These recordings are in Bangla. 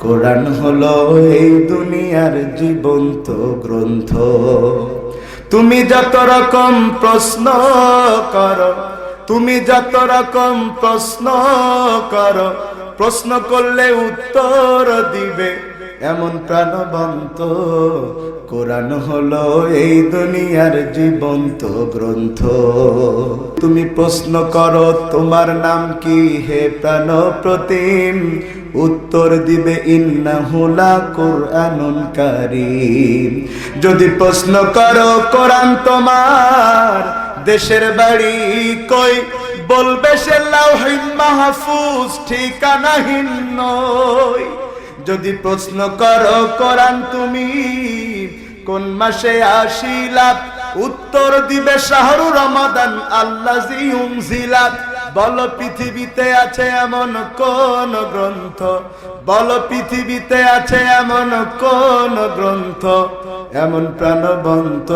কোরআন হলো এই দুনিয়ার জীবন্ত গ্রন্থ। তুমি যত রকম প্রশ্ন করো, তুমি যত রকম প্রশ্ন করো, প্রশ্ন করলে উত্তর দিবে এমন প্রাণবন্ত কোরআন হলো এই দুনিয়ার জীবন্ত গ্রন্থ। তুমি প্রশ্ন করো তোমার নাম কি হে প্রাণ প্রতিম, উত্তর দিবে ইন্নাহু লা কুরআনুন কারীম। যদি প্রশ্ন করো কোরআন তোমার দেশের বাড়ি কই, বলবে সে লাউহে মাহফুজ ঠিকানাহীন নয়। যদি প্রশ্ন করো কোরআন তুমি কোন মাসে আসিলাত, উত্তর দিবে শাহরু রমাদান আল্লাযী উনজিলাত। বলো পৃথিবীতে আছে এমন কোন গ্রন্থ, বলো পৃথিবীতে আছে এমন কোন গ্রন্থ, এমন প্রাণবন্ত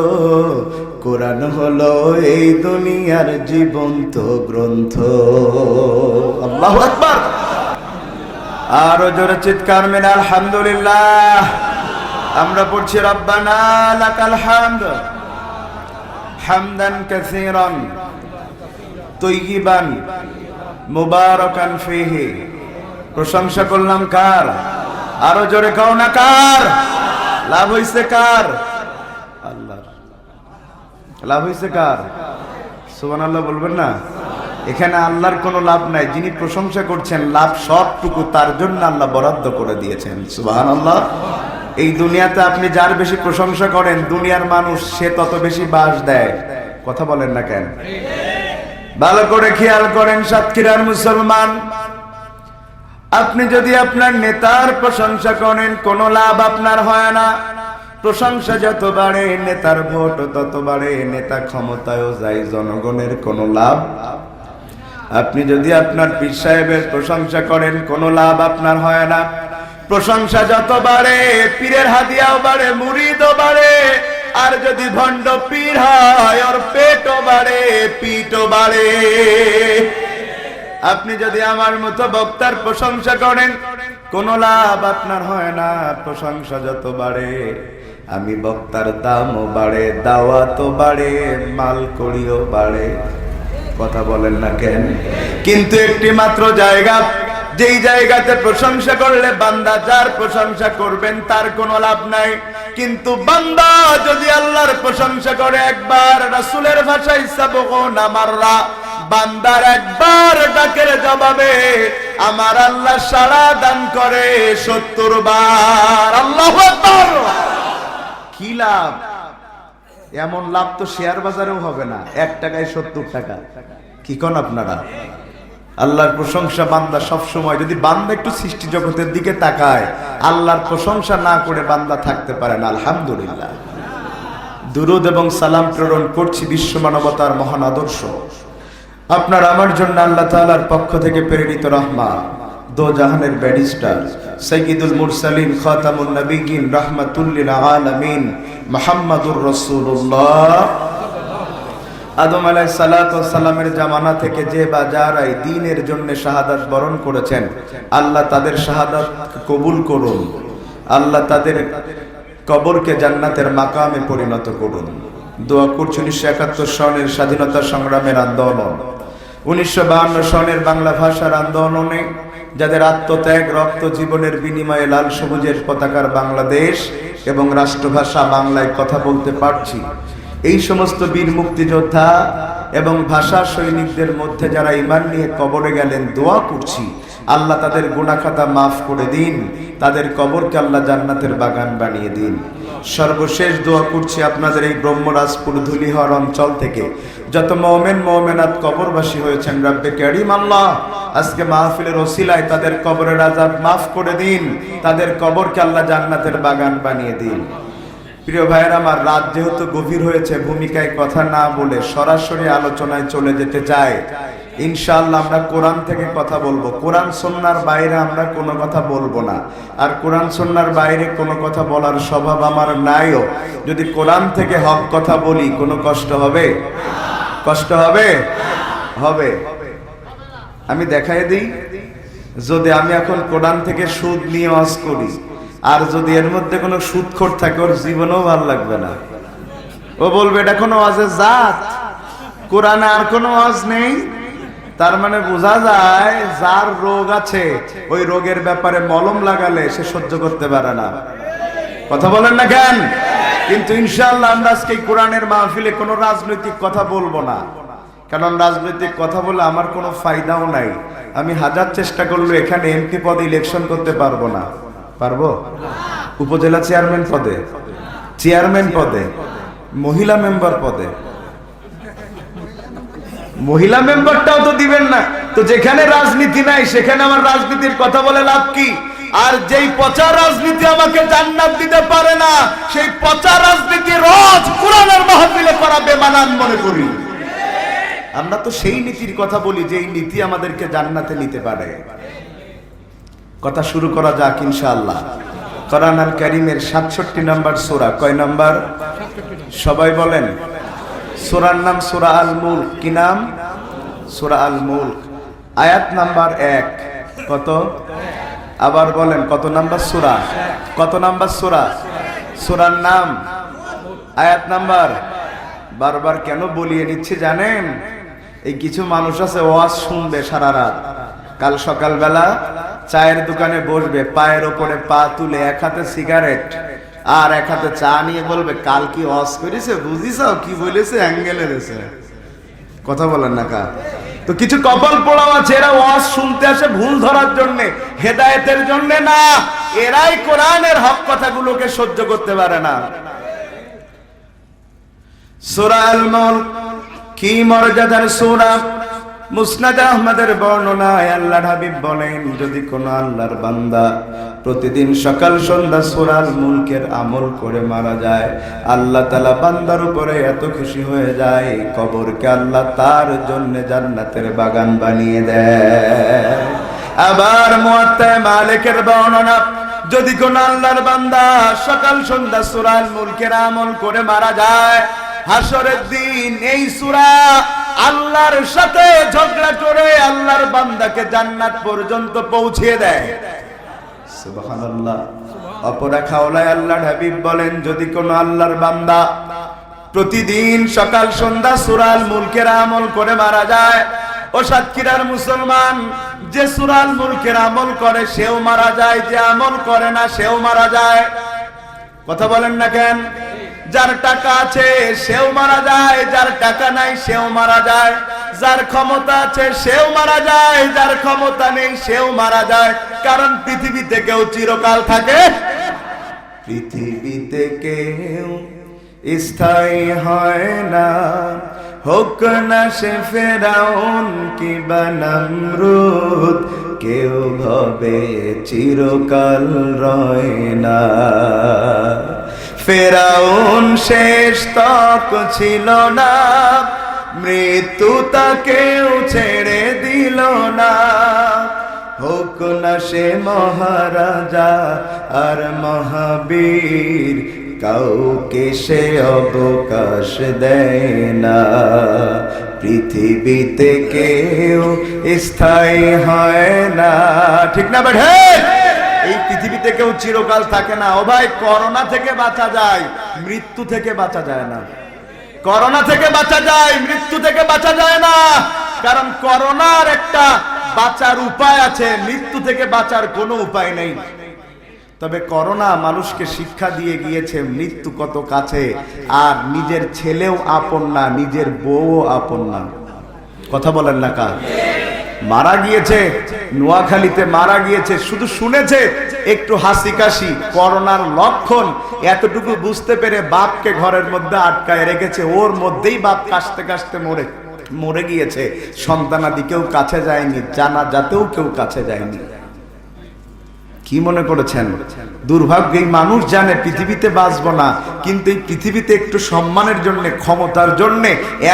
কোরআন হলো এই দুনিয়ার জীবন্ত গ্রন্থ। আল্লাহু আকবার। আরো জোরে চিৎকার মেরে আলহামদুলিল্লাহ। আমরা পড়ছি রব্বানা লাকাল হামদ হামদান কাসীরান তাইয়িবান মুবারাকান ফীহি। প্রশংসা করলাম কার? আরো জোরে কও না কার? লাভ হইছে কার? আল্লাহর। লাভ হইছে কার? সুবহানাল্লাহ বলবেন না? এখানে আল্লাহর কোনো লাভ নাই, যিনি প্রশংসা করছেন লাভ সবটুকু তার জন্য আল্লাহ বরাদ্দ করে দিয়েছেন। সুবহানাল্লাহ। এই দুনিয়াতে আপনি যার বেশি প্রশংসা করেন, দুনিয়ার মানুষ সে তত বেশি বাস দেয়। কথা বলেন না কেন? ভালো করে খেয়াল করেন সাতক্ষীরার মুসলমান, আপনি যদি আপনার নেতার প্রশংসা করেন কোনো লাভ আপনার হয় না। প্রশংসা যত বাড়ে নেতার ভোট তত বাড়ে, নেতা ক্ষমতায়ও যায়, জনগণের কোনো লাভ। আপনি যদি আপনার পীর সাহেবের প্রশংসা করেন কোনো লাভ আপনার হয় না। প্রশংসা যত বাড়ে পীরের হাদিয়াও বাড়ে, মুরিদও বাড়ে। আর যদি ভণ্ড পীর হয় ওর পেটও বাড়ে, পিঠও বাড়ে। আপনি যদি আমার মতো বক্তার প্রশংসা করেন কোনো লাভ আপনার হয় না। প্রশংসা যত বাড়ে আমি বক্তার দামও বাড়ে, দাওয়াতও বাড়ে, মাল করিও বাড়ে। কথা বলেন না কেন? কিন্তু একটি মাত্র জায়গা, যেই জায়গাতে প্রশংসা করলে বান্দা যার প্রশংসা করবেন তার কোনো লাভ নাই। কিন্তু বান্দা যদি আল্লাহর প্রশংসা করে একবার, রাসূলের ভাষায় সাবগুনা মাররা, বান্দার একবার ডাকের জবাবে আমার আল্লাহ সাড়া দান করে 70 বার। আল্লাহু আকবার। কি লাভ? এমন লাভ তো শেয়ার বাজারেও হবে না। 1 টাকায় 70 টাকা। কি কোন আপনারা? আল্লাহর প্রশংসা বান্দা সব সময়, যদি বান্দা একটু সৃষ্টি জগতের দিকে তাকায়, আল্লাহর প্রশংসা না করে বান্দা থাকতে পারে না। আলহামদুলিল্লাহ। দুরূদ এবং সালাম প্রেরণ করছি বিশ্ব মানবতার মহান আদর্শ আপনার আমার জন্য আল্লাহ তাআলার পক্ষ থেকে প্রেরিত রহমত, দো জাহানের ব্যারিস্টার সাইয়্যিদুল মুরসালিন খাতামুন নবিয়্যিন রাহমাতুল লিল আলামিন মুহাম্মাদুর রাসূলুল্লাহ। আদম আলাইহিস সালাতু ওয়াস সালামের জামানা থেকে যে বা যারা এই দ্বীনের জন্য শাহাদাত বরণ করেছেন, আল্লাহ তাদের শাহাদাত কবুল করুন। আল্লাহ তাদের কবরকে জান্নাতের মাকামে পরিণত করুন। দোয়া করছি 1971 সনের স্বাধীনতা সংগ্রামের আন্দোলন, 1952 সনের বাংলা ভাষার আন্দোলনে যাদের আত্মত্যাগ রক্ত জীবনের বিনিময়ে লাল সবুজের পতাকার বাংলাদেশ এবং রাষ্ট্রভাষা বাংলায় কথা বলতে পারছি, এই সমস্ত বীর মুক্তিযোদ্ধা এবং ভাষা সৈনিকদের মধ্যে যারা ঈমান নিয়ে কবরে গেলেন, দোয়া করছি আল্লাহ তাদের গুনাহ খাতা মাফ করে দিন, তাদের কবরকে আল্লাহ জান্নাতের বাগান বানিয়ে দিন। সর্বশেষ দোয়া করছি আপনাদের এই ব্রহ্মরাজপুর ধুলিহর অঞ্চল থেকে যত মুমিন মুমিনাত কবরবাসী হয়েছেন, রব্বে কারীম আল্লাহ আজকে মাহফিলের ওসিলায় তাদের কবরের আযাব মাফ করে দিন, তাদের কবরকে আল্লাহ জান্নাতের বাগান বানিয়ে দিন। প্রিয় ভাইয়েরা আমার, রাত যেহেতু গভীর হয়েছে, ভূমিকায় কথা না বলে সরাসরি আলোচনায় চলে যেতে চাই। ইনশাআল্লাহ আমরা কোরআন থেকে কথা বলবো, কোরআন সুন্নাহর বাইরে আমরা কোনো কথা বলবো না। আর কোরআন সুন্নাহর বাইরে কোনো কথা বলার স্বভাব আমার নাইও। যদি কোরআন থেকে হক কথা বলি কোনো কষ্ট হবে? কষ্ট হবে? হবে। আমি দেখাই দিই যদি আমি এখন কোরআন থেকে সুদ নিয়ে ওয়াজ করি, আর যদি এর মধ্যে কোনো সুদখোর থাকে, ওর জীবনেও ভালো লাগবে না। ও বলবে এটা কোনো ওয়াজের জাত, কোরআনে আর কোনো ওয়াজ নেই। তার মানে বোঝা যায় যার রোগ আছে ওই রোগের ব্যাপারে মলম লাগালে সে সহ্য করতে পারে না। কথা বলেন না কেন? কিন্তু ইনশাআল্লাহ আমরা আজকে কোরআনের মাহফিলে কোনো রাজনৈতিক কথা বলবো না, কারণ রাজনৈতিক কথা বলে আমার কোনো ফায়দাও নাই। আমি হাজার চেষ্টা করলে এখানে এমপি পদে ইলেকশন করতে পারবো না। পারবো? উপজেলা চেয়ারম্যান পদে, চেয়ারম্যান পদে, মহিলা মেম্বার পদে। মহিলা মেম্বারটাও তো দিবেন না। তো যেখানে রাজনীতি নাই সেখানে আমার রাজনীতির কথা বলে লাভ কি? আর যেই পচা রাজনীতি আমাকে জান্নাত দিতে পারে না, সেই পচা রাজনীতি রোজ কোরআনের মাহফিলে করা বেমানান মনে করি। আমরা তো সেই নীতির কথা বলি যে এই নীতি আমাদেরকে জান্নাতে নিতে পারে। কথা শুরু করা যাক ইনশাআল্লাহ। কোরআন আল কারীমের 67 নম্বর সূরা। কয় নম্বর? সবাই বলেন। সূরার নাম সূরা আল মুলক। কি নাম? সূরা আল মুলক। আয়াত নাম্বার 1। কত? আবার বলেন, কত নাম্বার সূরা? কত নাম্বার সূরা? সূরার নাম, আয়াত নাম্বার। বারবার কেন বলিয়ে নিচ্ছি জানেন? এই কিছু মানুষ আছে ওয়াজ শুনবে সারা রাত, কাল সকালবেলা চায়ের দোকানে বসবে, পায়ের ওপরে পা তুলে, এক হাতে সিগারেট আর এক হাতে চা নিয়ে বলবে কাল কি ওয়াজ করেছে, বুঝিসাও কি বলেছে, অ্যাঙ্গেলে রয়েছে। কথা বলেন না কা? তো কিছু কপাল পোড়াও আছে, এরা ওয়াজ শুনতে আসে ভুল ধরার জন্য, হেদায়েতের জন্য না। এরাই কোরআনের হক কথাগুলোকে সহ্য করতে পারে না। সূরা আল মুলক কি মর্যাদার সূরা! মুসনাদ আহমদের বর্ণনায় আল্লাহর হাবিব বলেন, যদি কোন আল্লাহর বান্দা প্রতিদিন সকাল সন্ধ্যা সূরা আল মুলকের আমল করে মারা যায়, আল্লাহ তাআলা বান্দার উপরে এত খুশি হয়ে যায়, কবরকে আল্লাহ তার জন্য জান্নাতের বাগান বানিয়ে দেয়। আবার মুয়াত্তা মালিকের বর্ণনা, যদি কোন আল্লাহর বান্দা সকাল সন্ধ্যা সূরা আল মুলকের আমল করে মারা যায়, হাসরের দিন এই সূরা আল্লাহর সাথে ঝগড়া করে আল্লাহর বান্দাকে জান্নাত পর্যন্ত পৌঁছে দেয়। সুবহানাল্লাহ। অপরা খাওলায় আল্লাহর হাবিব বলেন, যদি কোন আল্লাহর বান্দা প্রতিদিন সকাল সন্ধ্যা সূরা আল মুলকের আমল করে মারা যায়, ও সাতক্ষীরার মুসলমান, যে সূরা আল মুলকের আমল করে সেও মারা যায়, যে আমল করে না সেও মারা যায়। কথা বলেন না কেন? যার টাকা আছে সেও মারা যায়, যার টাকা নাই সেও মারা যায়, যার ক্ষমতা আছে সেও মারা যায়, যার ক্ষমতা নেই সেও মারা যায়। কারণ পৃথিবীতে কেউ চিরকাল থাকে, পৃথিবীতে কেউ স্থায়ী হয় না, হোক না সে ফেরাউন কিংবা নমরুদ, কেউ ভবে চিরকাল রয় না। ফেরাউন শেষ তক ছিল না, মৃত্যু তাকেও ছেড়ে দিল না, হোক না সে মহারাজা আর মহাবীর, কাউকে সে অবকাশ দেয় না। পৃথিবীতে কেউ স্থায়ী হয় না। ঠিক না বেঠে? এই পৃথিবীতে কেউ চিরকাল থাকে না। ও ভাই, করোনা থেকে বাঁচা যায়, মৃত্যু থেকে বাঁচা যায় না। করোনা থেকে বাঁচা যায়, মৃত্যু থেকে বাঁচা যায় না। কারণ করোনার একটা বাঁচার উপায় আছে, মৃত্যু থেকে বাঁচার কোনো উপায় নেই। তবে করোনা মানুষকে শিক্ষা দিয়ে গিয়েছে মৃত্যু কত কাছে, আর নিজের ছেলেও আপন না, নিজের বউও আপন না। কথা বলেন না কা? মারা গিয়েছে, নোয়াখালীতে মারা গিয়েছে, শুধু শুনেছে একটু হাসি কাশি, করোনার লক্ষণ এতটুকু বুঝতে পেরে বাপকে ঘরের মধ্যে আটকায় রেখেছে, ওর মধ্যেই বাপ কাশতে কাশতে মরে গিয়েছে। সন্তানাদি কেউ কাছে যায়নি, জানাজাতেও কেউ কাছে যায়নি। কি মনে করেছেন? দুর্ভাগ্য, এই মানুষ জানে পৃথিবীতে বাঁচবো না, কিন্তু এই পৃথিবীতে একটু সম্মানের জন্য, ক্ষমতার জন্য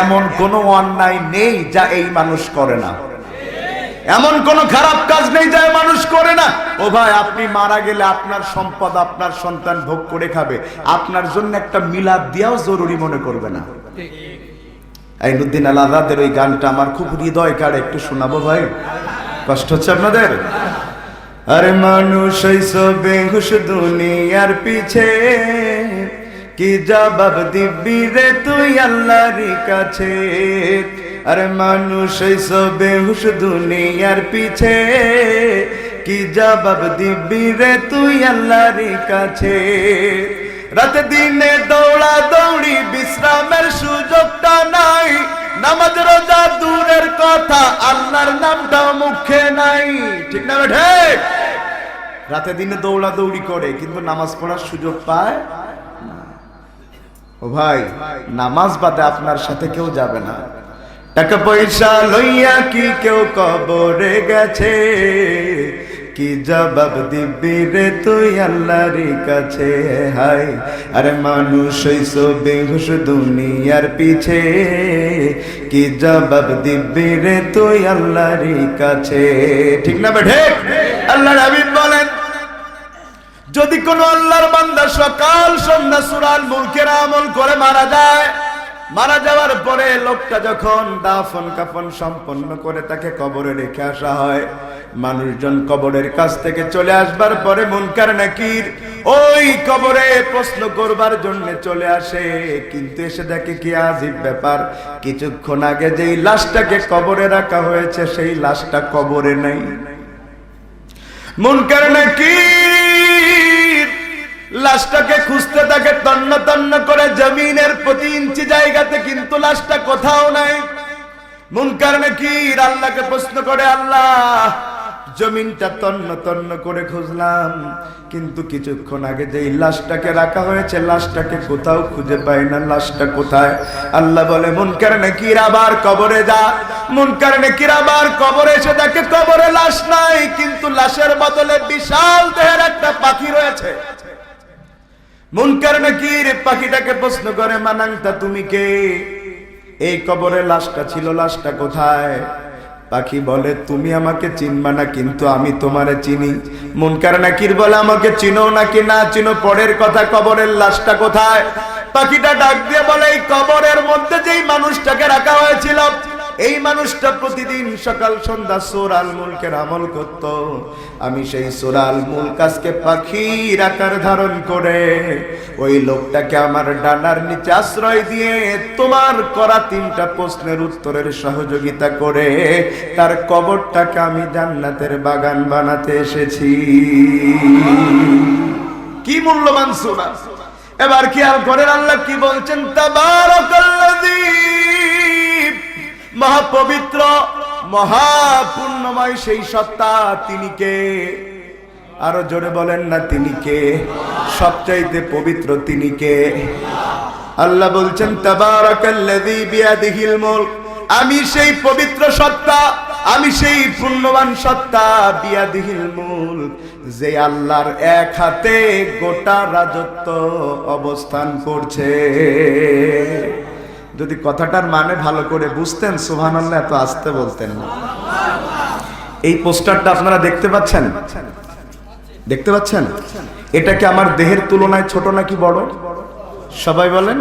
এমন কোনো অন্যায় নেই যা এই মানুষ করে না, এমন কোন খারাপ কাজ নেই যা মানুষ করে না। ও ভাই, আপনি মারা গেলে আপনার সম্পদ আপনার সন্তান ভোগ করে খাবে, আপনার জন্য একটা মিলাদ দিয়াও জরুরি মনে করবে না। আইনুদ্দিন আল আজাদের ওই গানটা আমার খুব হৃদয় কাড়ে, একটু শোনাবো ভাই? কষ্ট হচ্ছে আপনাদের? আরে মানুষ হইছো বেহুশ দুনিয়ার পিছে, কি জবাব দিবি রে তুই আল্লাহর কাছে। আরে মানুষ হইছো বেহুশ দুনিয়ার পিছে, কি জবাব দিবি রে তুই আল্লাহর কাছে। রাতে দিনে দৌড়া দৌড়ি বিশ্রামের সুযোগটা নাই, নামাজ রোজা দূরের কথা আল্লাহর নামটা মুখে নাই। ঠিক না বেঠে? রাতে দিনে দৌড়া দৌড়ি করে কিন্তু নামাজ পড়ার সুযোগ পায় না। ও ভাই, নামাজ বাদে আপনার সাথে কেউ যাবে না। টাকা পয়সা লইয়া কি কেউ কবরে গেছে, কি জবাব দিবি রে তুই আল্লাহর কাছে। হায় আরে মানুষ হইছো বেহুশ দুনিয়ার পিছে, কি জবাব দিবি রে তুই আল্লাহর কাছে। ঠিক না বেঠে? আল্লাহর হাবিব বলেন, যদি কোন আল্লাহর বান্দা সকাল সন্ধ্যা সূরা মুলকের আমল করে মারা যায়, মারা যাওয়ার পরে লোকটা যখন দাফন কাফন সম্পন্ন করে তাকে কবরে রেখে আসা হয়, মানুষজন কবরের কাছ থেকে চলে আসবার পরে মুনকার নাকির ওই কবরে প্রশ্ন করবার জন্য চলে আসে। কিন্তু এসে দেখে কি আজীব ব্যাপার, কিছুক্ষণ আগে যেই লাশটাকে কবরে রাখা হয়েছে সেই লাশটা কবরে নেই। মুনকার নাকির লাশটাকে খুঁজতে থাকে তন্ন তন্ন করে জমিনের প্রতি ইঞ্চি জায়গাতে, কিন্তু লাশটা কোথাও নাই। মুনকার নাকির আল্লাহকে প্রশ্ন করে, আল্লাহ জমিনটা তন্ন তন্ন করে খুঁজলাম, কিন্তু কিছুক্ষণ আগে যে লাশটাকে রাখা হয়েছে লাশটাকে কোথাও খুঁজে পাই না, লাশটা কোথায়? আল্লাহ বলে, মুনকার নাকির আবার কবরে যা। মুনকার নাকির আবার কবরে এসে দেখে কবরে লাশ নাই, কিন্তু লাশের বদলে বিশাল দেহের একটা পাখি রয়েছে। মুনকার নাকির পাখিটাকে প্রশ্ন করে, মানাংতা তুমি কে? এই কবরে লাশটা ছিল, লাশটা কোথায়? পাখি বলে, তুমি আমাকে চিনবা না কিন্তু আমি তোমারে চিনি। মুনকার নাকির বলে, আমাকে চিনো নাকি না চিনো পরের কথা, কবরের লাশটা কোথায়? পাখিটা ডাক দিয়ে বলে, এই কবরের মধ্যে যেই মানুষটাকে রাখা হয়েছিল এই মানুষটা প্রতিদিন সকাল সন্ধ্যা সূরা আল মুলকের আমল করত। আমি সেই সূরা আল মুলক আজকে পাখির আকার ধারণ করে ওই লোকটাকে আমার ডানার নিচে আশ্রয় দিয়ে তোমার করা 3টা প্রশ্নের উত্তরের সহযোগিতা করে তার কবরটাকে আমি জান্নাতের বাগান বানাতে এসেছি। কি মূল্যবান সূরা! এবার খেয়াল করেন আল্লাহ কি বলছেন, তাবারাকাল্লাযী, মহাপবিত্র মহাপুণ্যময় সেই সত্তা, তিনি কে? আরো জোরে বলেন না, তিনি কে? সবচাইতে পবিত্র তিনি কে? আল্লাহ বলছেন, তাবারাকাল্লাযী বিয়াদিহিল মুলক, আমি সেই পবিত্র সত্তা, আমি সেই পুণ্যবান সত্তা, বিয়াদিহিল মুলক, যে আল্লাহর এক হাতে গোটা রাজত্ব অবস্থান করছে। যদি কথাটার মানে ভালো করে বুঝতেন সুবহানাল্লাহ এত আস্তে বলতেন না। এই পোস্টারটা আপনারা দেখতে পাচ্ছেন? দেখতে পাচ্ছেন? এটাকে আমার দেহের তুলনায় ছোট নাকি বড়? সবাই বলেন।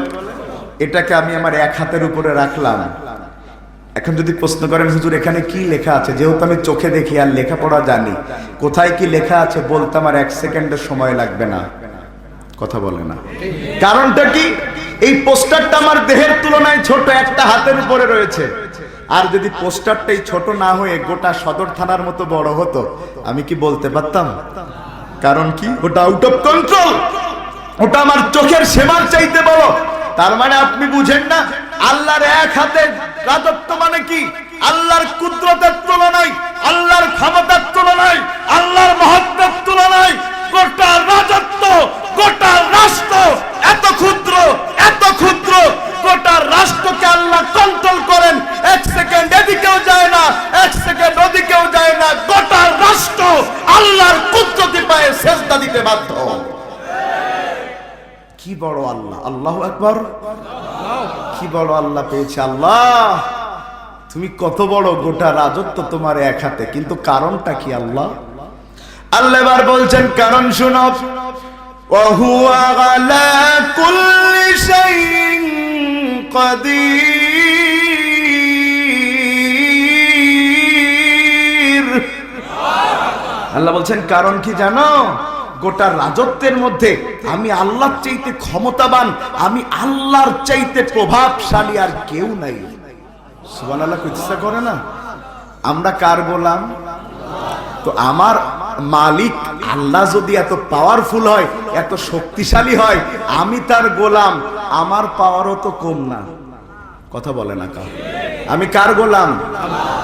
এটাকে আমি আমার এক হাতের উপরে রাখলাম। এখন যদি প্রশ্ন করেন, হুজুর এখানে কি লেখা আছে, যেহেতু আমি চোখে দেখি আর লেখাপড়া জানি, কোথায় কি লেখা আছে বলতে আমার 1 সেকেন্ডের সময় লাগবে না। কথা বলে না। কারণটা কি? এই পোস্টারটা আমার দেহের তুলনায় ছোট, একটা হাতের উপরে রয়েছে। আর যদি পোস্টারটাই ছোট না হয়ে গোটা সদর থানার মতো বড় হতো, আমি কি বলতে পারতাম? কারণ কি? ওটা আউট অফ কন্ট্রোল, ওটা আমার চোখের সীমার চাইতে বড়। তার মানে আপনি বুঝেন না, আল্লাহর এক হাতে রাজত্ব মানে কি? আল্লাহর কুদরতের তুলনায়, আল্লাহর ক্ষমতার তুলনায়, আল্লাহর মহত্বের তুলনায় গোটা রাজত্ব, গোটা রাষ্ট্র এত ক্ষুদ্র, এত ক্ষুদ্র। গোটা রাষ্ট্রকে আল্লাহ কন্ট্রোল করেন, 1 সেকেন্ড এদিকেও যায় না, 1 সেকেন্ড ওদিকেও যায় না। গোটা রাষ্ট্র আল্লাহর কুদরতে পায়ে সেজদা দিতে বাধ্য। কি বড় আল্লাহ! আল্লাহু আকবার! কি বড় আল্লাহ পেয়েছে আল্লাহ! তুমি কত বড়, গোটা রাজত্ব তোমার এক হাতে। কিন্তু কারণটা কি আল্লাহ? আল্লাহ এবার বলছেন কারণ শুনো, ওয়া হুয়া আলা কুল্লি শাইইন কাদির। আল্লাহ বলছেন কারণ কি জানো, গোটা রাজত্বের মধ্যে আমি আল্লাহর চাইতে ক্ষমতাবান, আমি আল্লাহর চাইতে প্রভাবশালী আর কেউ নাই। সুবহানাল্লাহ কইতে করে না? আমরা কার গোলাম? তো আমার মালিক আল্লাহ যদি এত পাওয়ারফুল হয়, এত শক্তিশালী হয়, আমি তার গোলাম, আমার পাওয়ারও তো কম না। কথা বলে না কার? আমি কার গোলাম?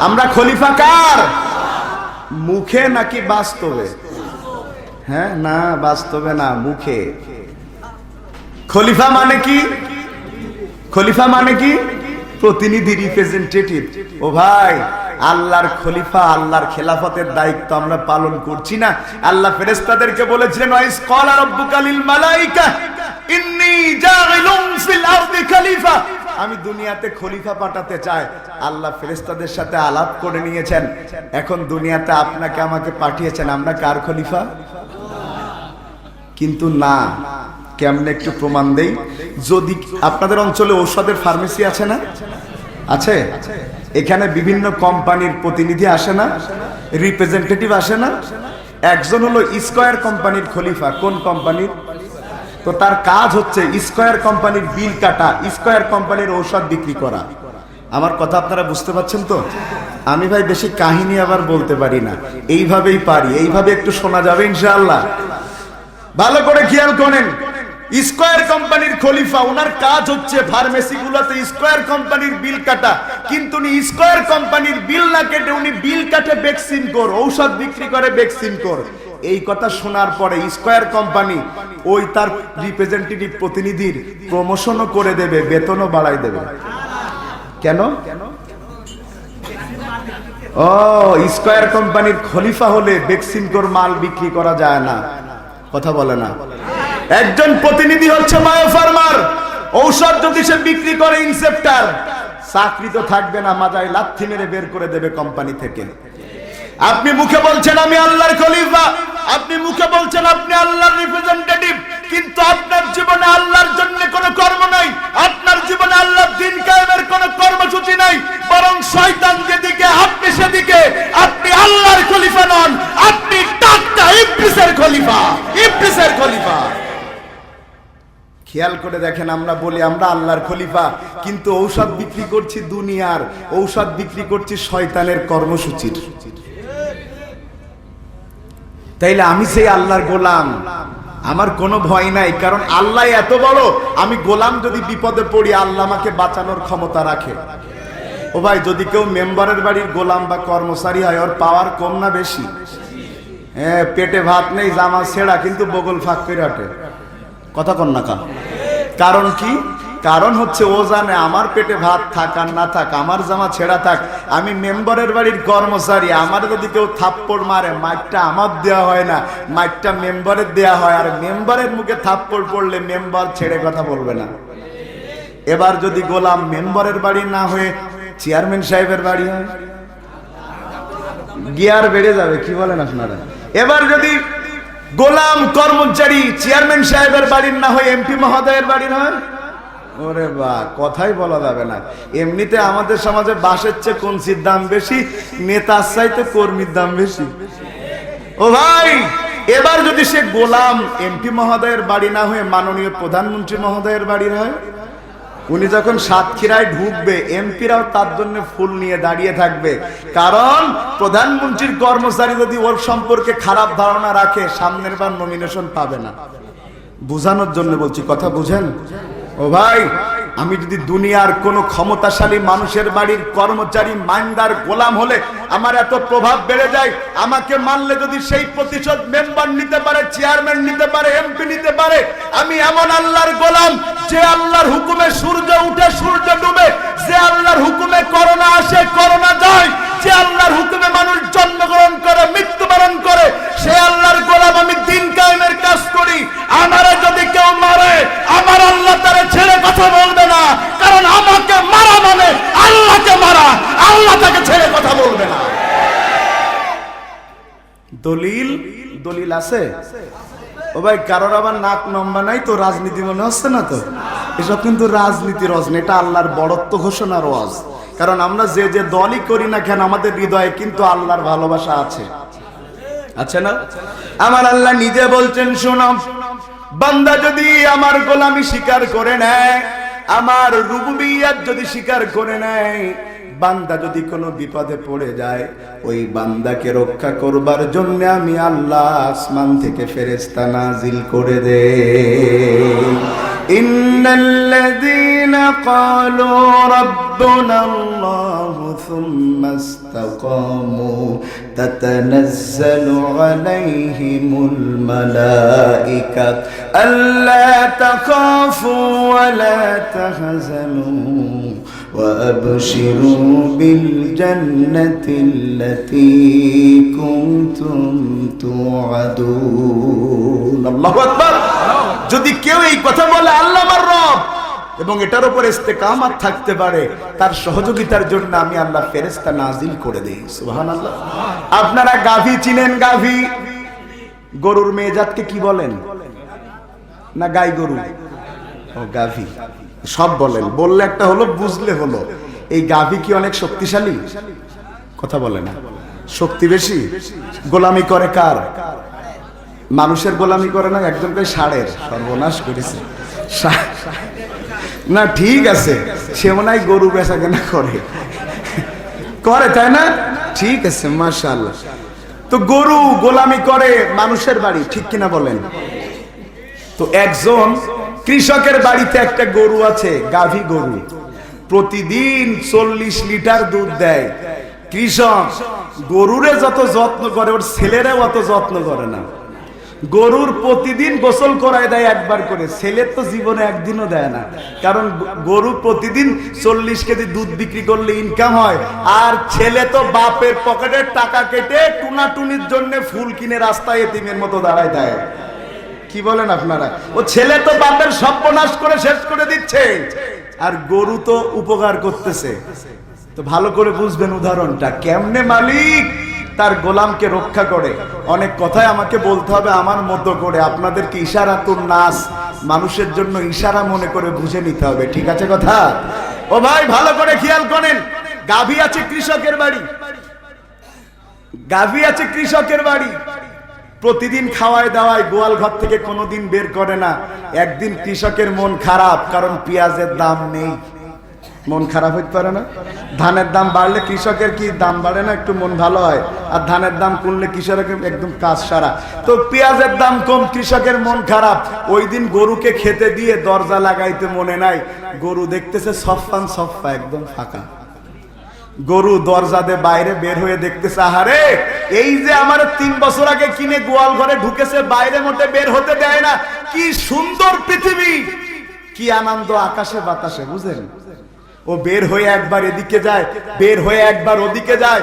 আমরা খলিফা কার? মুখে নাকি বাস্তবে? হ্যাঁ, না বাস্তবে না, মুখে। খলিফা মানে কি? খলিফা মানে কি? প্রতিনিধি, রিপ্রেজেন্টেটিভ। ও ভাই, আল্লাহর খলিফা, আল্লাহর খেলাফতের দায়িত্ব আমরা পালন করছি না? আল্লাহ ফেরেশতাদেরকে বলেছিলেন, ওয়াইস ক্বালা রাব্বুকা লিল মালাইকা ইন্নী জাইলুন ফিল আরদি খলিফা, আমি দুনিয়াতে খলিফা পাঠাতে চাই। আল্লাহ ফেরেশতাদের সাথে আলাপ করে নিয়েছেন, এখন দুনিয়াতে আপনাকে আমাকে পাঠিয়েছেন, আমরা কার খলিফা? কিন্তু না, কেমনে একটু প্রমাণ দেই। যদি আপনাদের অঞ্চলে ঔষধের ফার্মেসি আছে না? আছে? এখানে বিভিন্ন কোম্পানির প্রতিনিধি আসে না, রিপ্রেজেন্টেটিভ আসে না? একজন হলো স্কয়ার কোম্পানির খলিফা। কোন কোম্পানির? তো তার কাজ হচ্ছে স্কয়ার কোম্পানির বিল কাটা, স্কয়ার কোম্পানির ঔষধ বিক্রি করা। আমার কথা আপনারা বুঝতে পারছেন তো? আমি ভাই বেশি কাহিনী আবার বলতে পারি না, এইভাবেই পারি, এইভাবে একটু শোনা যাবে ইনশাআল্লাহ। ভালো করে খেয়াল করেন, স্কয়ার কোম্পানির খলিফা, ওনার কাজ হচ্ছে ফার্মেসি গুলোতে স্কয়ার কোম্পানির বিল কাটা। কিন্তু উনি স্কয়ার কোম্পানির বিল না কেটে উনি বিল কাটে ভ্যাকসিন কর, ঔষধ বিক্রি করে ভ্যাকসিন কর। এই কথা শোনার পরে স্কয়ার কোম্পানি ওই তার রিপ্রেজেন্টেটিভ প্রতিনিধির প্রমোশনও করে দেবে, বেতনও বাড়াই দেবে। কেন? ও, স্কয়ার কোম্পানির খলিফা হলে ভ্যাকসিন কর মাল বিক্রি করা যায় না। কথা বলে না? একজন প্রতিনিধি হচ্ছে বায়োফার্মার, ঔষধ যদি সে বিক্রি করে ইনসেপ্টার, চাকরি তো থাকবে না, মাজায় লাথি মেরে বের করে দেবে কোম্পানি থেকে। আপনি মুখে বলছেন আমি আল্লাহর খলিফা, আপনি মুখে বলছেন আপনি আল্লাহর রিপ্রেজেন্টেটিভ, কিন্তু আপনার জীবনে আল্লাহর জন্য কোনো কর্ম নাই, আপনার জীবনে আল্লাহর দ্বীন কায়েমের কোনো কর্মসূচি নাই, বরং শয়তান যেদিকে আপনি সেদিকে। আপনি আল্লাহর খলিফা নন, আপনি টাটকা ইবলিসের খলিফা, ইবলিসের খলিফা। খেয়াল করে দেখেন, আমরা বলি আমরা আল্লাহর খলিফা, কিন্তু ঔষধ বিক্রি করছি দুনিয়ার, ঔষধ বিক্রি করছি শয়তানের কর্মসূচির। তাইলে আমি সেই আল্লাহর গোলাম, আমার কোনো ভয় নাই, কারণ আল্লাহ এত বড়, আমি গোলাম যদি বিপদে পড়ি আল্লাহ আমাকে বাঁচানোর ক্ষমতা রাখে। ও ভাই, যদি কেউ মেম্বারের বাড়ির গোলাম বা কর্মচারী হয়, ওর পাওয়ার কম না বেশি? হ্যাঁ, পেটে ভাত নেই, জামা ছেঁড়া, কিন্তু বগল ফাঁক করে হাঁটে। কথা কন না কা? কারণ কি? কারণ হচ্ছে ও জানে আমার পেটে ভাত থাক আর না থাক, আমার জামা ছেঁড়া থাক, আমি মেম্বারের বাড়ির কর্মচারী, আমার যদি কেউ থাপ্পড় মারে মাইকটা আমার দেওয়া হয় না, মাইকটা মেম্বারের দেওয়া হয়, আর মেম্বারের মুখে থাপ্পড় পড়লে মেম্বার ছেড়ে কথা বলবে না। এবার যদি গোলাম মেম্বারের বাড়ি না হয়ে চেয়ারম্যান সাহেবের বাড়ি হয়, গিয়ার বেড়ে যাবে। কি বলেন আপনারা? এবার যদি গোলাম কর্মচারী চেয়ারম্যান সাহেবের বাড়ির না হয়ে এমপি মহোদয়ের বাড়ির হয়, ওরে বাহ, কথাই বলা যাবে না। এমনিতে আমাদের সমাজে বাসের চেয়ে কঞ্চির দাম বেশি, নেতার চাইতে কর্মীর দাম বেশি। ও ভাই, এবার যদি সে গোলাম এমপি মহোদয়ের বাড়ি না হয়ে মাননীয় প্রধানমন্ত্রী মহোদয়ের বাড়ির হয়, উনি যখন সাতক্ষীরায় ঢুকবে এমপিরাও তার জন্য ফুল নিয়ে দাঁড়িয়ে থাকবে, কারণ প্রধানমন্ত্রীর কর্মচারী যদি ওর সম্পর্কে খারাপ ধারণা রাখে সামনের বার নমিনেশন পাবে না। বুঝানোর জন্য বলছি, কথা বুঝেন? ও ভাই, আমি যদি দুনিয়ার কোন ক্ষমতাশালী মানুষের বাড়ির কর্মচারী মাইন্দার গোলাম হলে আমার এত প্রভাব বেড়ে যায়, আমাকে মানলে যদি সেই প্রতিশোধ মেম্বার নিতে পারে, চেয়ারম্যান নিতে পারে, এমপি নিতে পারে, আমি এমন আল্লাহর গোলাম যে আল্লাহর হুকুমে সূর্য উঠে সূর্য ডুবে, যে আল্লাহর হুকুমে করোনা আসে করোনা যায়, যে আল্লাহর হুকুমে মানুষ জন্মগ্রহণ করে মৃত্যুবরণ করে, সে আল্লাহর গোলাম আমি। দ্বীন কায়েমের কাজ করি, আমারে যদি কেউ মারে আমার আল্লাহ তারে ছেড়ে কথা বলবে না, কারণ আমাকে মারা মানে আল্লাহকে মারা, আল্লাহ তাকে ছেড়ে কথা বলবে না। দলিল দলিল আছে? ও ভাই, কারোর আবার নাক লম্বা নাই তো রাজনীতি মনে হচ্ছে না তো? এসব কিন্তু রাজনীতির রজ না, এটা আল্লাহর বড়ত্ব ঘোষণার ওয়াজ। কারণ আমরা যে যে দলই করি না কেন, আমাদের হৃদয়ে কিন্তু আল্লাহর ভালোবাসা আছে। আছে না? আমার আল্লাহ নিজে বলছেন, শোনো বান্দা যদি আমার গোলামি স্বীকার করে নেয়, আমার রুবুবিয়্যাত যদি স্বীকার করে নেয়, বান্দা যদি কোনো বিপদে পড়ে যায়, ওই বান্দাকে রক্ষা করবার জন্য আমি আল্লাহ আসমান থেকে ফেরেশতা নাজিল করে দেই। ইন্নাল্লাযীনা ক্বালু রাব্বুনাল্লাহু সুম্মা ইসতাকামু তাতানাজ্জালু আলাইহিমুল মালাঈকাতু আল্লা তাখাফু ওয়া লা তাহজানু وأبشروا بالجنة التي كنتم توعدون الله أكبر যদি কেউ এই কথা বলে আল্লাহ আমার রব এবং এটার উপর ইস্তেকামত থাকতে পারে, তার সহযোগিতার জন্য আমি আল্লাহ ফেরেশতা নাজিল করে দেই। সুবহানাল্লাহ। আপনারা গাভী চিনেন? গাভী গরুর মেয়েজাতকে কি বলেন? না গাই গরু? ও গাভী সব বলেন, বললে একটা হলো, বুঝলে হলো। এই গাভী কি অনেক শক্তিশালী? কথা বলে না, শক্তি বেশি। গোলামি করে কার? মানুষের গোলামি করে না, একজন কই ষাঁড়ের। সর্বনাশ করেছে না, ঠিক আছে, সে মনে হয় গরু বেচা কেনা করে, তাই না? ঠিক আছে, মাশাআল্লাহ। তো গরু গোলামি করে মানুষের বাড়ি, ঠিক কিনা বলেন? তো একজন কৃষকের বাড়িতে একটা গরু আছে, গাভী গরু, প্রতিদিন 40 লিটার দুধ দেয়। কৃষক গরুরে যত যত্ন করে, ওর ছেলেরাও অত যত্ন করে না। গরুর প্রতিদিন গোসল করায় দেয় একবার করে, ছেলের তো জীবনে একদিনও দেয় না, কারণ গরু প্রতিদিন 40 কেজি দুধ বিক্রি করলে ইনকাম হয়, আর ছেলে তো বাপের পকেটের টাকা কেটে টুনাটুনির জন্য ফুল কিনে রাস্তায় এতিমের মতো দাঁড়ায় দেয়। কি বলেন আপনারা? ও ছেলে তো বাপের সর্বনাশ করে শেষ করে দিচ্ছে, আর গরু তো উপকার করতেছে। তো ভালো করে বুঝবেন উদাহরণটা, কেমনে মালিক তার গোলামকে রক্ষা করে। অনেক কথাই আমাকে বলতে হবে আমার মতো করে, আপনাদেরকে ইশারাতুন নাস, মানুষের জন্য ইশারা মনে করে বুঝে নিতে হবে, ঠিক আছে কথা? ও ভাই ভালো করে খেয়াল করেন, গাভী আছে কৃষকের বাড়ি, গাভী আছে কৃষকের বাড়ি, প্রতিদিন খাওয়ায় দাওয়ায়, গোয়াল ঘর থেকে কোনোদিন বের করে না। একদিন কৃষকের মন খারাপ, কারণ পেঁয়াজের দাম নেই। মন খারাপ হইতে পারে না? ধানের দাম বাড়লে কৃষকের কি দাম বাড়ে না, একটু মন ভালো হয়, আর ধানের দাম কমলে কৃষকের একদম কাজ সারা। তো পেঁয়াজের দাম কম, কৃষকের মন খারাপ। ওই দিন গরুকে খেতে দিয়ে দরজা লাগাইতে মনে নাই, গরু দেখতেছে সফান সফা একদম ফাঁকা। গরু দরজা দিয়ে বাইরে বের হয়ে দেখতেছে, আহারে এই যে আমার 3 বছর আগে কিনে গোয়াল ঘরে ঢুকেছে, বাইরে মোটে বের হতে দেয় না, কি সুন্দর পৃথিবী, কি আনন্দ আকাশে বাতাসে, বুঝেন? ও বের হয়ে একবার এদিকে যায়, বের হয়ে একবার ওদিকে যায়।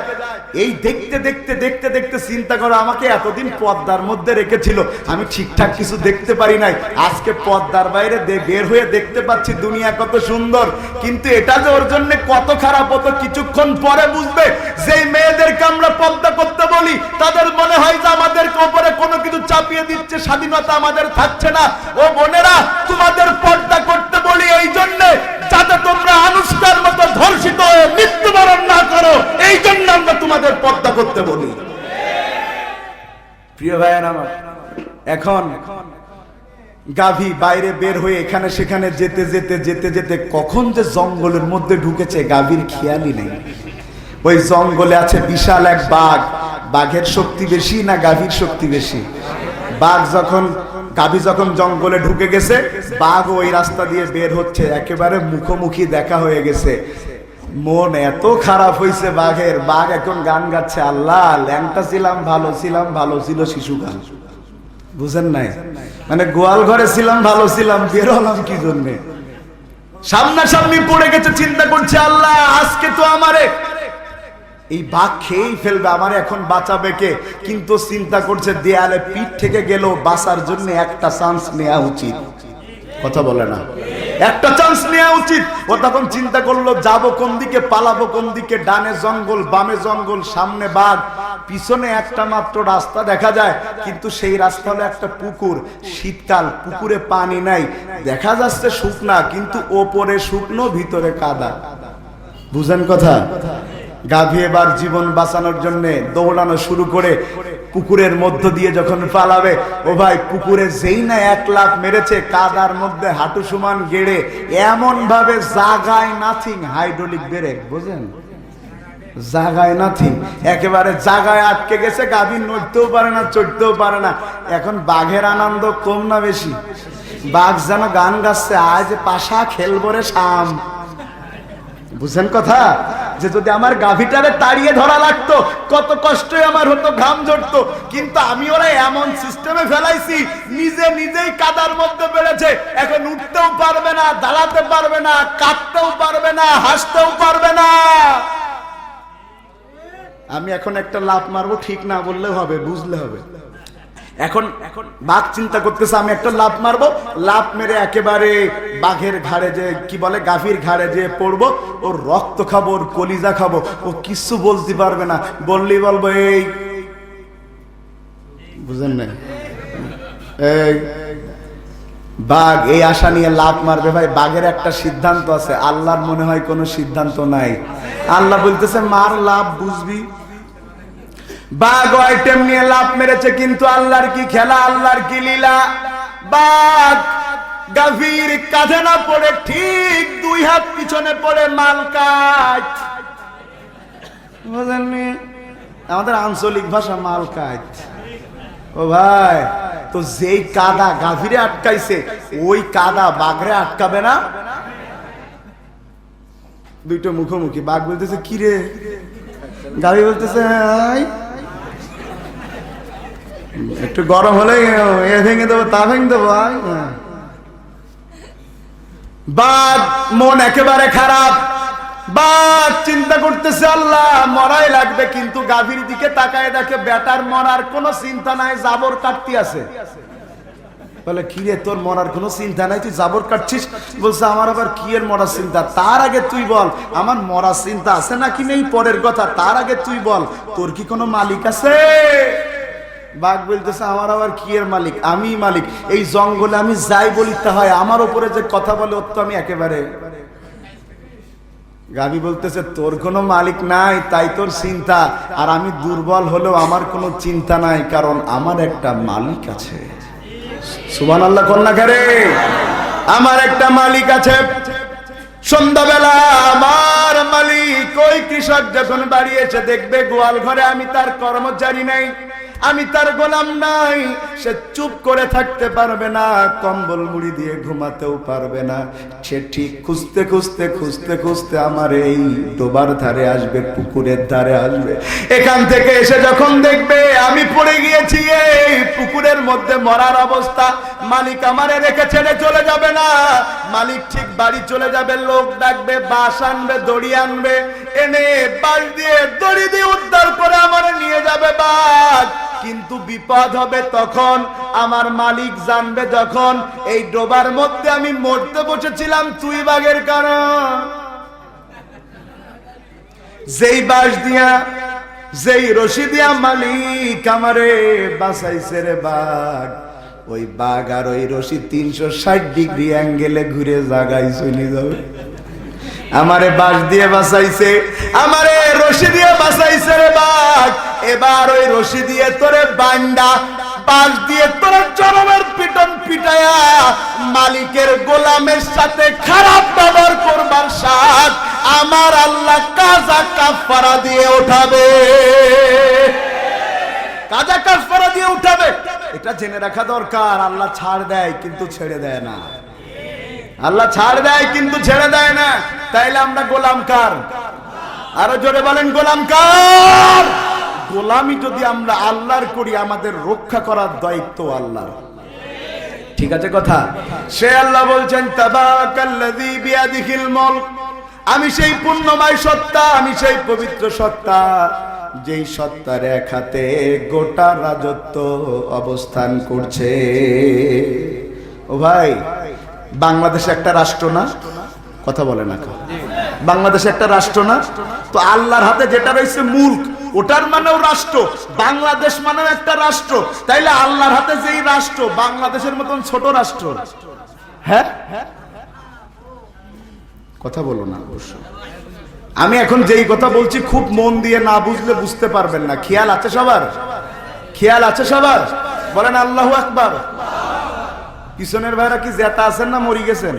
এই দেখতে দেখতে দেখতে দেখতে চিন্তা করো, আমাকে এতদিন পর্দার মধ্যে রেখেছিল, আমি ঠিকঠাক কিছু দেখতে পারি নাই, আজকে পর্দার বাইরে বের হয়ে দেখতে পাচ্ছি দুনিয়া কত সুন্দর। কিন্তু এটা যে ওর জন্য কত খারাপ হতো কিছুক্ষণ পরে বুঝবে। যেই মেয়েদেরকে আমরা পর্দা করতে বলি, তাদের মনে হয় যে আমাদের উপরে কোনো কিছু চাপিয়ে দিচ্ছে, স্বাধীনতা আমাদের থাকছে না। ও বোনেরা, তোমাদের পর্দা করতে বলি এই জন্য যাতে তোমরা আনুষ্কার মতো ধর্ষিত হয়ে মৃত্যুবরণ না করো, এই জন্য আমরা তোমাদের পর্দা করতে বলি। প্রিয় ভাইয়েরা আমার, এখন গাভী বাইরে বের হয়ে এখানে সেখানে যেতে যেতে যেতে যেতে কখন যে জঙ্গলের মধ্যে ঢুকেছে গাভীর খেয়ালই নেই। ওই জঙ্গলে আছে বিশাল এক বাঘ। বাঘের শক্তি বেশি না গাভীর শক্তি বেশি? বাঘ গাভী যখন জঙ্গলে ঢুকে গেছে, বাঘ ওই রাস্তা দিয়ে বের হচ্ছে, একেবারে মুখোমুখি দেখা হয়ে গেছে। মন এত খারাপ হয়েছে বাঘের, বাঘ এখন গান গাচ্ছে, আল্লাহ ল্যাংটা ছিলাম ভালো ছিলাম, ভালো ছিল শিশু গান। বুঝেন নাই? মানে গোয়াল ঘরে ছিলাম ভালো ছিলাম, বের হলাম কি জন্যে? সামনাসামনি পড়ে গেছে, চিন্তা করছে আল্লাহ আজকে তো আমারে এই বাঘ খেয়েই ফেলবে, আমার এখন বাঁচাবে কে? কিন্তু চিন্তা করছে দেয়ালে পিঠ থেকে গেলেও বাঁচার জন্য একটা চান্স নেওয়া উচিত। কথা বলে না? একটা চান্স নেওয়া উচিত। ও তখন চিন্তা করলো যাবো কোন দিকে, পালাবো কোন দিকে? ডানে জঙ্গল, বামে জঙ্গল, সামনে বাঘ, পিছনে একটা মাত্র রাস্তা দেখা যায়, কিন্তু সেই রাস্তা হলো একটা পুকুর। শীতকাল, পুকুরে পানি নাই, দেখা যাচ্ছে শুকনা, কিন্তু ওপরে শুকনো ভিতরে কাদা। বুঝেন কথা? গাভী এবার জীবন বাঁচানোর জন্য দৌড়ানো শুরু করে পুকুরের মধ্য দিয়ে যখন পালাবে, ও ভাই পুকুরে যেই না এক লাফ মেরেছে, কাদার মধ্যে হাঁটু সমান গেড়ে এমন ভাবে জাগায় নাথিং, হাইড্রোলিক ব্রেক, বুঝেন, জাগায় নাথিং, একেবারে জাগায় আটকে গেছে, গাভী নড়তেও পারে না, চড়তেও পারে না। এখন বাঘের আনন্দ কম না বেশি? বাঘ যেন গান গাচ্ছে, আজ পাশা খেলবো রে শাম। বুঝেন কথা? যে যদি আমার গাভীটারে তাড়িয়ে ধরা লাগতো, কত কষ্টই আমার হতো, ঘাম ঝরতো, কিন্তু আমি ওরা এমন সিস্টেমে ফেলাইছি, নিজে নিজেই কাদার মধ্যে বেড়েছে, এখন উঠতেও পারবে না, দাঁড়াতে পারবে না, কাঁদতেও পারবে না, হাসতেও পারবে না। আমি এখন একটা লাফ মারবো, ঠিক না বললেও হবে, বুঝলে হবে। এখন বাঘ চিন্তা করতেছে আমি একটা লাফ মারবো, লাফ মেরে একেবারে বাঘের ঘাড়ে, যে কি বলে, গাভীর ঘাড়ে যে পড়বো, ওর রক্ত খাবো, ওর কলিজা খাবো, ও কিছু বলতে পারবে না, বললেই বলবো এই, বুঝেন না, এই বাঘ, এই আশা নিয়ে লাফ মারবে। ভাই বাঘের একটা সিদ্ধান্ত আছে, আল্লাহর মনে হয় কোনো সিদ্ধান্ত নাই। আল্লাহ বলতেছে মার, লাভ বুঝবি। বাঘ আইটেম নিয়ে লাফ মেরেছে, কিন্তু আল্লাহর কি খেলা, আল্লাহর কি লীলা। বাঘ গাভীর কাঁধে না পড়ে ঠিক 2 হাত পিছনে পড়ে মাল কাট, বুঝলেন? আমাদের আঞ্চলিক ভাষা মাল কাট। ও ভাই, তো যেই কাদা গাভীরে আটকাইছে, ওই কাদা বাঘরে আটকাবে না? দুইটা মুখোমুখি, বাঘ বলতেছে কি রে, গাভী বলতেছে একটু গরম হলে এ ভেঙে দেবো, তা ভেঙে দেবো। বাঘ মন একেবারে খারাপ, বাঘ চিন্তা করতেছে আল্লাহ মরাই লাগবে, কিন্তু গাভীর দিকে তাকায় দেখে বেটার মরার কোনো চিন্তা নাই, জাবর কাটতে আছে। বলে কি রে, তোর মরার কোনো চিন্তা নাই, তুই জাবর কাটছিস? বলছে আমার আবার কি এর মরার চিন্তা, তার আগে তুই বল আমার মরার চিন্তা আছে নাকি নেই পরের কথা, তার আগে তুই বল তোর কি কোনো মালিক আছে? বাঘ বলতেছে আমার আবার কি এর মালিক, আমি মালিক, এই জঙ্গলে আমি যাই বলিতে হয়, আমার উপরে যে কথা বলে ওর তো আমি একেবারে। গাভী বলতেছে তোর কোনো মালিক নাই, তাই তোর চিন্তা, আর আমি দুর্বল হলেও আমার কোনো চিন্তা নাই, কারণ আমার একটা মালিক আছে। সুবহানাল্লাহ কন্যা করে, আমার একটা মালিক আছে। সন্ধ্যাবেলা আমার মালিক ওই কৃষক যখন বাড়ি এসে দেখবে গোয়াল ঘরে আমি তার কর্মচারী নাই, আমি তার গোলাম নাই, সে চুপ করে থাকতে পারবে না, কম্বল মুড়ি দিয়ে ঘুমাতেও পারবে না। সে ঠিক খুঁজতে খুঁজতে খুঁজতে খুঁজতে আমার এই ডোবার ধারে আসবে, পুকুরের ধারে আসবে। এখান থেকে এসে যখন দেখবে আমি পড়ে গিয়েছি এই পুকুরের মধ্যে মরার অবস্থা, মালিক আমারে রেখে ছেড়ে চলে যাবে না। মালিক ঠিক বাড়ি চলে যাবে, লোক ডাকবে, বাঁশ আনবে, দড়ি আনবে, এনে বাঁশ দিয়ে দড়ি দিয়ে উদ্ধার করে আমারে নিয়ে যাবে বাঘ। কিন্তু বিপদ হবে তখন, আমার মালিক জানবে যখন এই ডোবার মধ্যে আমি মরতে বসেছিলাম তুই বাঘের কারণ। যেই বাঁশ দিয়া, যেই রশি দিয়া মালিক আমারে বাঁচাইছে রে বাঘ, ওই বাঘ আর ওই রশি 360 ডিগ্রি অ্যাঙ্গেলে ঘুরে জায়গায় চলে যাবে। আমারে বাঁশ দিয়ে বাঁচাইছে, আমারে রশি দিয়ে বাঁচাইছে রে বাঘ, এবার ওই রশি দিয়ে তোরে বান্ডা, বাঁশ দিয়ে তোরে চরমের পিটন পিটায়া মালিকের গোলামের সাথে খারাপ ব্যবহার করবার সাথ আমার আল্লাহ কাজা কাফারা দিয়ে উঠাবে, কাজা কাফারা দিয়ে উঠাবে। এটা জেনে রাখা দরকার। আল্লাহ ছাড় দেয় কিন্তু ছেড়ে দেয় না, আল্লাহ ছাড় দেয় কিন্তু ছেড়ে দেয় না। তাইলে আমরা গোলাম কার? আরো জোরে বলেন গোলাম কার? গোলামি যদি আমরা আল্লাহর করি, আমাদের রক্ষা করার দায়িত্ব আল্লাহর। ঠিক আছে কথা? সে আল্লাহ বলছেন তাবারাকাল্লাযী বিয়াদিহিল মুলক, আমি সেই পুণ্যময় সত্তা, আমি সেই পবিত্র সত্তা, যেই সত্তার এক হাতে গোটা রাজত্ব অবস্থান করছে। ও ভাই, বাংলাদেশ একটা রাষ্ট্র না? কথা বলে না, বাংলাদেশ একটা রাষ্ট্র না? তো আল্লাহর হাতে যেটা রয়েছে মুলক, ওটার মানেও রাষ্ট্র, বাংলাদেশ মানেও একটা রাষ্ট্র। তাইলে আল্লাহর হাতে যেই রাষ্ট্র, বাংলাদেশের মতন ছোট রাষ্ট্র? হ্যাঁ, কথা বলো না অবশ্য। আমি এখন যেই কথা বলছি খুব মন দিয়ে না বুঝলে বুঝতে পারবেন না, খেয়াল আছে সবার? খেয়াল আছে সবার? বলেন আল্লাহু আকবার। পিছনের ভাইরা কি জেতা আছেন না মরি গেছেন?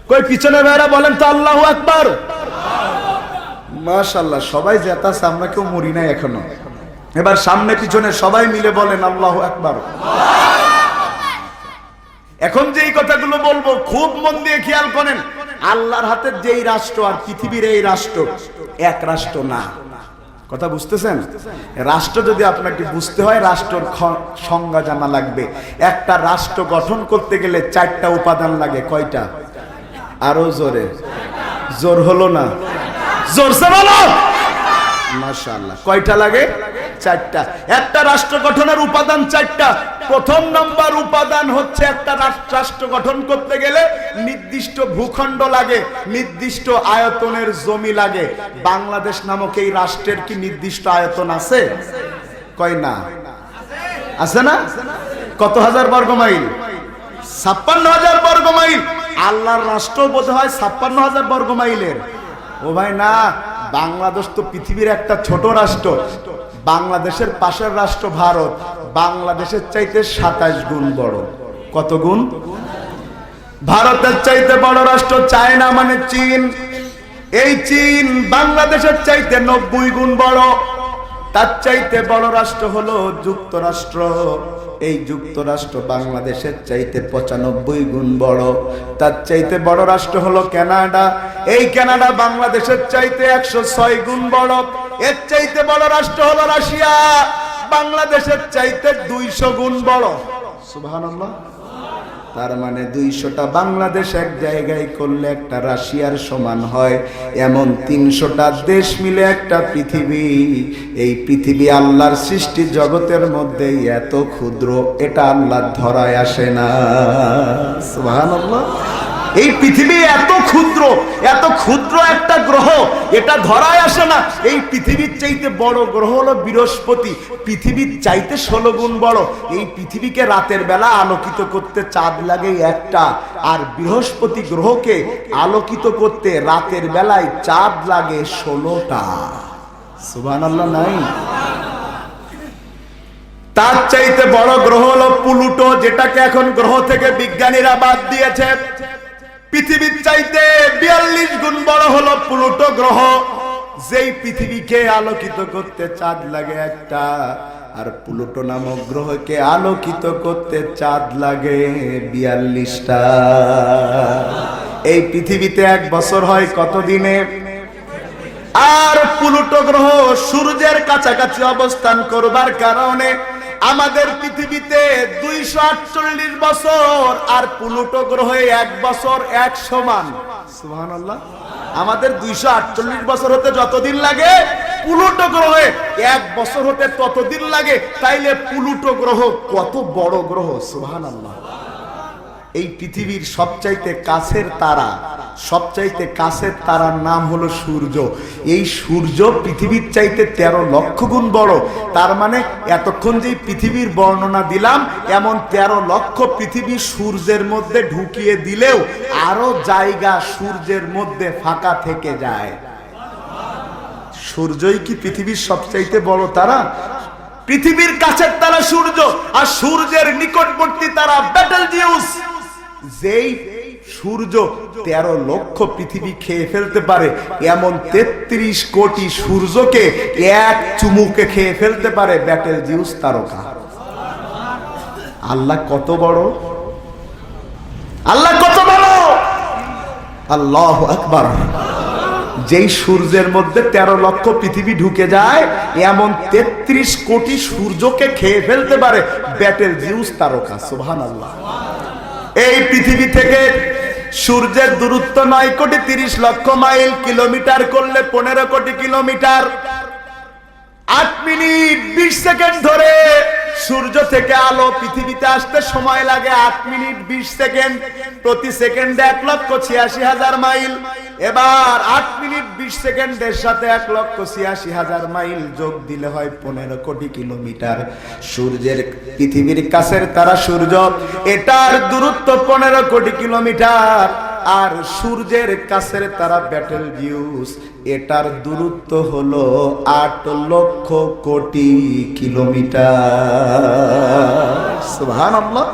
কই পিছনের ভাইরা বলেন তো আল্লাহু আকবার। মাশাআল্লাহ, সবাই জেতা আছে, আমরা কেউ মরি নাই এখনো। এবার সামনে পিছনে সবাই মিলে বলেন আল্লাহু আকবার। এখন যেই কথাগুলো বলবো খুব মন দিয়ে খেয়াল করেন। আল্লাহর হাতের যেই রাষ্ট্র আর পৃথিবীর এই রাষ্ট্র এক রাষ্ট্র না। কথা বুঝতেছেন? রাষ্ট্র যদি আপনাকে বুঝতে হয়, রাষ্ট্রের সংজ্ঞা জানা লাগবে। একটা রাষ্ট্র গঠন করতে গেলে 4টা উপাদান লাগে। কয়টা? আরো জোরে, জোর হলো না, জোরসে বলো। মাশাআল্লাহ, কয়টা লাগে? 4টা। একটা রাষ্ট্র গঠনের উপাদান 4টা। প্রথম নম্বর উপাদান হচ্ছে একটা রাষ্ট্র গঠন করতে গেলে নির্দিষ্ট ভূখণ্ড লাগে, নির্দিষ্ট আয়তনের জমি লাগে। বাংলাদেশ নামক এই রাষ্ট্রের কি নির্দিষ্ট আয়তন আছে? কয় না? আছে না? কত হাজার বর্গ মাইল? 56,000 বর্গ মাইল। আল্লাহর রাষ্ট্র বোধ হয় 56,000 বর্গ মাইলের। ও ভাই না, বাংলাদেশ তো পৃথিবীর একটা ছোট রাষ্ট্র। বাংলাদেশের পাশের রাষ্ট্র ভারত, বাংলাদেশের চাইতে 27 গুণ বড়। কত গুণ? ভারতের চাইতে বড় রাষ্ট্র চায়না, মানে চীন। এই চীন বাংলাদেশের চাইতে 90 গুণ বড়। তার চাইতে বড় রাষ্ট্র হলো যুক্তরাষ্ট্র। এই যুক্তরাষ্ট্র বাংলাদেশের চাইতে 95 গুণ বড়। তার চাইতে বড় রাষ্ট্র হলো কানাডা। এই কানাডা বাংলাদেশের চাইতে 106 গুণ বড়। এর চাইতে বড় রাষ্ট্র হলো রাশিয়া, বাংলাদেশের চাইতে 200 গুণ বড়। সুবহানাল্লাহ। তার মানে 200টা বাংলাদেশ এক জায়গায় করলে একটা রাশিয়ার সমান হয়। এমন 300টা দেশ মিলে একটা পৃথিবী। এই পৃথিবী আল্লাহর সৃষ্টি জগতের মধ্যে এত ক্ষুদ্র, এটা আল্লাহর ধরায় আসে না। সুবহানাল্লাহ। এই পৃথিবী এত ক্ষুদ্র, এত ক্ষুদ্র একটা গ্রহ, এটা ধরায় আসে না। এই পৃথিবীর চাইতে বড় গ্রহ হলো বৃহস্পতি, পৃথিবীর চাইতে 16 গুণ বড়। এই পৃথিবীকে রাতের বেলা আলোকিত করতে চাঁদ লাগে একটা, আর বৃহস্পতি গ্রহকে আলোকিত করতে রাতের বেলায় চাঁদ লাগে 16টা। সুবহানাল্লাহ নাই? তার চাইতে বড় গ্রহ হলো প্লুটো, যেটাকে এখন গ্রহ থেকে বিজ্ঞানীরা বাদ দিয়েছে। পৃথিবীর চাইতে 42 গুণ বড় হলো প্লুটো গ্রহ, যেই পৃথিবীকে আলোকিত করতে চাঁদ লাগে একটা, আর প্লুটো নামক গ্রহকে আলোকিত করতে চাঁদ লাগে 42টা। এই পৃথিবীতে 1 বছর হয় কত দিনে? আর প্লুটো গ্রহ সূর্যের কাছাকাছি অবস্থান করবার কারণে আমাদের পৃথিবীতে 248 বছর, আর প্লুটো গ্রহে 1 বছর 1 সমান। সুবহানাল্লাহ। আমাদের 248 বছর হতে যতদিন লাগে, প্লুটো গ্রহে 1 বছর হতে ততদিন লাগে। তাইলে প্লুটো গ্রহ কত বড় গ্রহ! সুবহানাল্লাহ। এই পৃথিবীর সবচাইতে কাছের তারা, সবচাইতে কাছের তারার নাম হলো সূর্য। এই সূর্য পৃথিবীর চাইতে 13 লক্ষ গুণ বড়। তার মানে এতক্ষণ যে পৃথিবীর বর্ণনা দিলাম, এমন 13 লক্ষ পৃথিবী সূর্যের মধ্যে ঢুকিয়ে দিলেও আরো জায়গা সূর্যের মধ্যে ফাঁকা থেকে যায়। সূর্যই কি পৃথিবীর সবচাইতে বড় তারা? পৃথিবীর কাছের তারা সূর্য, আর সূর্যের নিকটবর্তী তারা বেটেলজিউস। যেই সূর্য 13 লক্ষ পৃথিবী খেয়ে ফেলতে পারে, এমন 33 কোটি সূর্যকে এক চুমুকে খেয়ে ফেলতে পারে বেটেলজিউস তারকা। আল্লাহ কত বড়! আল্লাহ কত বড়! আল্লাহু আকবার। যেই সূর্যের মধ্যে 13 লক্ষ পৃথিবী ঢুকে যায়, এমন 33 কোটি সূর্যকে খেয়ে ফেলতে পারে বেটেলজিউস তারকা। সুবহানাল্লাহ। এই পৃথিবী থেকে সূর্যের দূরত্ব 9 কোটি 30 লক্ষ মাইল, কিলোমিটার করলে 15 কোটি কিলোমিটার। 8 মিনিট 20 সেকেন্ড ধরে সূর্য থেকে আলো পৃথিবীতে আসতে সময় লাগে 8 মিনিট 20 সেকেন্ড। প্রতি সেকেন্ডে 1,86,000 মাইল। এবার 8 মিনিট 20 সেকেন্ডের সাথে 1,86,000 মাইল যোগ দিলে হয় 15 কোটি কিলোমিটার। সূর্যের পৃথিবীর কাছের তারা সূর্য, এটার দূরত্ব 15 কোটি কিলোমিটার। আর সূর্যের কাছের তারা ব্যাটেল জিউস, এটার দূরত্ব হলো 8 লক্ষ কোটি কিলোমিটার। সুবহানাল্লাহ।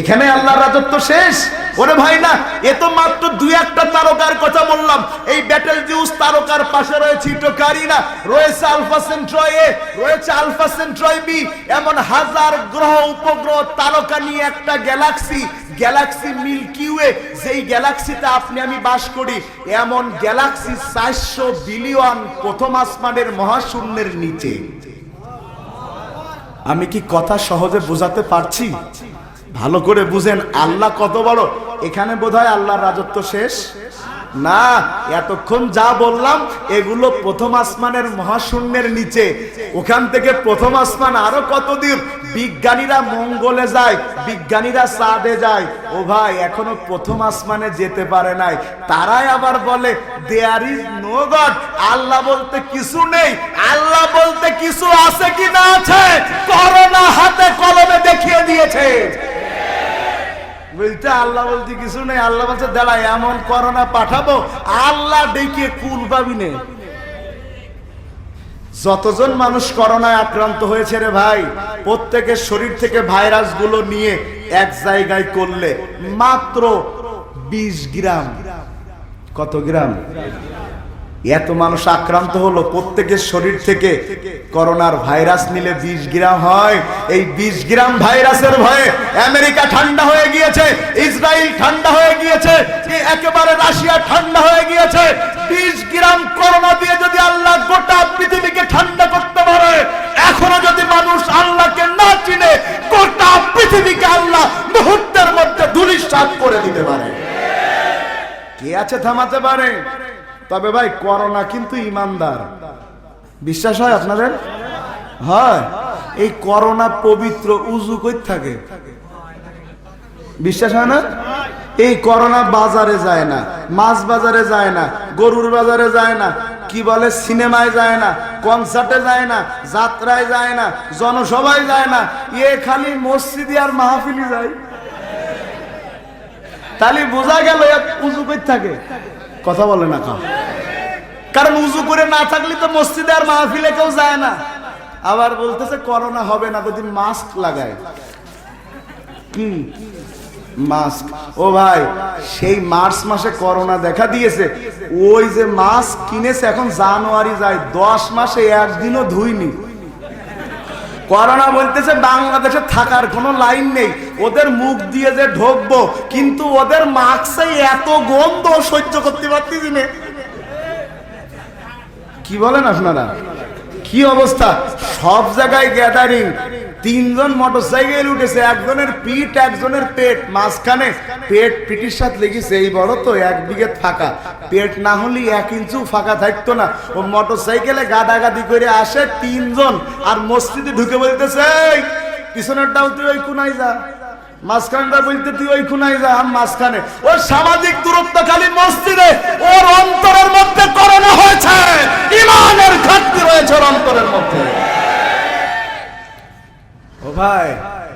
এখানে আল্লাহর রাজত্ব শেষ? ওরে ভাই না, এ তো মাত্র 2-1টা তারকার কথা বললাম। এই ব্যাটেল জিউস তারকার পাশে রয়েছে ইটোকারিনা, রয়েছে আলফা সেন্ট্রয় এ, রয়েছে আলফা সেন্ট্রয় বি, এমন হাজার গ্রহ উপগ্রহ তারকা নিয়ে একটা গ্যালাক্সি, গ্যালাক্সি মিল্কি ওয়ে, যেই গ্যালাক্সিতে আপনি আমি বাস করি। এমন গ্যালাক্সি 400 বিলিয়ন প্রথম আসমানের মহাশূন্যের নিচে। আমি কি কথা সহজে বোঝাতে পারছি? ভালো করে বুঝেন আল্লাহ কত বড়। এখানে বোধহয় আল্লাহর রাজত্ব শেষ না। এতক্ষণ যা বললাম এগুলো প্রথম আসমানের মহাশূন্যের নিচে। ওখান থেকে প্রথম আসমান আরো কতদূর। বিজ্ঞানীরা মঙ্গলে যায়, বিজ্ঞানীরা চাঁদে যায়। ও ভাই, এখনো প্রথম আসমানে যেতে পারে নাই। তারাই আবার বলে দেয়ার ইজ নো গড, আল্লাহ বলতে কিছু নেই। আল্লাহ বলতে কিছু আছে কি না আছে? করোনা হাতে কলমে দেখিয়ে দিয়েছে। বলতে আল্লাহ বলতে কিছু নেই, আল্লাহ বলছে দাঁড়া এমন করোনা পাঠাবো আল্লাহ ডেকে কুল পাবি নে। যতজন মানুষ করোনায় আক্রান্ত হয়েছে রে ভাই, প্রত্যেকের শরীর থেকে ভাইরাস গুলো নিয়ে এক জায়গায় করলে মাত্র 20 গ্রাম। কত গ্রাম? এত মানুষ আক্রান্ত হলো, প্রত্যেকের শরীর থেকে করোনার ভাইরাস নিলে 20 গ্রাম হয়। এই 20 গ্রাম ভাইরাসের ভয়ে আমেরিকা ঠান্ডা হয়ে গিয়েছে, ইসরায়েল ঠান্ডা হয়ে গিয়েছে, একেবারে রাশিয়া ঠান্ডা হয়ে গিয়েছে। 20 গ্রাম করোনা দিয়ে যদি আল্লাহ গোটা পৃথিবীকে ঠান্ডা করতে পারে, এখনো যদি মানুষ আল্লাহকে না চিনে, গোটা পৃথিবীকে আল্লাহ মুহূর্তের মধ্যে ধূলিসাৎ করে দিতে পারে। কে আছে থামাতে পারে? তবে ভাই করোনা কিন্তু ইমানদার। বিশ্বাস হয় আপনাদের? হয়। এই করোনা পবিত্র, উজু কই থাকে, বিশ্বাস হয় না? এই করোনা বাজারে যায় না, মাছ বাজারে যায় না, গরুর বাজারে যায় না, কি বলে সিনেমায় যায় না, কনসার্টে যায় না, যাত্রায় যায় না, জনসভায় যায় না, এ খালি মসজিদে আর মাহফিলে যায়। তাহলে বোঝা গেল উজু কই থাকে। কথা বলে না কা? কারণ উজু করে না থাকলে তো মসজিদে আর মাহফিলে কেউ যায় না। আবার বলতেছে করোনা হবে না যদি মাস্ক লাগায়। কি মাস্ক? ও ভাই, সেই মার্চ মাসে করোনা দেখা দিয়েছে, ওই যে মাস্ক কিনেছে এখন জানুয়ারি যায়, 10 মাসে একদিনও ধুইনি। করোনা বলতেছে বাংলাদেশে থাকার কোনো লাইন নেই, ওদের মুখ দিয়ে যে ঢোকবো, কিন্তু ওদের মাস্কে এত গন্ধ সহ্য করতে পারতেছি না। কি বলেন আপনারা? কি অবস্থা? সব জায়গায় গ্যাদারিং। 3 জন মোটরসাইকেল উঠেছে, একজনের পিঠ একজনের পেট, মাঝখানে পেট পিঠির সাথে লেগেছে। এই বড় তো 1 বিঘে ফাঁকা, পেট না হলে 1 ইঞ্চিও ফাঁকা থাকতো না। ও মোটরসাইকেলে গাদাগাদি করে আসে 3 জন, আর মসজিদে ঢুকে বলতেছে পিছনেরটাও তুই ওই কোনায় যা, মাঝখানটা বলতে তুই ওই কোনায় যা, আমি মাঝখানে। ওর সামাজিক দূরত্ব খালি মসজিদে। ওর অন্তরের মধ্যে করোনা হয়েছে, ঈমানের ঘাটতি রয়েছে ওর অন্তরের মধ্যে। ও ভাই,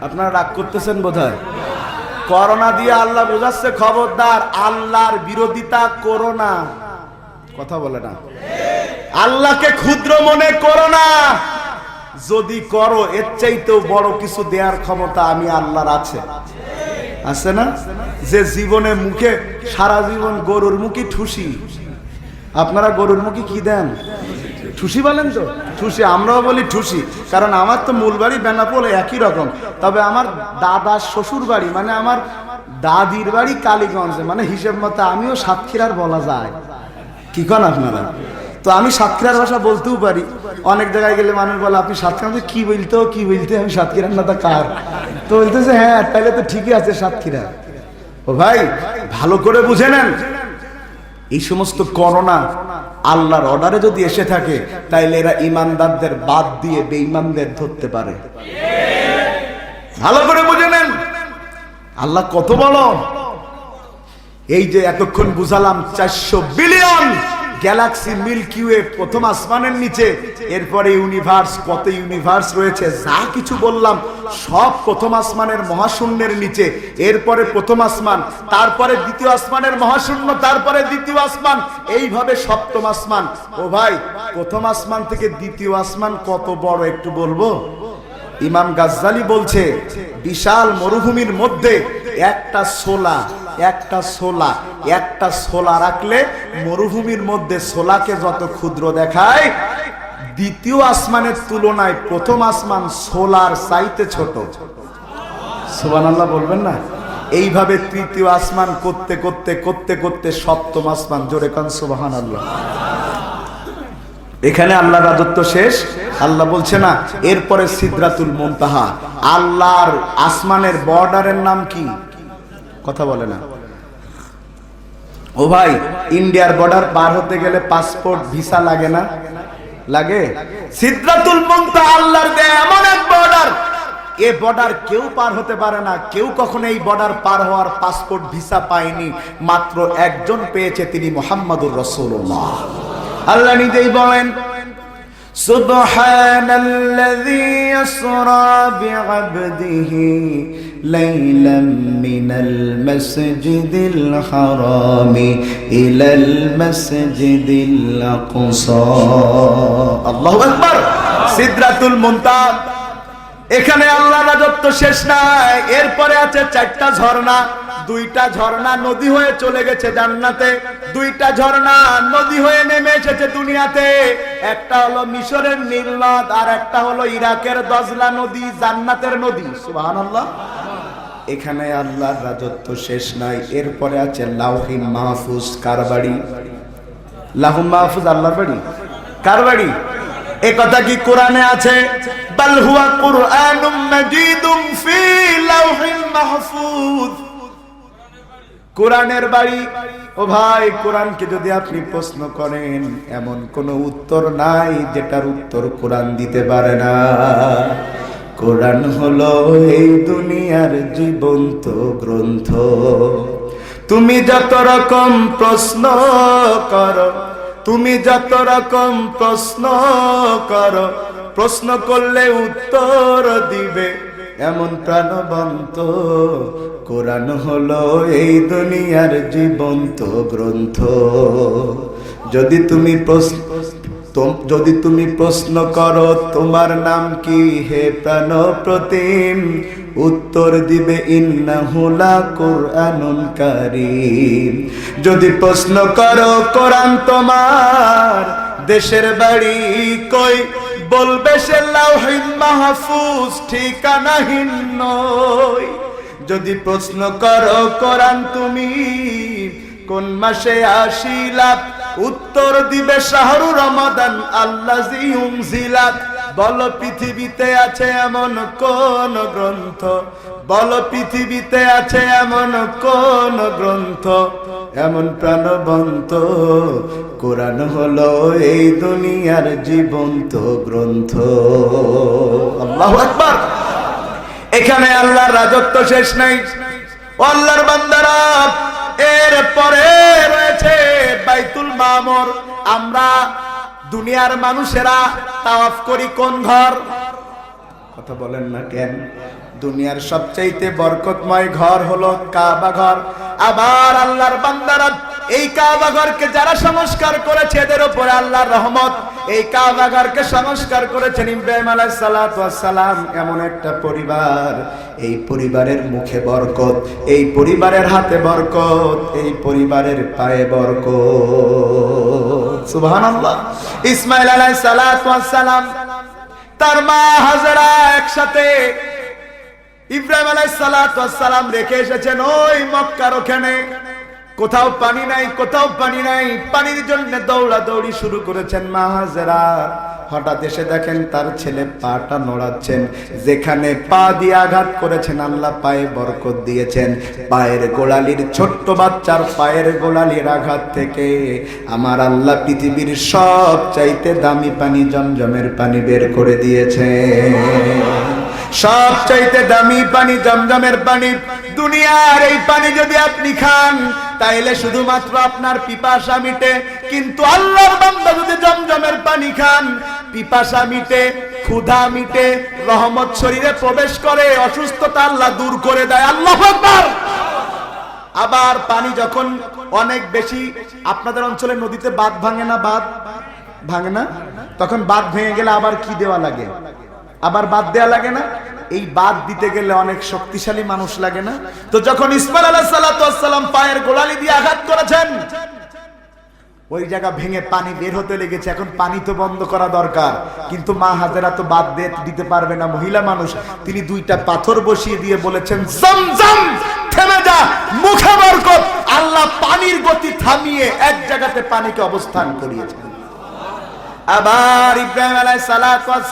আপনারা রাগ করতেছেন বোধহয়। করোনা দিয়ে আল্লাহ বোঝাচ্ছে খবরদার আল্লাহর বিরোধিতা করো না। কথা বলে না? আল্লাহকে ক্ষুদ্র মনে করো না। যদি করো এর চাইতেও বড় কিছু দেওয়ার ক্ষমতা আমি আল্লাহর আছে। আছে না? যে জীবনে মুখে সারা জীবন গরুর মুখী ঠুসি। আপনারা গরুর মুখী কি দেন? ঠুসি বলেন তো? ঠুসি, আমরাও বলি ঠুসি, কারণ আমার তো মূল বাড়ি বেনাপোল, একই রকম। তবে আমার দাদার শ্বশুর বাড়ি মানে আমার দাদির বাড়ি কালীগঞ্জে, মানে হিসেব মতো আমিও সাতক্ষীরার বলা যায়। কি কন আপনারা? তো আমি সাতক্ষীরার ভাষা বলতেও পারি। অনেক জায়গায় গেলে মানুষ বলে আপনি সাতক্ষীরা কি বলতে, কি বলতে? আমি সাতক্ষীরার না তা কার? তো বলতেছে হ্যাঁ তাহলে তো ঠিকই আছে সাতক্ষীরা। ও ভাই, ভালো করে বুঝে নেন, এই সমস্ত করোনা আল্লাহর অর্ডারে যদি এসে থাকে, তাইলে এরা ইমানদারদের বাদ দিয়ে বেঈমানদের ধরতে পারে। ভালো করে বুঝে নেন আল্লাহ কত বড়। এই যে এতক্ষণ বুঝালাম 400 বিলিয়ন গ্যালাক্সি মিল্কি ওয়ে প্রথম আসমানের নিচে, এরপরে ইউনিভার্স, কত ইউনিভার্স রয়েছে, যা কিছু বললাম সব প্রথম আসমানের মহাশূন্যের নিচে, এরপরে প্রথম আসমান, তারপরে দ্বিতীয় আসমানের মহাশূন্য, তারপরে দ্বিতীয় আসমান, এইভাবে সপ্তম আসমান। ও ভাই, প্রথম আসমান থেকে দ্বিতীয় আসমান কত বড় একটু বলবো? ইমাম গাজ্জালি বলছে বিশাল মরুভূমির মধ্যে একটা সোলা রাখলে মরুভূমির মধ্যে সোলাকে যত ক্ষুদ্র দেখায়, দ্বিতীয় আসমানের তুলনায় প্রথম আসমান সোলার চাইতে ছোট। সুবহানাল্লাহ বলবেন না? এইভাবে তৃতীয় আসমান করতে করতে করতে করতে সপ্তম আসমান, জোরে কান সুবহানাল্লাহ। এখানে আল্লাহর রাজত্ব শেষ। আল্লাহ বলছে না, এরপরে সিদরাতুল মুনতাহা। আল্লাহর আসমানের বর্ডারের নাম কি? কথা বলে না। ও ভাই, ইন্ডিয়ার বর্ডার পার হতে গেলে পাসপোর্ট ভিসা লাগে না? লাগে। সিদরাতুল মুনতাহা আল্লাহর দেয়া এমন এক বর্ডার, এই বর্ডার কেউ পার হতে পারে না। কেউ কখনো এই বর্ডার পার হওয়ার পাসপোর্ট ভিসা পায়নি, মাত্র একজন পেয়েছে, তিনি মুহাম্মাদুর রাসূলুল্লাহ। আল্লাহ নিজেই বলেন, সুবহানাল্লাযী আসরা বিআবদিহি লাইলাম মিনাল মাসজিদিল হারামি ইলাল মাসজিদিল আকসা। আল্লাহু আকবার। সিদরাতুল মুনতাহা, এখানে আল্লাহর রাজত্ব শেষ নাই। এরপরে আছে 4টা ঝর্ণা। 2টা ঝর্ণা নদী হয়ে চলে গেছে জান্নাতে, 2টা ঝর্ণা নদী হয়ে নেমে এসেছে দুনিয়াতে। একটা হলো মিশরের নীল নদ, আর একটা হলো ইরাকের দজলা নদী, জান্নাতের নদী। সুবহানাল্লাহ। এখানে আল্লাহর রাজত্ব শেষ নাই। এরপরে আছে লাউহি মাহফুজ। কার বাড়ি? লাউহ মাহফুজ আল্লাহর বাড়ি। কার বাড়ি? এই কথা কি কোরআনে আছে? বাল হুয়া কুরআনুম মাজিদুম ফি লাউহিল মাহফুজ। কোরআনের বাড়ি। ও ভাই, কোরআনকে যদি আপনি প্রশ্ন করেন, এমন কোনো উত্তর নাই যেটার উত্তর কোরআন দিতে পারে না। কোরআন হলো এই দুনিয়ার জীবন্ত গ্রন্থ। তুমি যত রকম প্রশ্ন করো, তুমি যত রকম প্রশ্ন করো, প্রশ্ন করলে উত্তর দিবে এমন প্রাণবন্ত কোরআন হলো এই দুনিয়ার জীবন্ত গ্রন্থ। যদি তুমি প্রশ্ন করো তোমার নাম কি হে প্রাণ প্রতিম, উত্তর দিবে ইন্নাহু লা কুরআনুন কারীম। যদি প্রশ্ন করো কোরআন তোমার দেশের বাড়ি কই, বলবে সে লাউহিল মাহফুজ ঠিকানাহীন নয়। যদি প্রশ্ন করো কোরআন তুমি কোন মাসে আসিলা, উত্তর দিবে শাহরু রমাদান আল্লাযী উনজিলাত। বলো পৃথিবীতে আছে এমন কোন গ্রন্থ, বলো পৃথিবীতে আছে এমন কোন গ্রন্থ, এমন প্রাণবন্ত কোরআন হলো এই দুনিয়ার জীবন্ত গ্রন্থ। আল্লাহু আকবার। এখানে আল্লাহর রাজত্ব শেষ নাই। ও আল্লাহর বান্দারা, এর পরে রয়েছে বাইতুল মামুর। আমরা দুনিয়ার মানুষেরা তাওয়াফ করি কোন ঘর? কথা বলেন না কেন? দুনিয়ার সবচাইতে বরকতময় ঘর হলো কাবা ঘর। আবার আল্লাহর বান্দারা, এই কাবা ঘরকে যারা সংস্কার করেছে এদের উপরে আল্লাহর রহমত। এই কাবা ঘরকে সংস্কার করেছেন ইব্রাহিম আলাইহিস সালাতু ওয়াস সালাম। এমন একটা পরিবার, এই পরিবারের মুখে বরকত, এই পরিবারের হাতে বরকত, এই পরিবারের পায়ে বরকত। সুবহানাল্লাহ। ইসমাঈল আলাইহিস সালাতু ওয়াস সালাম তার মা হাজেরা একসাথে ইব্রাহিম আলাইহিস সালাতু ওয়াস সালাম রেখে এসেছেন ওই মক্কার ওখানে। কোথাও পানি নাই, কোথাও পানি নাই, পানির জন্য দৌড়াদৌড়ি শুরু করেছেন মা হাজেরা। হঠাৎ এসে দেখেন তার ছেলে পাটা নড়াচ্ছেন। যেখানে পা দিয়ে আঘাত করেছেন আল্লাহ পায়ে বরকত দিয়েছেন। পায়ের গোড়ালির, ছোট্ট বাচ্চার পায়ের গোড়ালির আঘাত থেকে আমার আল্লাহ পৃথিবীর সব চাইতে দামি পানি জমজমের পানি বের করে দিয়েছে। সব চাইতে দামি পানি জমজমের পানি। দুনিয়ার এই পানি যদি আপনি খান, তাইলে শুধুমাত্র আপনার পিপাসা মিটে। কিন্তু আল্লাহর বান্দা যদি জমজমের পানি খান, পিপাসা মিটে, ক্ষুধা মিটে, রহমত শরীরে প্রবেশ করে, অসুস্থতা আল্লাহ দূর করে দেয়। আল্লাহু আকবার। আবার পানি যখন অনেক বেশি, আপনাদের অঞ্চলে নদীতে বাঁধ ভাঙে না? বাঁধ ভাঙে না? তখন বাঁধ ভেঙে গেলে আবার কি দেওয়া লাগে? আবার বাঁধ দেওয়া লাগে না? এই বাঁধ দিতে গেলে অনেক শক্তিশালী মানুষ লাগে না? তো যখন ইসমাইল আলাইহিস সালাম পায়ের গোড়ালি দিয়ে আঘাত করেছেন, ওই জায়গা ভেঙে পানি বের হতে লেগেছে। এখন পানি তো বন্ধ করা দরকার, কিন্তু মা হাজেরা তো বাদ দিতে পারবে না, মহিলা মানুষ। তিনি দুইটা পাথর বসিয়ে দিয়ে বলেছেন, জমজম থেমে যা, মুখে বরকত। আল্লাহ পানির গতি থামিয়ে এক জায়গাতে পানিকে অবস্থান করিয়েছেন। আবার ইব্রাহিম আলাইহিস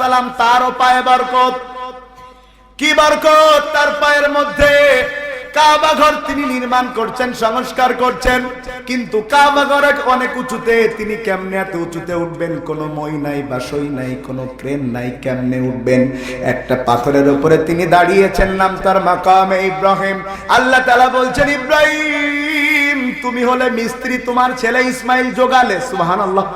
সালাম, তারও পায়ে বরকত। কি বরকত? তার পায়ের মধ্যে কাবা ঘর তিনি নির্মাণ করছেন, সংস্কার করছেন। কিন্তু কাবা ঘর অনেক উঁচুতে, তিনি কেমনে এত উঁচুতে উঠবেন? কোনো মই নাই, বাসই নাই, কোনো ক্রেন নাই, কেমনে উঠবেন? একটা পাথরের উপরে তিনি দাঁড়িয়েছেন, নাম তার মাকামে ইব্রাহিম। আল্লাহ তাআলা বলছেন, ইব্রাহিম তুমি হলে মিস্ত্রি, তোমার ছেলে ইসমাইল জোগালে। সুবহানাল্লাহ।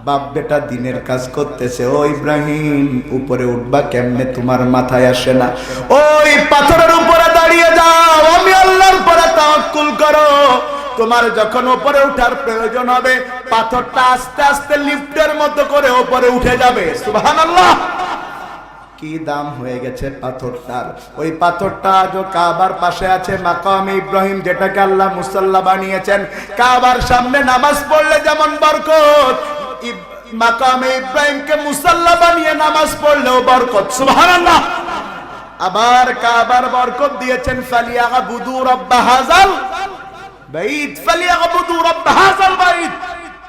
বাপ বেটা দিনের কাজ করতেছে, ও ইব্রাহিম উপরে উঠবা কেমনে? তোমার মাথায় আসে না? ওই পাথরের উপরে দাঁড়িয়ে যাও, আমি আল্লাহর উপরে তাওয়াক্কুল করো। তোমার যখন উপরে ওঠার প্রয়োজন হবে, পাথরটা আস্তে আস্তে লিফটের মতো করে উপরে উঠে যাবে। সুবহানাল্লাহ। কি দাম হয়ে গেছে পাথরটার! ওই পাথরটা আজও কাবার পাশে আছে, মাকামে ইব্রাহিম, যেটাকে আল্লাহ মুসাল্লা বানিয়েছেন। কাবার সামনে নামাজ পড়লে যেমন বরকত, মাকামে ইব্রাহিমকে মুসাল্লা বানিয়ে নামাজ পড়লেও বরকত। সুবহানাল্লাহ। আবার কাবার বরকত দিয়েছেন, ফালিয়াবুদু রাব্ব হাযাল বাইত, ফালিয়াবুদু রাব্ব হাযাল বাইত।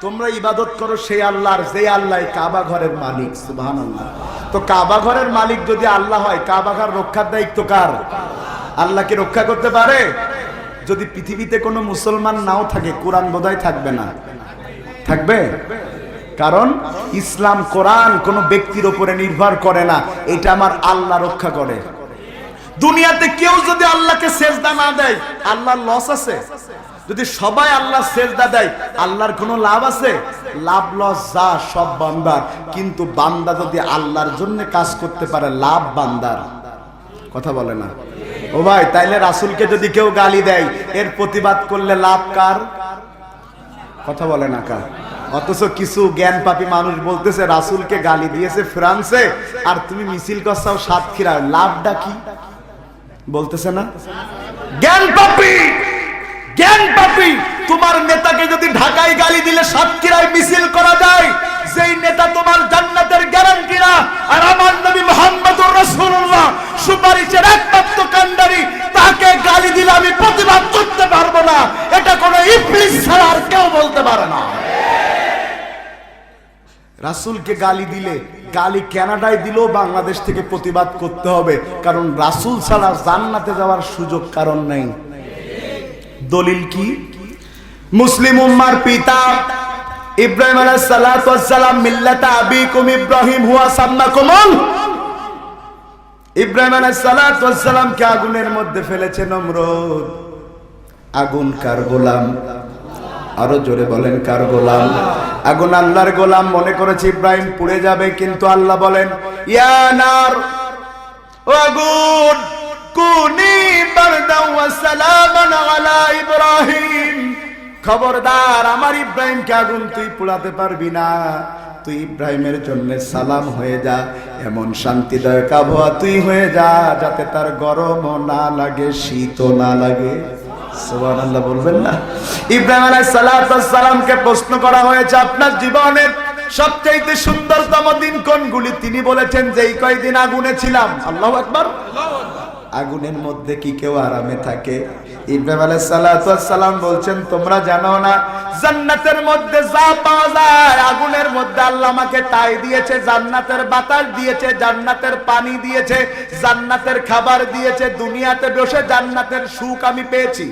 তোমরা ইবাদত করো সেই আল্লাহর, যে আল্লাহ কাবা ঘরের মালিক। সুবহানাল্লাহ। তো কাবা ঘরের মালিক যদি আল্লাহ হয়, কাবা ঘর রক্ষার দায়িত্ব কার? আল্লাহ কি রক্ষা করতে পারে? যদি পৃথিবীতে কোনো মুসলমান নাও থাকে, কোরআন বোধহয় থাকবে না। থাকবে? কারণ ইসলাম, কোরআন কোন ব্যক্তির উপরে নির্ভর করে না, এটা আমার আল্লাহ রক্ষা করে। দুনিয়াতে কেউ যদি আল্লাহকে সেজদা না দেয়, আল্লাহর লস আছে? যদি সবাই আল্লাহ সেজদা দেয়, আল্লাহর কোনো লাভ আছে? লাভ লস যা সব বান্দার। কিন্তু বান্দা যদি আল্লাহর জন্য কাজ করতে পারে, লাভ বান্দার। কথা বলে না ও ভাই? তাইলে রাসূলকে যদি কেউ গালি দেয়, এর প্রতিবাদ করলে লাভ কার? কথা বলে না কার? অথচ কিছু জ্ঞান পাপী মানুষ বলতেছে রাসূলকে গালি দিয়েছে ফ্রান্সে, আর তুমি মিছিল করছাও সাতক্ষীরায়, লাভটা কি? বলতেছে না? জ্ঞান পাপী, জ্ঞান পাপী। তোমার নেতাকে যদি ঢাকায় গালি দিলে সাতক্ষীরায় মিছিল করা যায়, যেই নেতা তোমার জান্নাতের গ্যারান্টি না, আর আমার নবী মুহাম্মদুর রাসূলুল্লাহ সুপারিশের একমাত্র কান্ডারি, তাকে গালি দিলে আমি প্রতিবাদ করতে পারবো না, এটা কোনো ইবলিস ছাড়া আর কেউ বলতে পারে না। রাসূলকে গালি দিলে, গালি কানাডায় দিলেও বাংলাদেশ থেকে প্রতিবাদ করতে হবে, কারণ রাসূল ছাড়া জান্নাতে যাওয়ার সুযোগ কারণ নাই। দলিল কি? মুসলিম উম্মার পিতা ইব্রাহিম আলাইহিস সালাতু ওয়াস সালাম, মিল্লাতা আবিকুম ইব্রাহিম হুয়া সাম্মাকুমুল। ইব্রাহিম আলাইহিস সালাতু ওয়াস সালামকে আগুনের মধ্যে ফেলেছে নমরুদ। আগুন কার গোলাম? আরো জোরে বলেন, কার গোলাম? আগুন আল্লাহর গোলাম। মনে করেছে ইব্রাহিম পুড়ে যাবে, কিন্তু আল্লাহ বলেন, ইয়া নার, ও আগুন, কুনি বারদান ওয়া সালামান আলা ইব্রাহিম। খবরদার, আমার ইব্রাহিমকে আগুন তুই পোড়াতে পারবি না। তুই ইব্রাহিমের জন্য সালাম হয়ে যা, এমন শান্তিদায়ক আবহাওয়া তুই হয়ে যা, যাতে তার গরমও না লাগে, শীতও না লাগে। সুবহানাল্লাহ বলবেন না? ইব্রাহিম আলাইহিস সালামকে প্রশ্ন করা হয়েছে, আপনার জীবনের সবচেয়ে সুন্দরতম দিন কোনগুলি? তিনি বলেছেন, যেই কয়দিন আগুনে ছিলাম। আল্লাহু আকবার। আগুনের মধ্যে কি কেউ আরামে থাকে? ইব্রাহিম আলাইহিস সালাম বলছেন, তোমরা জানো না জান্নাতের মধ্যে যা পাওয়া যায়, আগুনের মধ্যে আল্লাহ আমাকে তাই দিয়েছে। জান্নাতের বাতাস দিয়েছে, জান্নাতের পানি দিয়েছে, জান্নাতের খাবার দিয়েছে। দুনিয়াতে বসে জান্নাতের সুখ আমি পেয়েছি।